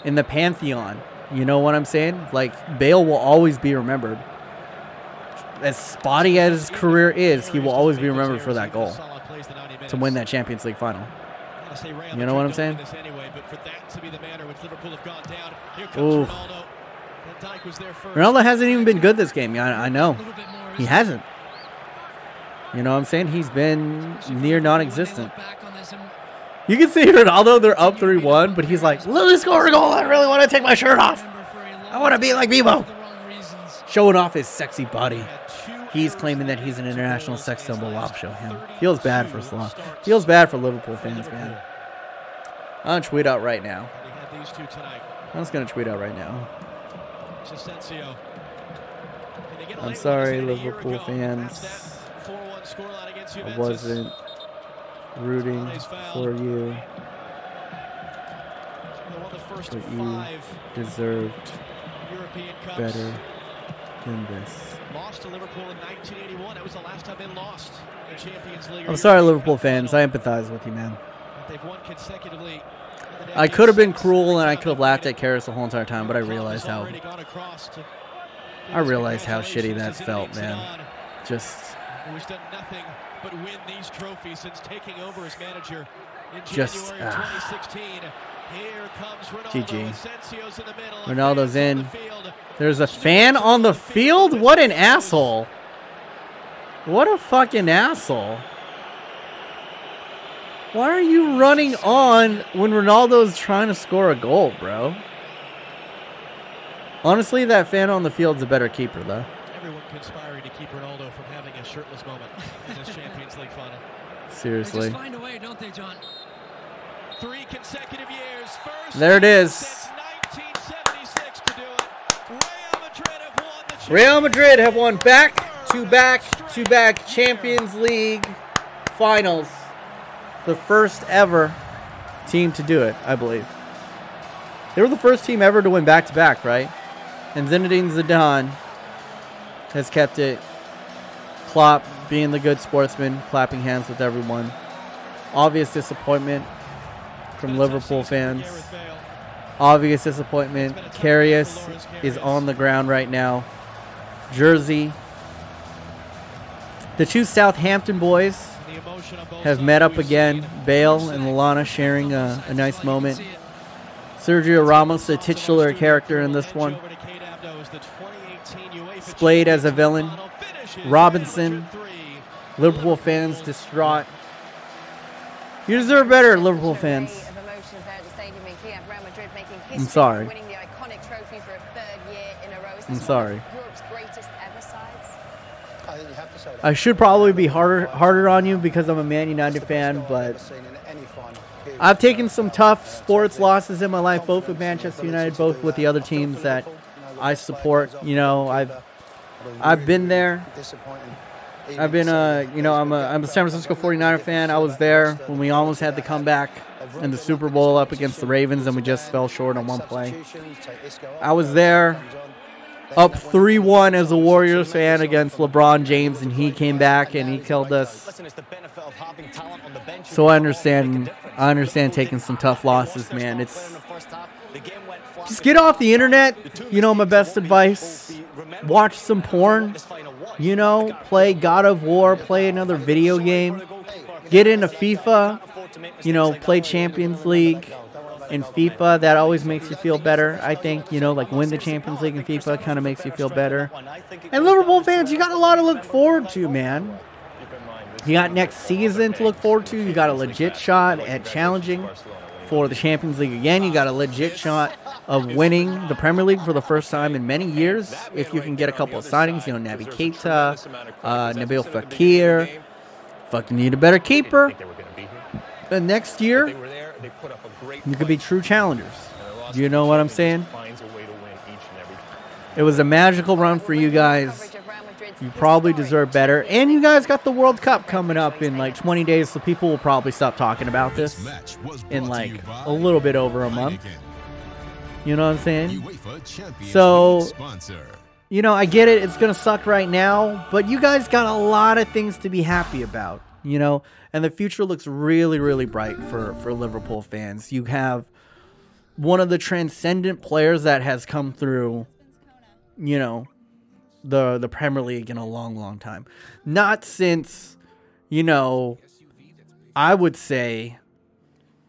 in the pantheon. You know what I'm saying? Like, Bale will always be remembered. As spotty as his career is, he will always be remembered for that goal to win that Champions League final. You know what I'm saying? Ooh. Ronaldo hasn't even been good this game. Yeah, I know. He hasn't. You know what I'm saying? He's been near non-existent. You can see Ronaldo, they're up 3-1, but he's like, let me score a goal. I really want to take my shirt off. I want to be like Bebo. Showing off his sexy body. He's claiming that he's an international sex symbol. I'll show him. Feels bad for Salah. Feels bad for Liverpool fans, man. I'm going to tweet out right now. I'm just going to tweet out right now. I'm sorry, Liverpool fans. I wasn't rooting for you, but you deserved better than this. Lost to Liverpool in 1981. That was the last time they lost the Champions League. I'm sorry, Liverpool fans. I empathize with you, man. They've won consecutively. I could have been cruel and I could have laughed at Karius the whole entire time, but I realized how shitty that's felt, man. Just Who's done nothing but win these trophies since taking over as manager in just January 2016. Here comes Ronaldo. GG. Asensio's in the middle. Ronaldo's in. There's a fan on the field? What an asshole. What a fucking asshole. Why are you running on when Ronaldo's trying to score a goal, bro? Honestly, that fan on the field's a better keeper, though. Everyone conspiring to keep Ronaldo from having a shirtless moment in this Champions League final. Seriously. They just find a way, don't they, John? 3 consecutive years. First there it is. since 1976 to do it. Real Madrid have won back-to-back Champions League finals. The first ever team to do it, I believe. They were the first team ever to win back-to-back, right? And Zinedine Zidane has kept it. Klopp being the good sportsman, clapping hands with everyone. Obvious disappointment from Liverpool fans. Obvious disappointment. Karius is on the ground right now. Jersey. The two Southampton boys have met up again. Bale and Lallana sharing a nice moment. Sergio Ramos, the titular character in this one, displayed as a villain. Robinson, Liverpool fans distraught. You deserve better, Liverpool fans. I'm sorry. I'm sorry. I should probably be harder on you because I'm a Man United fan, but I've taken some tough sports losses in my life, both with Manchester United, both with the other teams that I support. You know, I've been there. I've been I'm a San Francisco 49er fan. I was there when we almost had the comeback in the Super Bowl up against the Ravens, and we just fell short on one play. I was there up 3-1 as a Warriors fan against LeBron James, and he came back and he killed us. So I understand taking some tough losses, man. Just get off the internet. You know, my best advice. Watch some porn. You know, play God of War, play another video game. Get into FIFA. You know, play Champions League in FIFA. That always makes you feel better, I think. You know, like win the Champions League in FIFA kind of makes you feel better. And Liverpool fans, you got a lot to look forward to, man. You got next season to look forward to. You got a legit shot at challenging for the Champions League again. You got a legit shot of winning the Premier League for the first time in many years. If you can get a couple of signings, you know, Naby Keita, Nabil Fekir. Fucking need a better keeper. And next year, they put up a great You could be true challengers. Do you know what I'm saying? finds a way to win each and every time. It was a magical run for you guys. You probably deserve better. And you guys got the World Cup coming up in like 20 days, so people will probably stop talking about this in like a little bit over a month. You know what I'm saying? So, you know, I get it. It's going to suck right now, but you guys got a lot of things to be happy about, you know, and the future looks really, really bright for Liverpool fans. You have one of the transcendent players that has come through, you know, the Premier League in a long, long time. Not since, you know, I would say,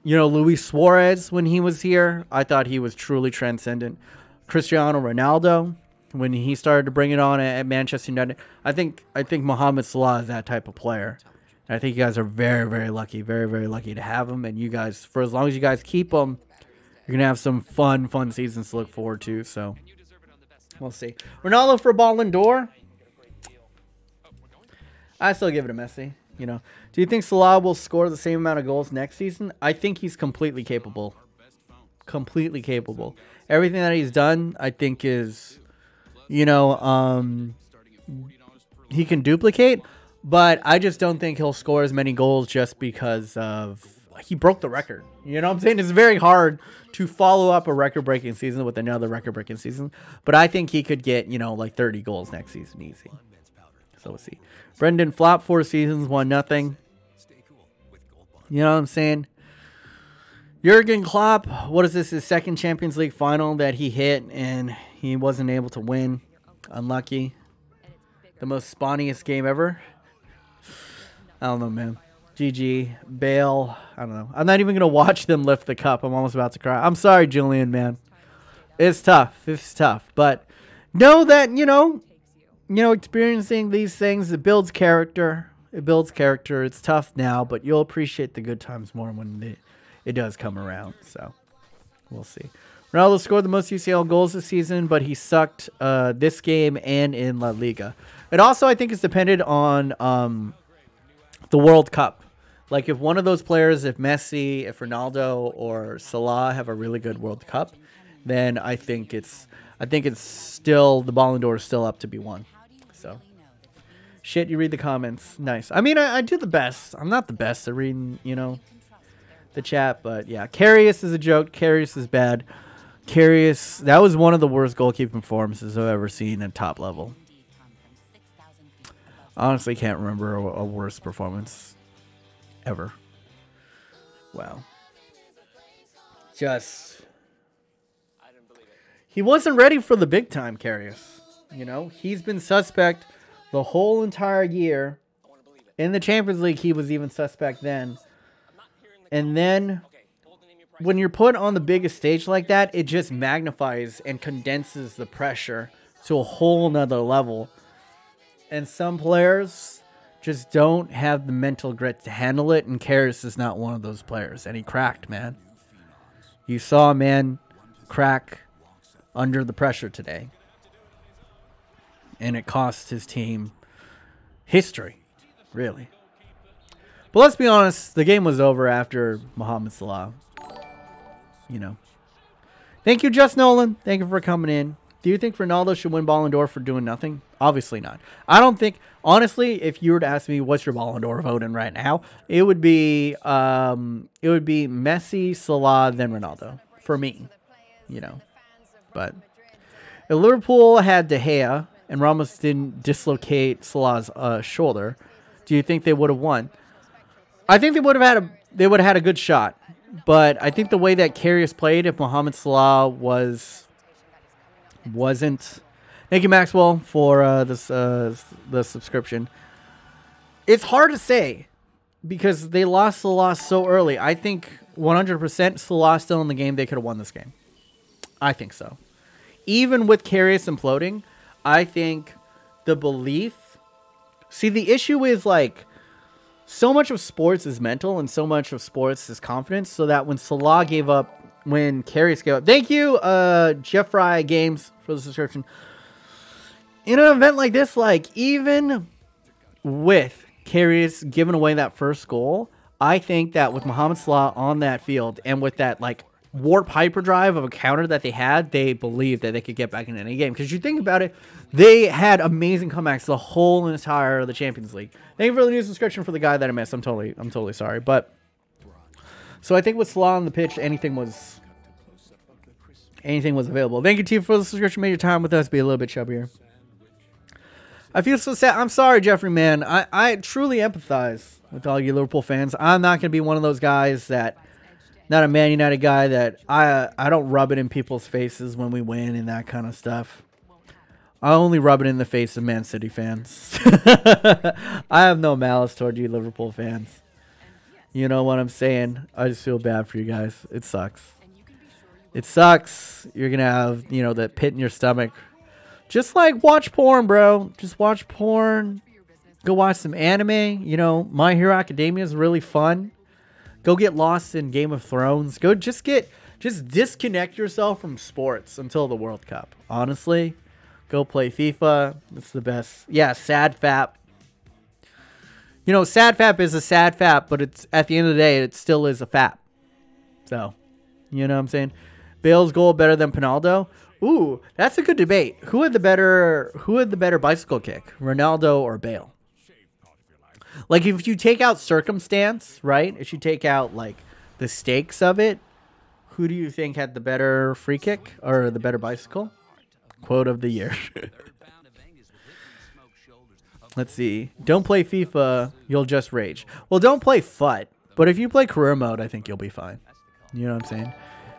you know, Luis Suarez when he was here. I thought he was truly transcendent. Cristiano Ronaldo, when he started to bring it on at Manchester United. I think Mohamed Salah is that type of player. And I think you guys are very, very lucky, very, very lucky to have him. And you guys, for as long as you guys keep him, you're going to have some fun seasons to look forward to. So, we'll see. Ronaldo for Ballon d'Or? I still give it to Messi. You know, do you think Salah will score the same amount of goals next season? I think he's completely capable. Completely capable. Everything that he's done, I think is, you know, he can duplicate, but I just don't think he'll score as many goals just because of he broke the record. You know what I'm saying? It's very hard to follow up a record-breaking season with another record-breaking season, but I think he could get, you know, like 30 goals next season easy. So we'll see. Brendan flopped 4 seasons, 1-0. You know what I'm saying? Jurgen Klopp, what is this, his second Champions League final that he hit and he wasn't able to win? Unlucky. The most spawniest game ever. I don't know, man. GG. Bale. I don't know. I'm not even going to watch them lift the cup. I'm almost about to cry. I'm sorry, Julian, man. It's tough. It's tough. But know that, you know, experiencing these things, it builds character. It builds character. It's tough now, but you'll appreciate the good times more when it does come around. So, we'll see. Ronaldo scored the most UCL goals this season, but he sucked this game and in La Liga. It also, I think, is dependent on the World Cup. Like, if one of those players, if Messi, if Ronaldo, or Salah have a really good World Cup, then I think it's still, the Ballon d'Or is still up to be won. So, shit, you read the comments. Nice. I mean, I do the best. I'm not the best at reading, you know, the chat, but yeah. Karius is a joke. Karius is bad. Karius, that was one of the worst goalkeeping performances I've ever seen at top level. Honestly, can't remember a worse performance ever. Wow. Just, he wasn't ready for the big time, Karius. You know, he's been suspect the whole entire year. In the Champions League, he was even suspect then. And then, when you're put on the biggest stage like that, it just magnifies and condenses the pressure to a whole nother level. And some players just don't have the mental grit to handle it, and Karius is not one of those players. And he cracked, man. You saw a man crack under the pressure today. And it cost his team history, really. But let's be honest, the game was over after Mohamed Salah. You know. Thank you, Just Nolan. Thank you for coming in. Do you think Ronaldo should win Ballon d'Or for doing nothing? Obviously not. I don't think, honestly, if you were to ask me what's your Ballon d'Or vote in right now, it would be Messi, Salah, then Ronaldo for me. You know. But if Liverpool had De Gea and Ramos didn't dislocate Salah's shoulder, do you think they would have won? I think they would have had a good shot. But I think the way that Karius played, if Mohamed Salah wasn't, thank you, Maxwell, for the subscription. It's hard to say because they lost Salah so early. I think 100% Salah still in the game. They could have won this game. I think so. Even with Karius imploding, I think the belief. See, the issue is like, so much of sports is mental and so much of sports is confidence, so that when Salah gave up, when Karius gave up, thank you, Jeffrey Games, for the subscription. In an event like this, like, even with Karius giving away that first goal, I think that with Mohamed Salah on that field and with that like warp hyperdrive of a counter that they had, they believed that they could get back in any game. Because you think about it, they had amazing comebacks the whole entire of the Champions League. Thank you for the new subscription for the guy that I missed. I'm totally sorry. But so I think with Salah on the pitch, anything was available. Thank you, T, for the subscription. Made your time with us be a little bit chubbier. I feel so sad. I'm sorry, Jeffrey, man. I truly empathize with all you Liverpool fans. I'm not going to be one of those guys that, not a Man United guy, that I don't rub it in people's faces when we win and that kind of stuff. I only rub it in the face of Man City fans. I have no malice toward you Liverpool fans. You know what I'm saying? I just feel bad for you guys. It sucks. It sucks. You're going to have, you know, that pit in your stomach. Just like watch porn, bro. Just watch porn. Go watch some anime. You know, My Hero Academia is really fun. Go get lost in Game of Thrones. Go just disconnect yourself from sports until the World Cup. Honestly, go play FIFA. It's the best. Yeah, sad fap. You know, sad fap is a sad fap, but it's at the end of the day, it still is a fap. So, you know what I'm saying? Bale's goal better than Pinaldo? Ooh, that's a good debate. Who had the better bicycle kick, Ronaldo or Bale? Like, if you take out circumstance, right? If you take out like the stakes of it, who do you think had the better free kick or the better bicycle? Quote of the year. Let's see. Don't play FIFA, you'll just rage. Well, don't play FUT, but if you play career mode, I think you'll be fine. You know what I'm saying?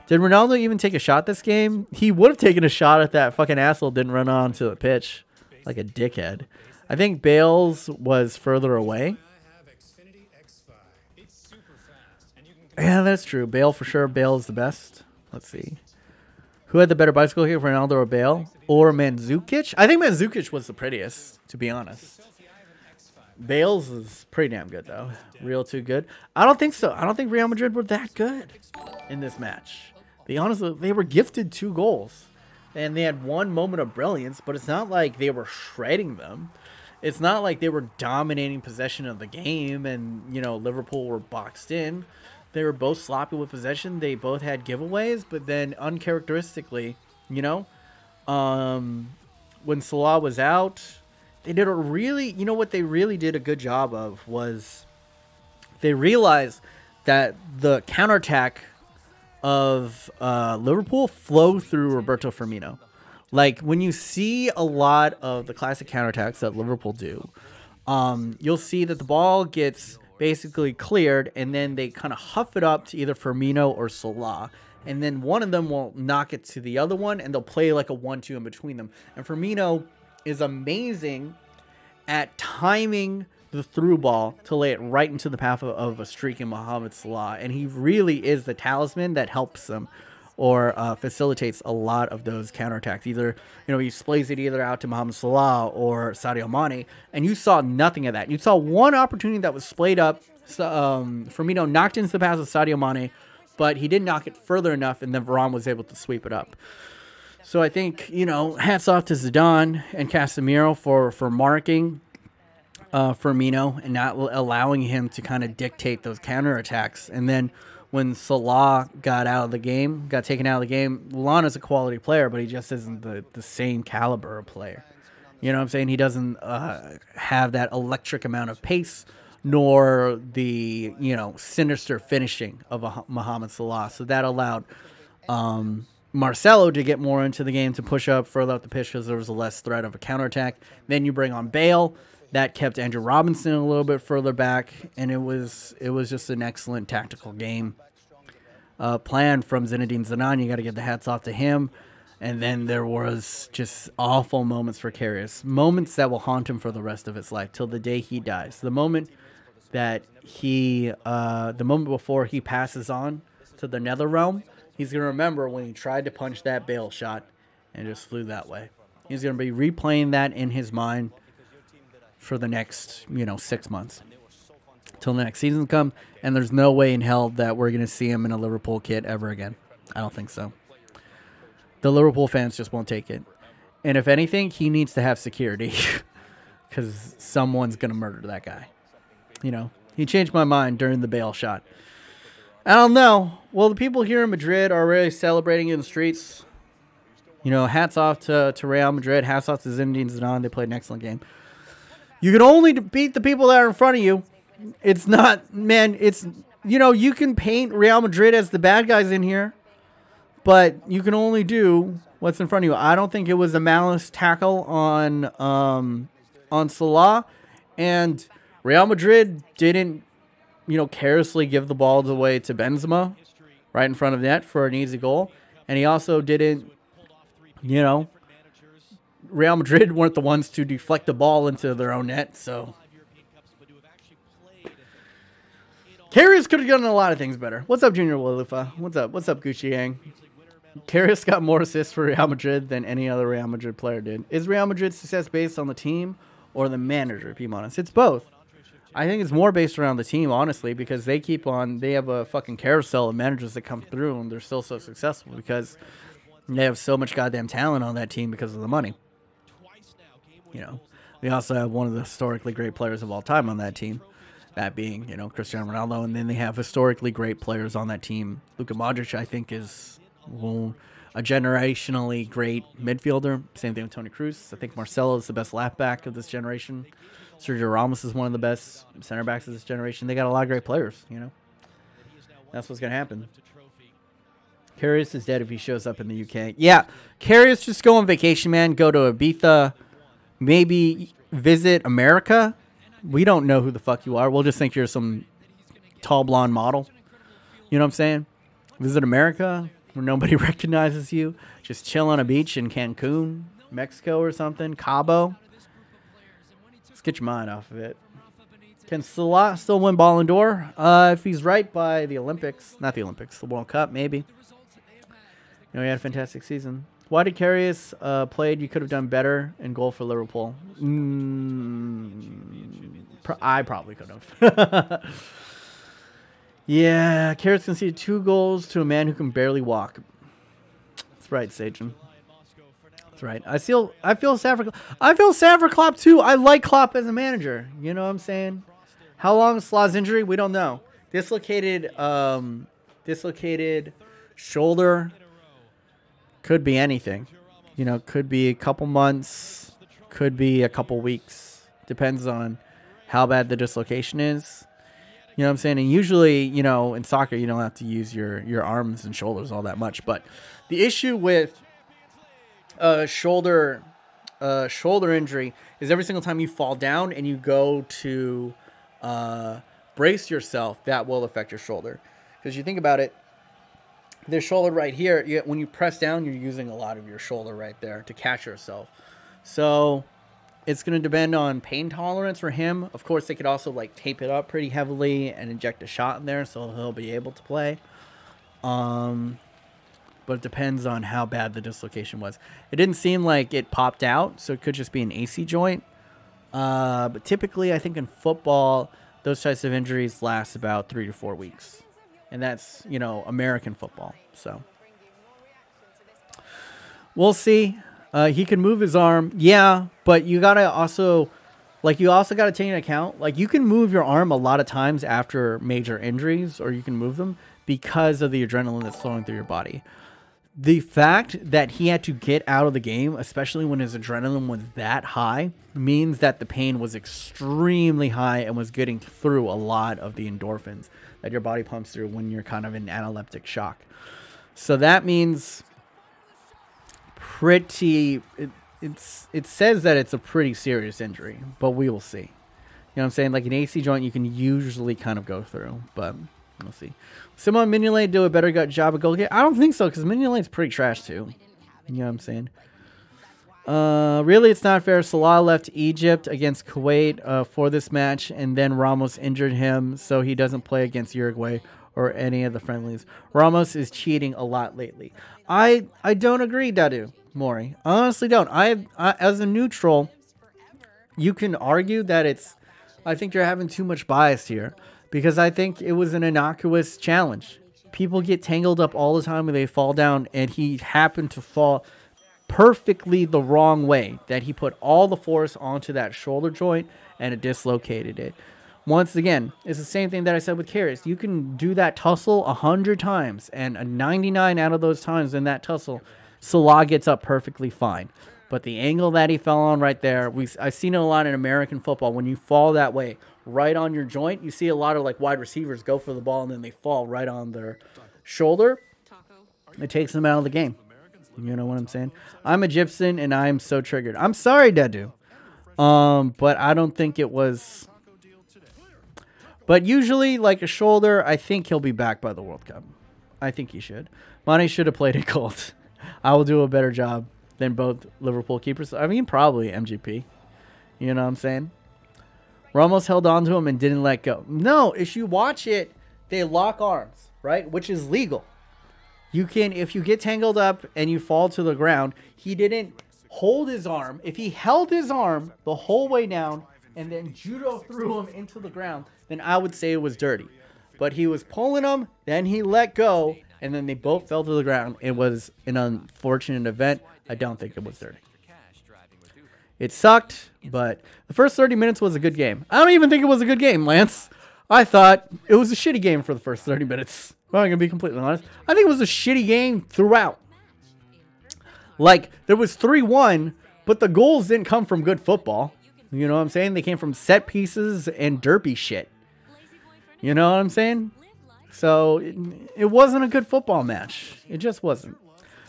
Did Ronaldo even take a shot this game? He would have taken a shot if that fucking asshole didn't run onto the pitch like a dickhead. I think Bale's was further away. Yeah, that's true. Bale for sure. Bale is the best. Let's see. Who had the better bicycle kick, Ronaldo or Bale? Or Mandzukic? I think Mandzukic was the prettiest, to be honest. Bale's is pretty damn good, though. Real too good. I don't think so. I don't think Real Madrid were that good in this match. They were gifted 2 goals. And they had one moment of brilliance, but it's not like they were shredding them. It's not like they were dominating possession of the game and, you know, Liverpool were boxed in. They were both sloppy with possession. They both had giveaways, but then uncharacteristically, you know, when Salah was out, they did you know what they really did a good job of was they realized that the counterattack of Liverpool flow through Roberto Firmino. Like, when you see a lot of the classic counterattacks that Liverpool do, you'll see that the ball gets basically cleared, and then they kind of huff it up to either Firmino or Salah, and then one of them will knock it to the other one, and they'll play like a 1-2 in between them. And Firmino is amazing at timing the through ball to lay it right into the path of a streaking Mohamed Salah, and he really is the talisman that helps them or facilitates a lot of those counterattacks. Either, you know, he splays it either out to Mohamed Salah or Sadio Mane, and you saw nothing of that. You saw one opportunity that was splayed up. Firmino knocked into the pass of Sadio Mane, but he didn't knock it further enough, and then Varane was able to sweep it up. So I think, you know, hats off to Zidane and Casemiro for marking Firmino and not allowing him to kind of dictate those counterattacks. And then when Salah got taken out of the game, Lallana's a quality player, but he just isn't the same caliber of player. You know what I'm saying? He doesn't have that electric amount of pace, nor the, you know, sinister finishing of a Mohamed Salah. So that allowed Marcelo to get more into the game, to push up further up the pitch because there was a less threat of a counterattack. Then you bring on Bale. That kept Andrew Robinson a little bit further back, and it was just an excellent tactical game plan from Zinedine Zidane. You got to get the hats off to him. And then there was just awful moments for Karius, moments that will haunt him for the rest of his life till the day he dies. The moment before he passes on to the nether realm, he's gonna remember when he tried to punch that Bale shot and just flew that way. He's gonna be replaying that in his mind for the next, 6 months till the next season come, and there's no way in hell that we're going to see him in a Liverpool kit ever again. I don't think so. The Liverpool fans just won't take it. And if anything, he needs to have security because someone's going to murder that guy. He changed my mind during the Bale shot. I don't know. Well, the people here in Madrid are really celebrating in the streets. You know, hats off to Real Madrid. Hats off to Zinedine Zidane. They played an excellent game. You can only beat the people that are in front of you. It's not, man, it's, you know, you can paint Real Madrid as the bad guys in here, but you can only do what's in front of you. I don't think it was a malice tackle on Salah, and Real Madrid didn't, you know, carelessly give the balls away to Benzema right in front of net for an easy goal. And he also didn't, you know, Real Madrid weren't the ones to deflect the ball into their own net. So Karius could have done a lot of things better. What's up, Junior Walufa? What's up? What's up, Gucci Yang? Karius got more assists for Real Madrid than any other Real Madrid player did. Is Real Madrid's success based on the team or the manager, be honest? It's both. I think it's more based around the team, honestly, because they keep on, they have a fucking carousel of managers that come through, and they're still so successful because they have so much goddamn talent on that team because of the money. You know, they also have one of the historically great players of all time on that team, that being, you know, Cristiano Ronaldo, and then they have historically great players on that team. Luka Modric, I think, is a generationally great midfielder. Same thing with Toni Kroos. I think Marcelo is the best left back of this generation. Sergio Ramos is one of the best center backs of this generation. They got a lot of great players, you know. That's what's going to happen. Karius is dead if he shows up in the UK. Yeah, Karius, just go on vacation, man. Go to Ibiza. Maybe visit America. We don't know who the fuck you are. We'll just think you're some tall blonde model. You know what I'm saying? Visit America where nobody recognizes you. Just chill on a beach in Cancun, Mexico or something. Cabo. Let's get your mind off of it. Can Salah still win Ballon d'Or? If he's right by the Olympics. Not the Olympics. The World Cup, maybe. You know, he had a fantastic season. Why did Karius played? You could have done better in goal for Liverpool. I probably could have. Yeah, Karius conceded 2 goals to a man who can barely walk. That's right, Sagen. That's right. I feel sad for Klopp too. I like Klopp as a manager. You know what I'm saying? How long is Salah's injury? We don't know. Dislocated shoulder. Could be anything. You know, could be a couple months, could be a couple weeks. Depends on how bad the dislocation is. You know what I'm saying? And usually, you know, in soccer, you don't have to use your arms and shoulders all that much. But the issue with shoulder injury is every single time you fall down and you go to brace yourself, that will affect your shoulder. Because you think about it, the shoulder right here, when you press down, you're using a lot of your shoulder right there to catch yourself. So it's going to depend on pain tolerance for him. Of course, they could also like tape it up pretty heavily and inject a shot in there so he'll be able to play. But it depends on how bad the dislocation was. It didn't seem like it popped out, so it could just be an AC joint. But typically, I think in football, those types of injuries last about 3 to 4 weeks. And that's, you know, American football. So we'll see. He can move his arm. Yeah, but you got to also, like, you also got to take into account, like, you can move your arm a lot of times after major injuries, or you can move them because of the adrenaline that's flowing through your body. The fact that he had to get out of the game, especially when his adrenaline was that high, means that the pain was extremely high and was getting through a lot of the endorphins that your body pumps through when you're kind of in analeptic shock. So that means it says that it's a pretty serious injury, but we will see. You know what I'm saying? Like an AC joint, you can usually kind of go through, but we'll see. Simon Mignolet do a better job of goalkeeping? I don't think so, because Mignolet's pretty trash too. You know what I'm saying? Really, it's not fair. Salah left Egypt against Kuwait for this match, and then Ramos injured him, so he doesn't play against Uruguay or any of the friendlies. Ramos is cheating a lot lately. I don't agree, Dadu Mori. I honestly don't. I as a neutral, you can argue that it's. I think you're having too much bias here, because I think it was an innocuous challenge. People get tangled up all the time when they fall down, and he happened to fall perfectly the wrong way, that he put all the force onto that shoulder joint and it dislocated it. Once again, it's the same thing that I said with Karius. You can do that tussle 100 times, and 99 out of those times in that tussle, Salah gets up perfectly fine. But the angle that he fell on right there, I've seen it a lot in American football. When you fall that way, right on your joint, you see a lot of like wide receivers go for the ball and then they fall right on their shoulder. It takes them out of the game. You know what I'm saying? I'm Egyptian and I'm so triggered. I'm sorry, Dedu. But I don't think it was. But usually, like a shoulder, I think he'll be back by the World Cup. I think he should. Mane should have played it cold. I will do a better job than both Liverpool keepers. I mean, probably MGP. You know what I'm saying? Ramos held on to him and didn't let go. No, if you watch it, they lock arms, right? Which is legal. You can, if you get tangled up and you fall to the ground, he didn't hold his arm. If he held his arm the whole way down and then judo threw him into the ground, then I would say it was dirty. But he was pulling him, then he let go, and then they both fell to the ground. It was an unfortunate event. I don't think it was dirty. It sucked, but the first 30 minutes was a good game. I don't even think it was a good game, Lance. I thought it was a shitty game for the first 30 minutes. I'm going to be completely honest. I think it was a shitty game throughout. Like, there was 3-1, but the goals didn't come from good football. You know what I'm saying? They came from set pieces and derpy shit. You know what I'm saying? So, it wasn't a good football match. It just wasn't.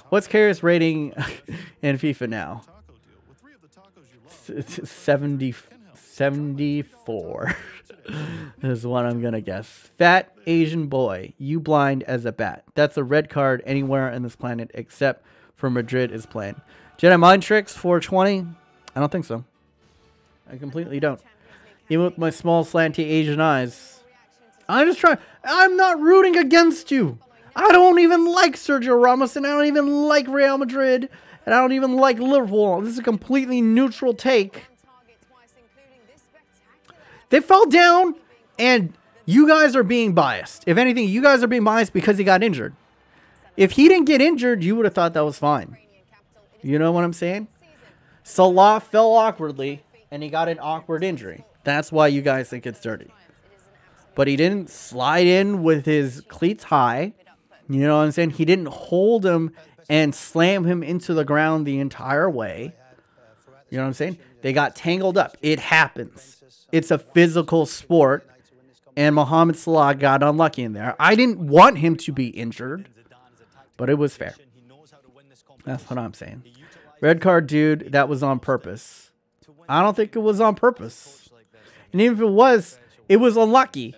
What's Karius rating in FIFA now? 74 is what I'm going to guess. Fat Asian boy, you blind as a bat. That's a red card anywhere on this planet except for Madrid is playing. Jedi Mind Tricks 420? I don't think so. I completely don't. Even with my small slanty Asian eyes. I'm just trying. I'm not rooting against you. I don't even like Sergio Ramos, and I don't even like Real Madrid, and I don't even like Liverpool. This is a completely neutral take. They fell down, and you guys are being biased. If anything, you guys are being biased because he got injured. If he didn't get injured, you would have thought that was fine. You know what I'm saying? Salah fell awkwardly, and he got an awkward injury. That's why you guys think it's dirty. But he didn't slide in with his cleats high. You know what I'm saying? He didn't hold him and slam him into the ground the entire way. You know what I'm saying? They got tangled up. It happens. It's a physical sport. And Mohamed Salah got unlucky in there. I didn't want him to be injured. But it was fair. That's what I'm saying. Red card, dude, that was on purpose. I don't think it was on purpose. And even if it was unlucky.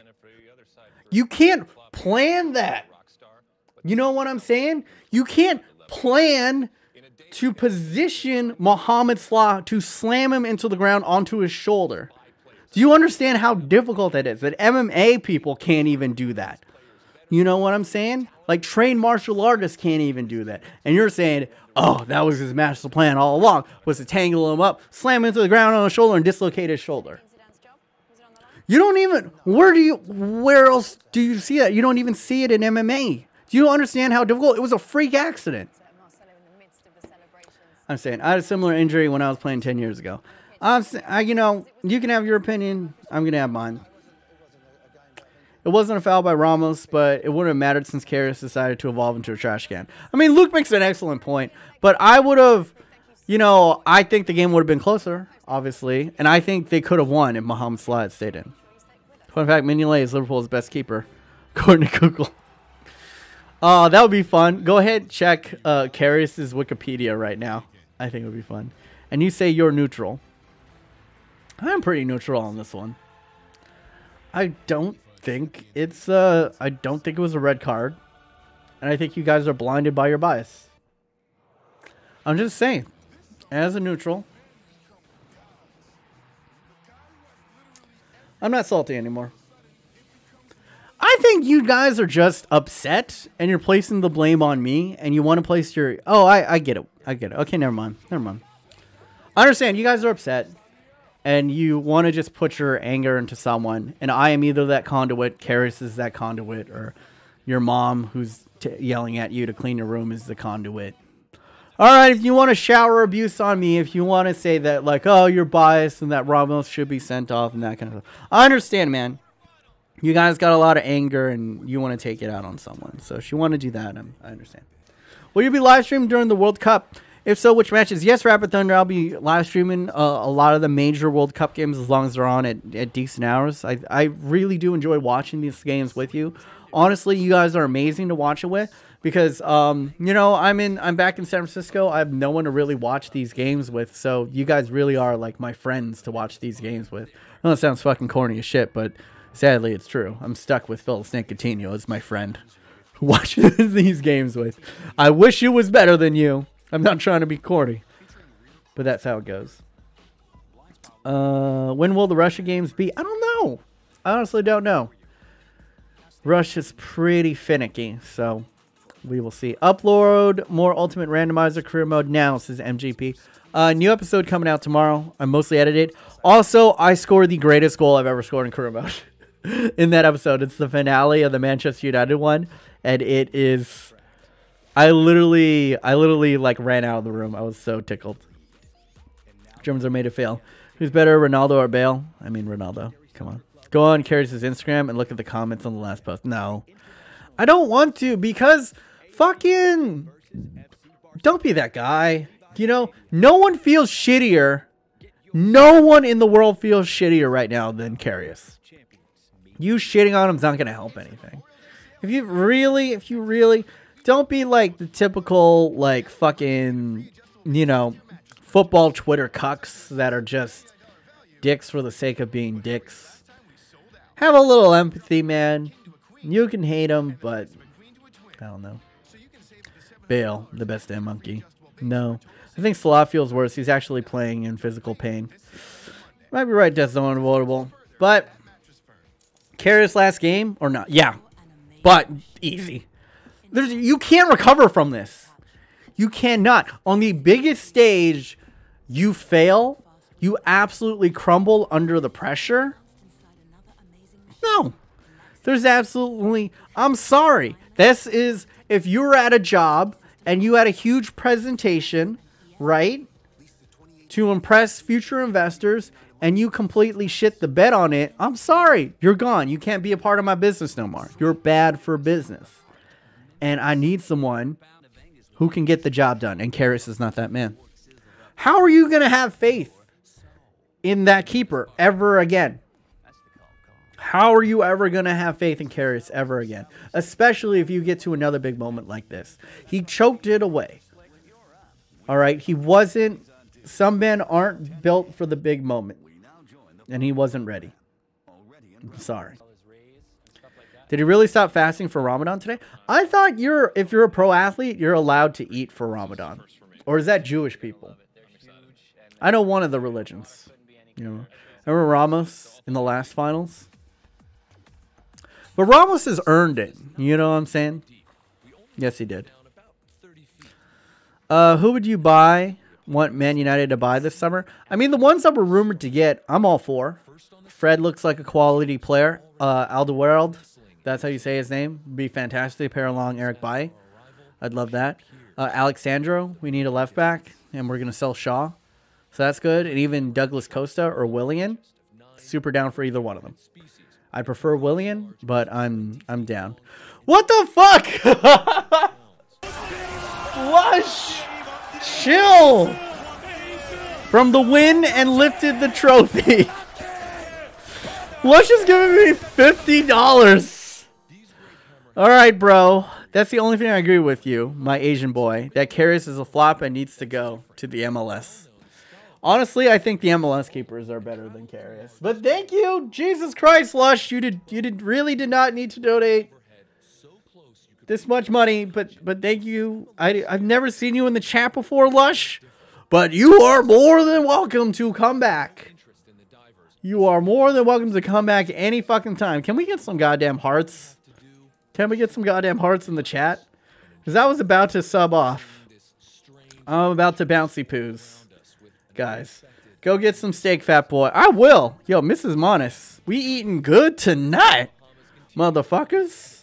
You can't plan that. You know what I'm saying? You can't plan to position Mohamed Salah to slam him into the ground onto his shoulder. Do you understand how difficult that is? That MMA people can't even do that. You know what I'm saying? Like trained martial artists can't even do that. And you're saying, oh, that was his master plan all along, was to tangle him up, slam him into the ground on his shoulder, and dislocate his shoulder. You don't even, where else do you see that? You don't even see it in MMA. Do you understand how difficult? It was a freak accident. I'm saying, I had a similar injury when I was playing 10 years ago. You know, you can have your opinion. I'm going to have mine. It wasn't a foul by Ramos, but it wouldn't have mattered since Karius decided to evolve into a trash can. I mean, Luke makes an excellent point, but I would have, you know, I think the game would have been closer, obviously, and I think they could have won if Mohamed Salah had stayed in. Fun fact, Mignolet is Liverpool's best keeper, according to Google. That would be fun. Go ahead, check Karius' Wikipedia right now. I think it would be fun. And you say you're neutral. I'm pretty neutral on this one. I don't think it's I don't think it was a red card. And I think you guys are blinded by your bias. I'm just saying, as a neutral, I'm not salty anymore. I think you guys are just upset and you're placing the blame on me and you want to place your... Oh, I get it. I get it. Okay, never mind. Never mind. I understand. You guys are upset and you want to just put your anger into someone. And I am either that conduit, Karius is that conduit, or your mom who's yelling at you to clean your room is the conduit. All right, if you want to shower abuse on me, if you want to say that, like, oh, you're biased and that Ramos should be sent off and that kind of stuff. I understand, man. You guys got a lot of anger and you want to take it out on someone. So if you want to do that, I understand. Will you be live streaming during the World Cup? If so, which matches? Yes, Rapid Thunder, I'll be live streaming a lot of the major World Cup games as long as they're on at decent hours. I really do enjoy watching these games with you. Honestly, you guys are amazing to watch it with because, you know, I'm back in San Francisco. I have no one to really watch these games with, so you guys really are like my friends to watch these games with. I know it sounds fucking corny as shit, but sadly, it's true. I'm stuck with Phil Snake Coutinho as my friend who watches these games with. I wish it was better than you. I'm not trying to be corny, but that's how it goes. When will the Russia games be? I don't know. I honestly don't know. Russia's pretty finicky, so we will see. Upload more Ultimate Randomizer career mode now, says MGP. New episode coming out tomorrow. I'm mostly edited. Also, I scored the greatest goal I've ever scored in career mode in that episode. It's the finale of the Manchester United one, and it is... I literally like ran out of the room. I was so tickled. Germans are made to fail. Who's better, Ronaldo or Bale? I mean, Ronaldo. Come on. Go on Carrie's Instagram and look at the comments on the last post. No. I don't want to because fucking... Don't be that guy. You know, no one feels shittier. No one in the world feels shittier right now than Carrius. You shitting on him is not going to help anything. If you really... Don't be like the typical, like, fucking, you know, football Twitter cucks that are just dicks for the sake of being dicks. Have a little empathy, man. You can hate them, but I don't know. Bale, the best damn monkey. No. I think Salah feels worse. He's actually playing in physical pain. Might be right, that's unavoidable. But, Karius last game or not? Yeah. But, easy. You can't recover from this. You cannot. On the biggest stage, you fail. You absolutely crumble under the pressure. No. There's absolutely... I'm sorry. This is... If you were at a job and you had a huge presentation, right, to impress future investors, and you completely shit the bed on it, I'm sorry. You're gone. You can't be a part of my business no more. You're bad for business. And I need someone who can get the job done. And Karras is not that man. How are you going to have faith in that keeper ever again? How are you ever going to have faith in Karras ever again? Especially if you get to another big moment like this. He choked it away. All right. He wasn't. Some men aren't built for the big moment. And he wasn't ready. I'm sorry. Did he really stop fasting for Ramadan today? I thought if you're a pro athlete, you're allowed to eat for Ramadan. Or is that Jewish people? I know one of the religions. You know, remember Ramos in the last finals? But Ramos has earned it. You know what I'm saying? Yes, he did. Who would you want Man United to buy this summer? I mean, the ones that were rumored to get, I'm all for. Fred looks like a quality player. Alderweireld. That's how you say his name. Be fantastic. Pair along Eric Bailly. I'd love that. Alexandro, we need a left back, and we're going to sell Shaw. So that's good. And even Douglas Costa or Willian. Super down for either one of them. I prefer Willian, but I'm down. What the fuck? Lush! Chill! From the win and lifted the trophy. Lush is giving me $50. All right, bro. That's the only thing I agree with you, my Asian boy. That Karras is a flop and needs to go to the MLS. Honestly, I think the MLS keepers are better than Karras. But thank you, Jesus Christ, Lush. You really did not need to donate this much money, but thank you. I've never seen you in the chat before, Lush, but you are more than welcome to come back. You are more than welcome to come back any fucking time. Can we get some goddamn hearts? Can we get some goddamn hearts in the chat? Because I was about to sub off. I'm about to bouncy poos. Guys, go get some steak, fat boy. I will. Yo, Mrs. Monis, we eating good tonight, motherfuckers.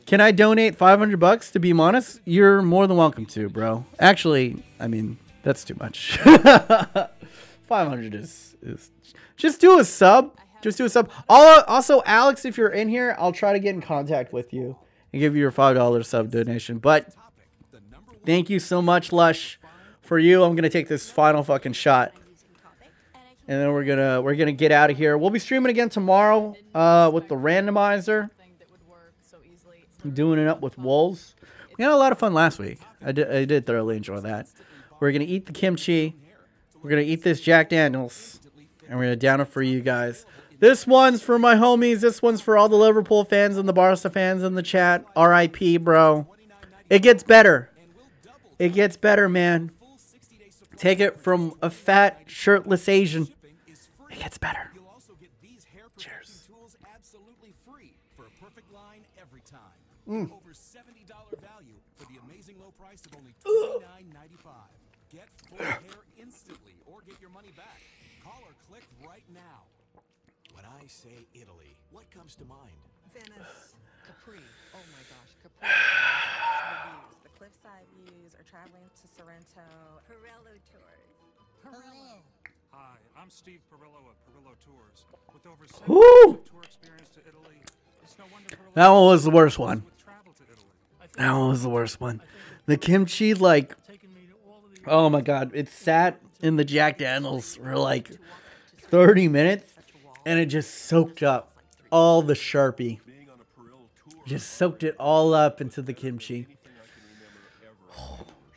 Can I donate 500 bucks to be honest? You're more than welcome to, bro. Actually, I mean, that's too much. 500 is just do a sub. Just do a sub. Also, Alex, if you're in here, I'll try to get in contact with you and give you your $5 sub donation. But thank you so much, Lush. For you, I'm gonna take this final fucking shot, and then we're gonna get out of here. We'll be streaming again tomorrow with the randomizer. I'm doing it up with Wolves. We had a lot of fun last week. I did thoroughly enjoy that. We're gonna eat the kimchi. We're gonna eat this Jack Daniels, and we're gonna down it for you guys. This one's for my homies. This one's for all the Liverpool fans and the Barca fans in the chat. R.I.P. bro. It gets better. It gets better, man. Take it from a fat, shirtless Asian. It gets better. Cheers. Mm. Over $70 value for the amazing low price of only $29.95. Get full hair instantly or get your money back. Call or click right now. When I say Italy, what comes to mind? Venice, Capri. Oh my gosh, Capri. The cliffside views, or traveling to Sorrento. Perillo Tours. Perillo. Hi, I'm Steve Perillo of Perillo Tours. With over 7 tour experience to Italy, it's no wonder Perillo. That one was the worst one. That one was the worst one. The kimchi, like, oh my god, it sat in the Jack Daniels for like 30 minutes, and it just soaked up all the Sharpie. Just soaked it all up into the kimchi.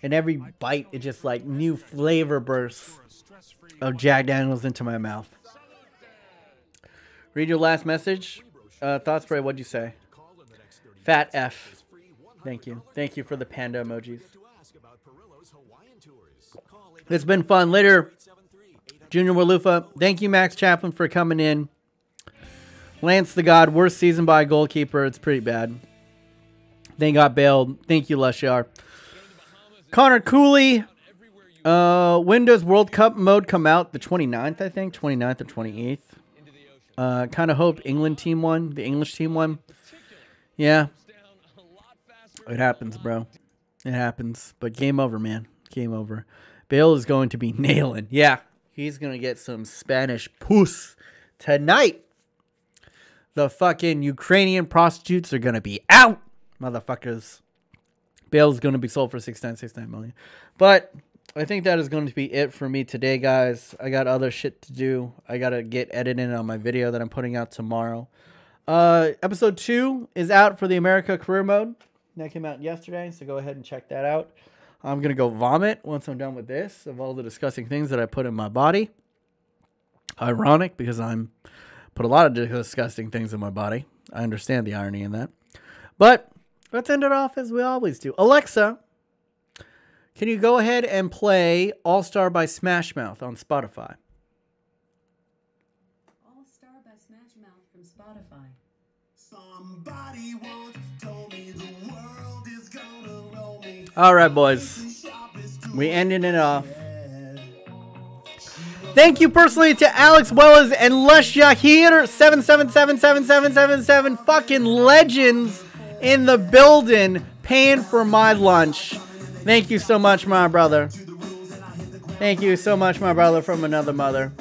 And every bite, it just like new flavor bursts of Jack Daniels into my mouth. Read your last message. Thought Spray, what'd you say? Fat F. Thank you. Thank you for the panda emojis. It's been fun. Later, Junior Walufa. Thank you, Max Chaplin, for coming in. Lance the God, worst season by a goalkeeper. It's pretty bad. They got bailed. Thank you, Lushar. Connor Cooley. Windows World Cup mode come out the 29th, I think. 29th or 28th. Kind of hope England team won. The English team won. Yeah. It happens, bro. It happens. But game over, man. Game over. Bale is going to be nailing. Yeah. He's going to get some Spanish puss tonight. The fucking Ukrainian prostitutes are going to be out, motherfuckers. Bale's going to be sold for $69 million. But I think that is going to be it for me today, guys. I got other shit to do. I got to get editing on my video that I'm putting out tomorrow. Episode 2 is out for the America career mode. That came out yesterday, so go ahead and check that out. I'm going to go vomit once I'm done with this of all the disgusting things that I put in my body. Ironic, because I'm put a lot of disgusting things in my body. I understand the irony in that. But let's end it off as we always do. Alexa, can you go ahead and play All Star by Smash Mouth on Spotify? All Star by Smash Mouth from Spotify. Somebody once told me the world is gonna roll me. All right, boys. We ended it off. Thank you personally to Alex Wells and Lush Yahir 7777777 fucking legends in the building paying for my lunch. Thank you so much, my brother. Thank you so much, my brother from another mother.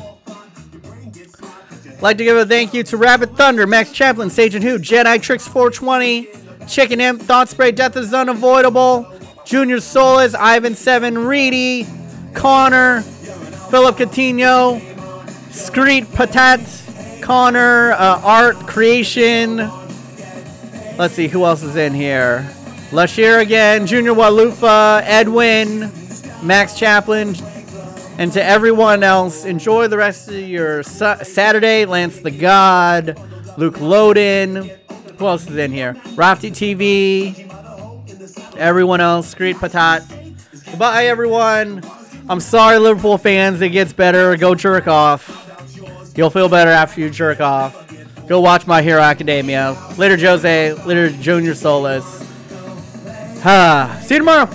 Like to give a thank you to Rabbit Thunder, Max Chaplin, Sage and Who, Jedi Tricks 420, Chicken Imp, Thought Spray, Death is Unavoidable, Junior Solis, Ivan 7, Reedy, Connor, Philip Coutinho, Screet Patat, Connor, Art Creation. Let's see who else is in here. Lashir again, Junior Walufa, Edwin, Max Chaplin, and to everyone else, enjoy the rest of your Saturday. Lance the God, Luke Loden. Who else is in here? Rafty TV. Everyone else, Screet Patat. Goodbye, everyone. I'm sorry, Liverpool fans. It gets better. Go jerk off. You'll feel better after you jerk off. Go watch My Hero Academia. Later, Jose. Later, Junior Solis. See you tomorrow.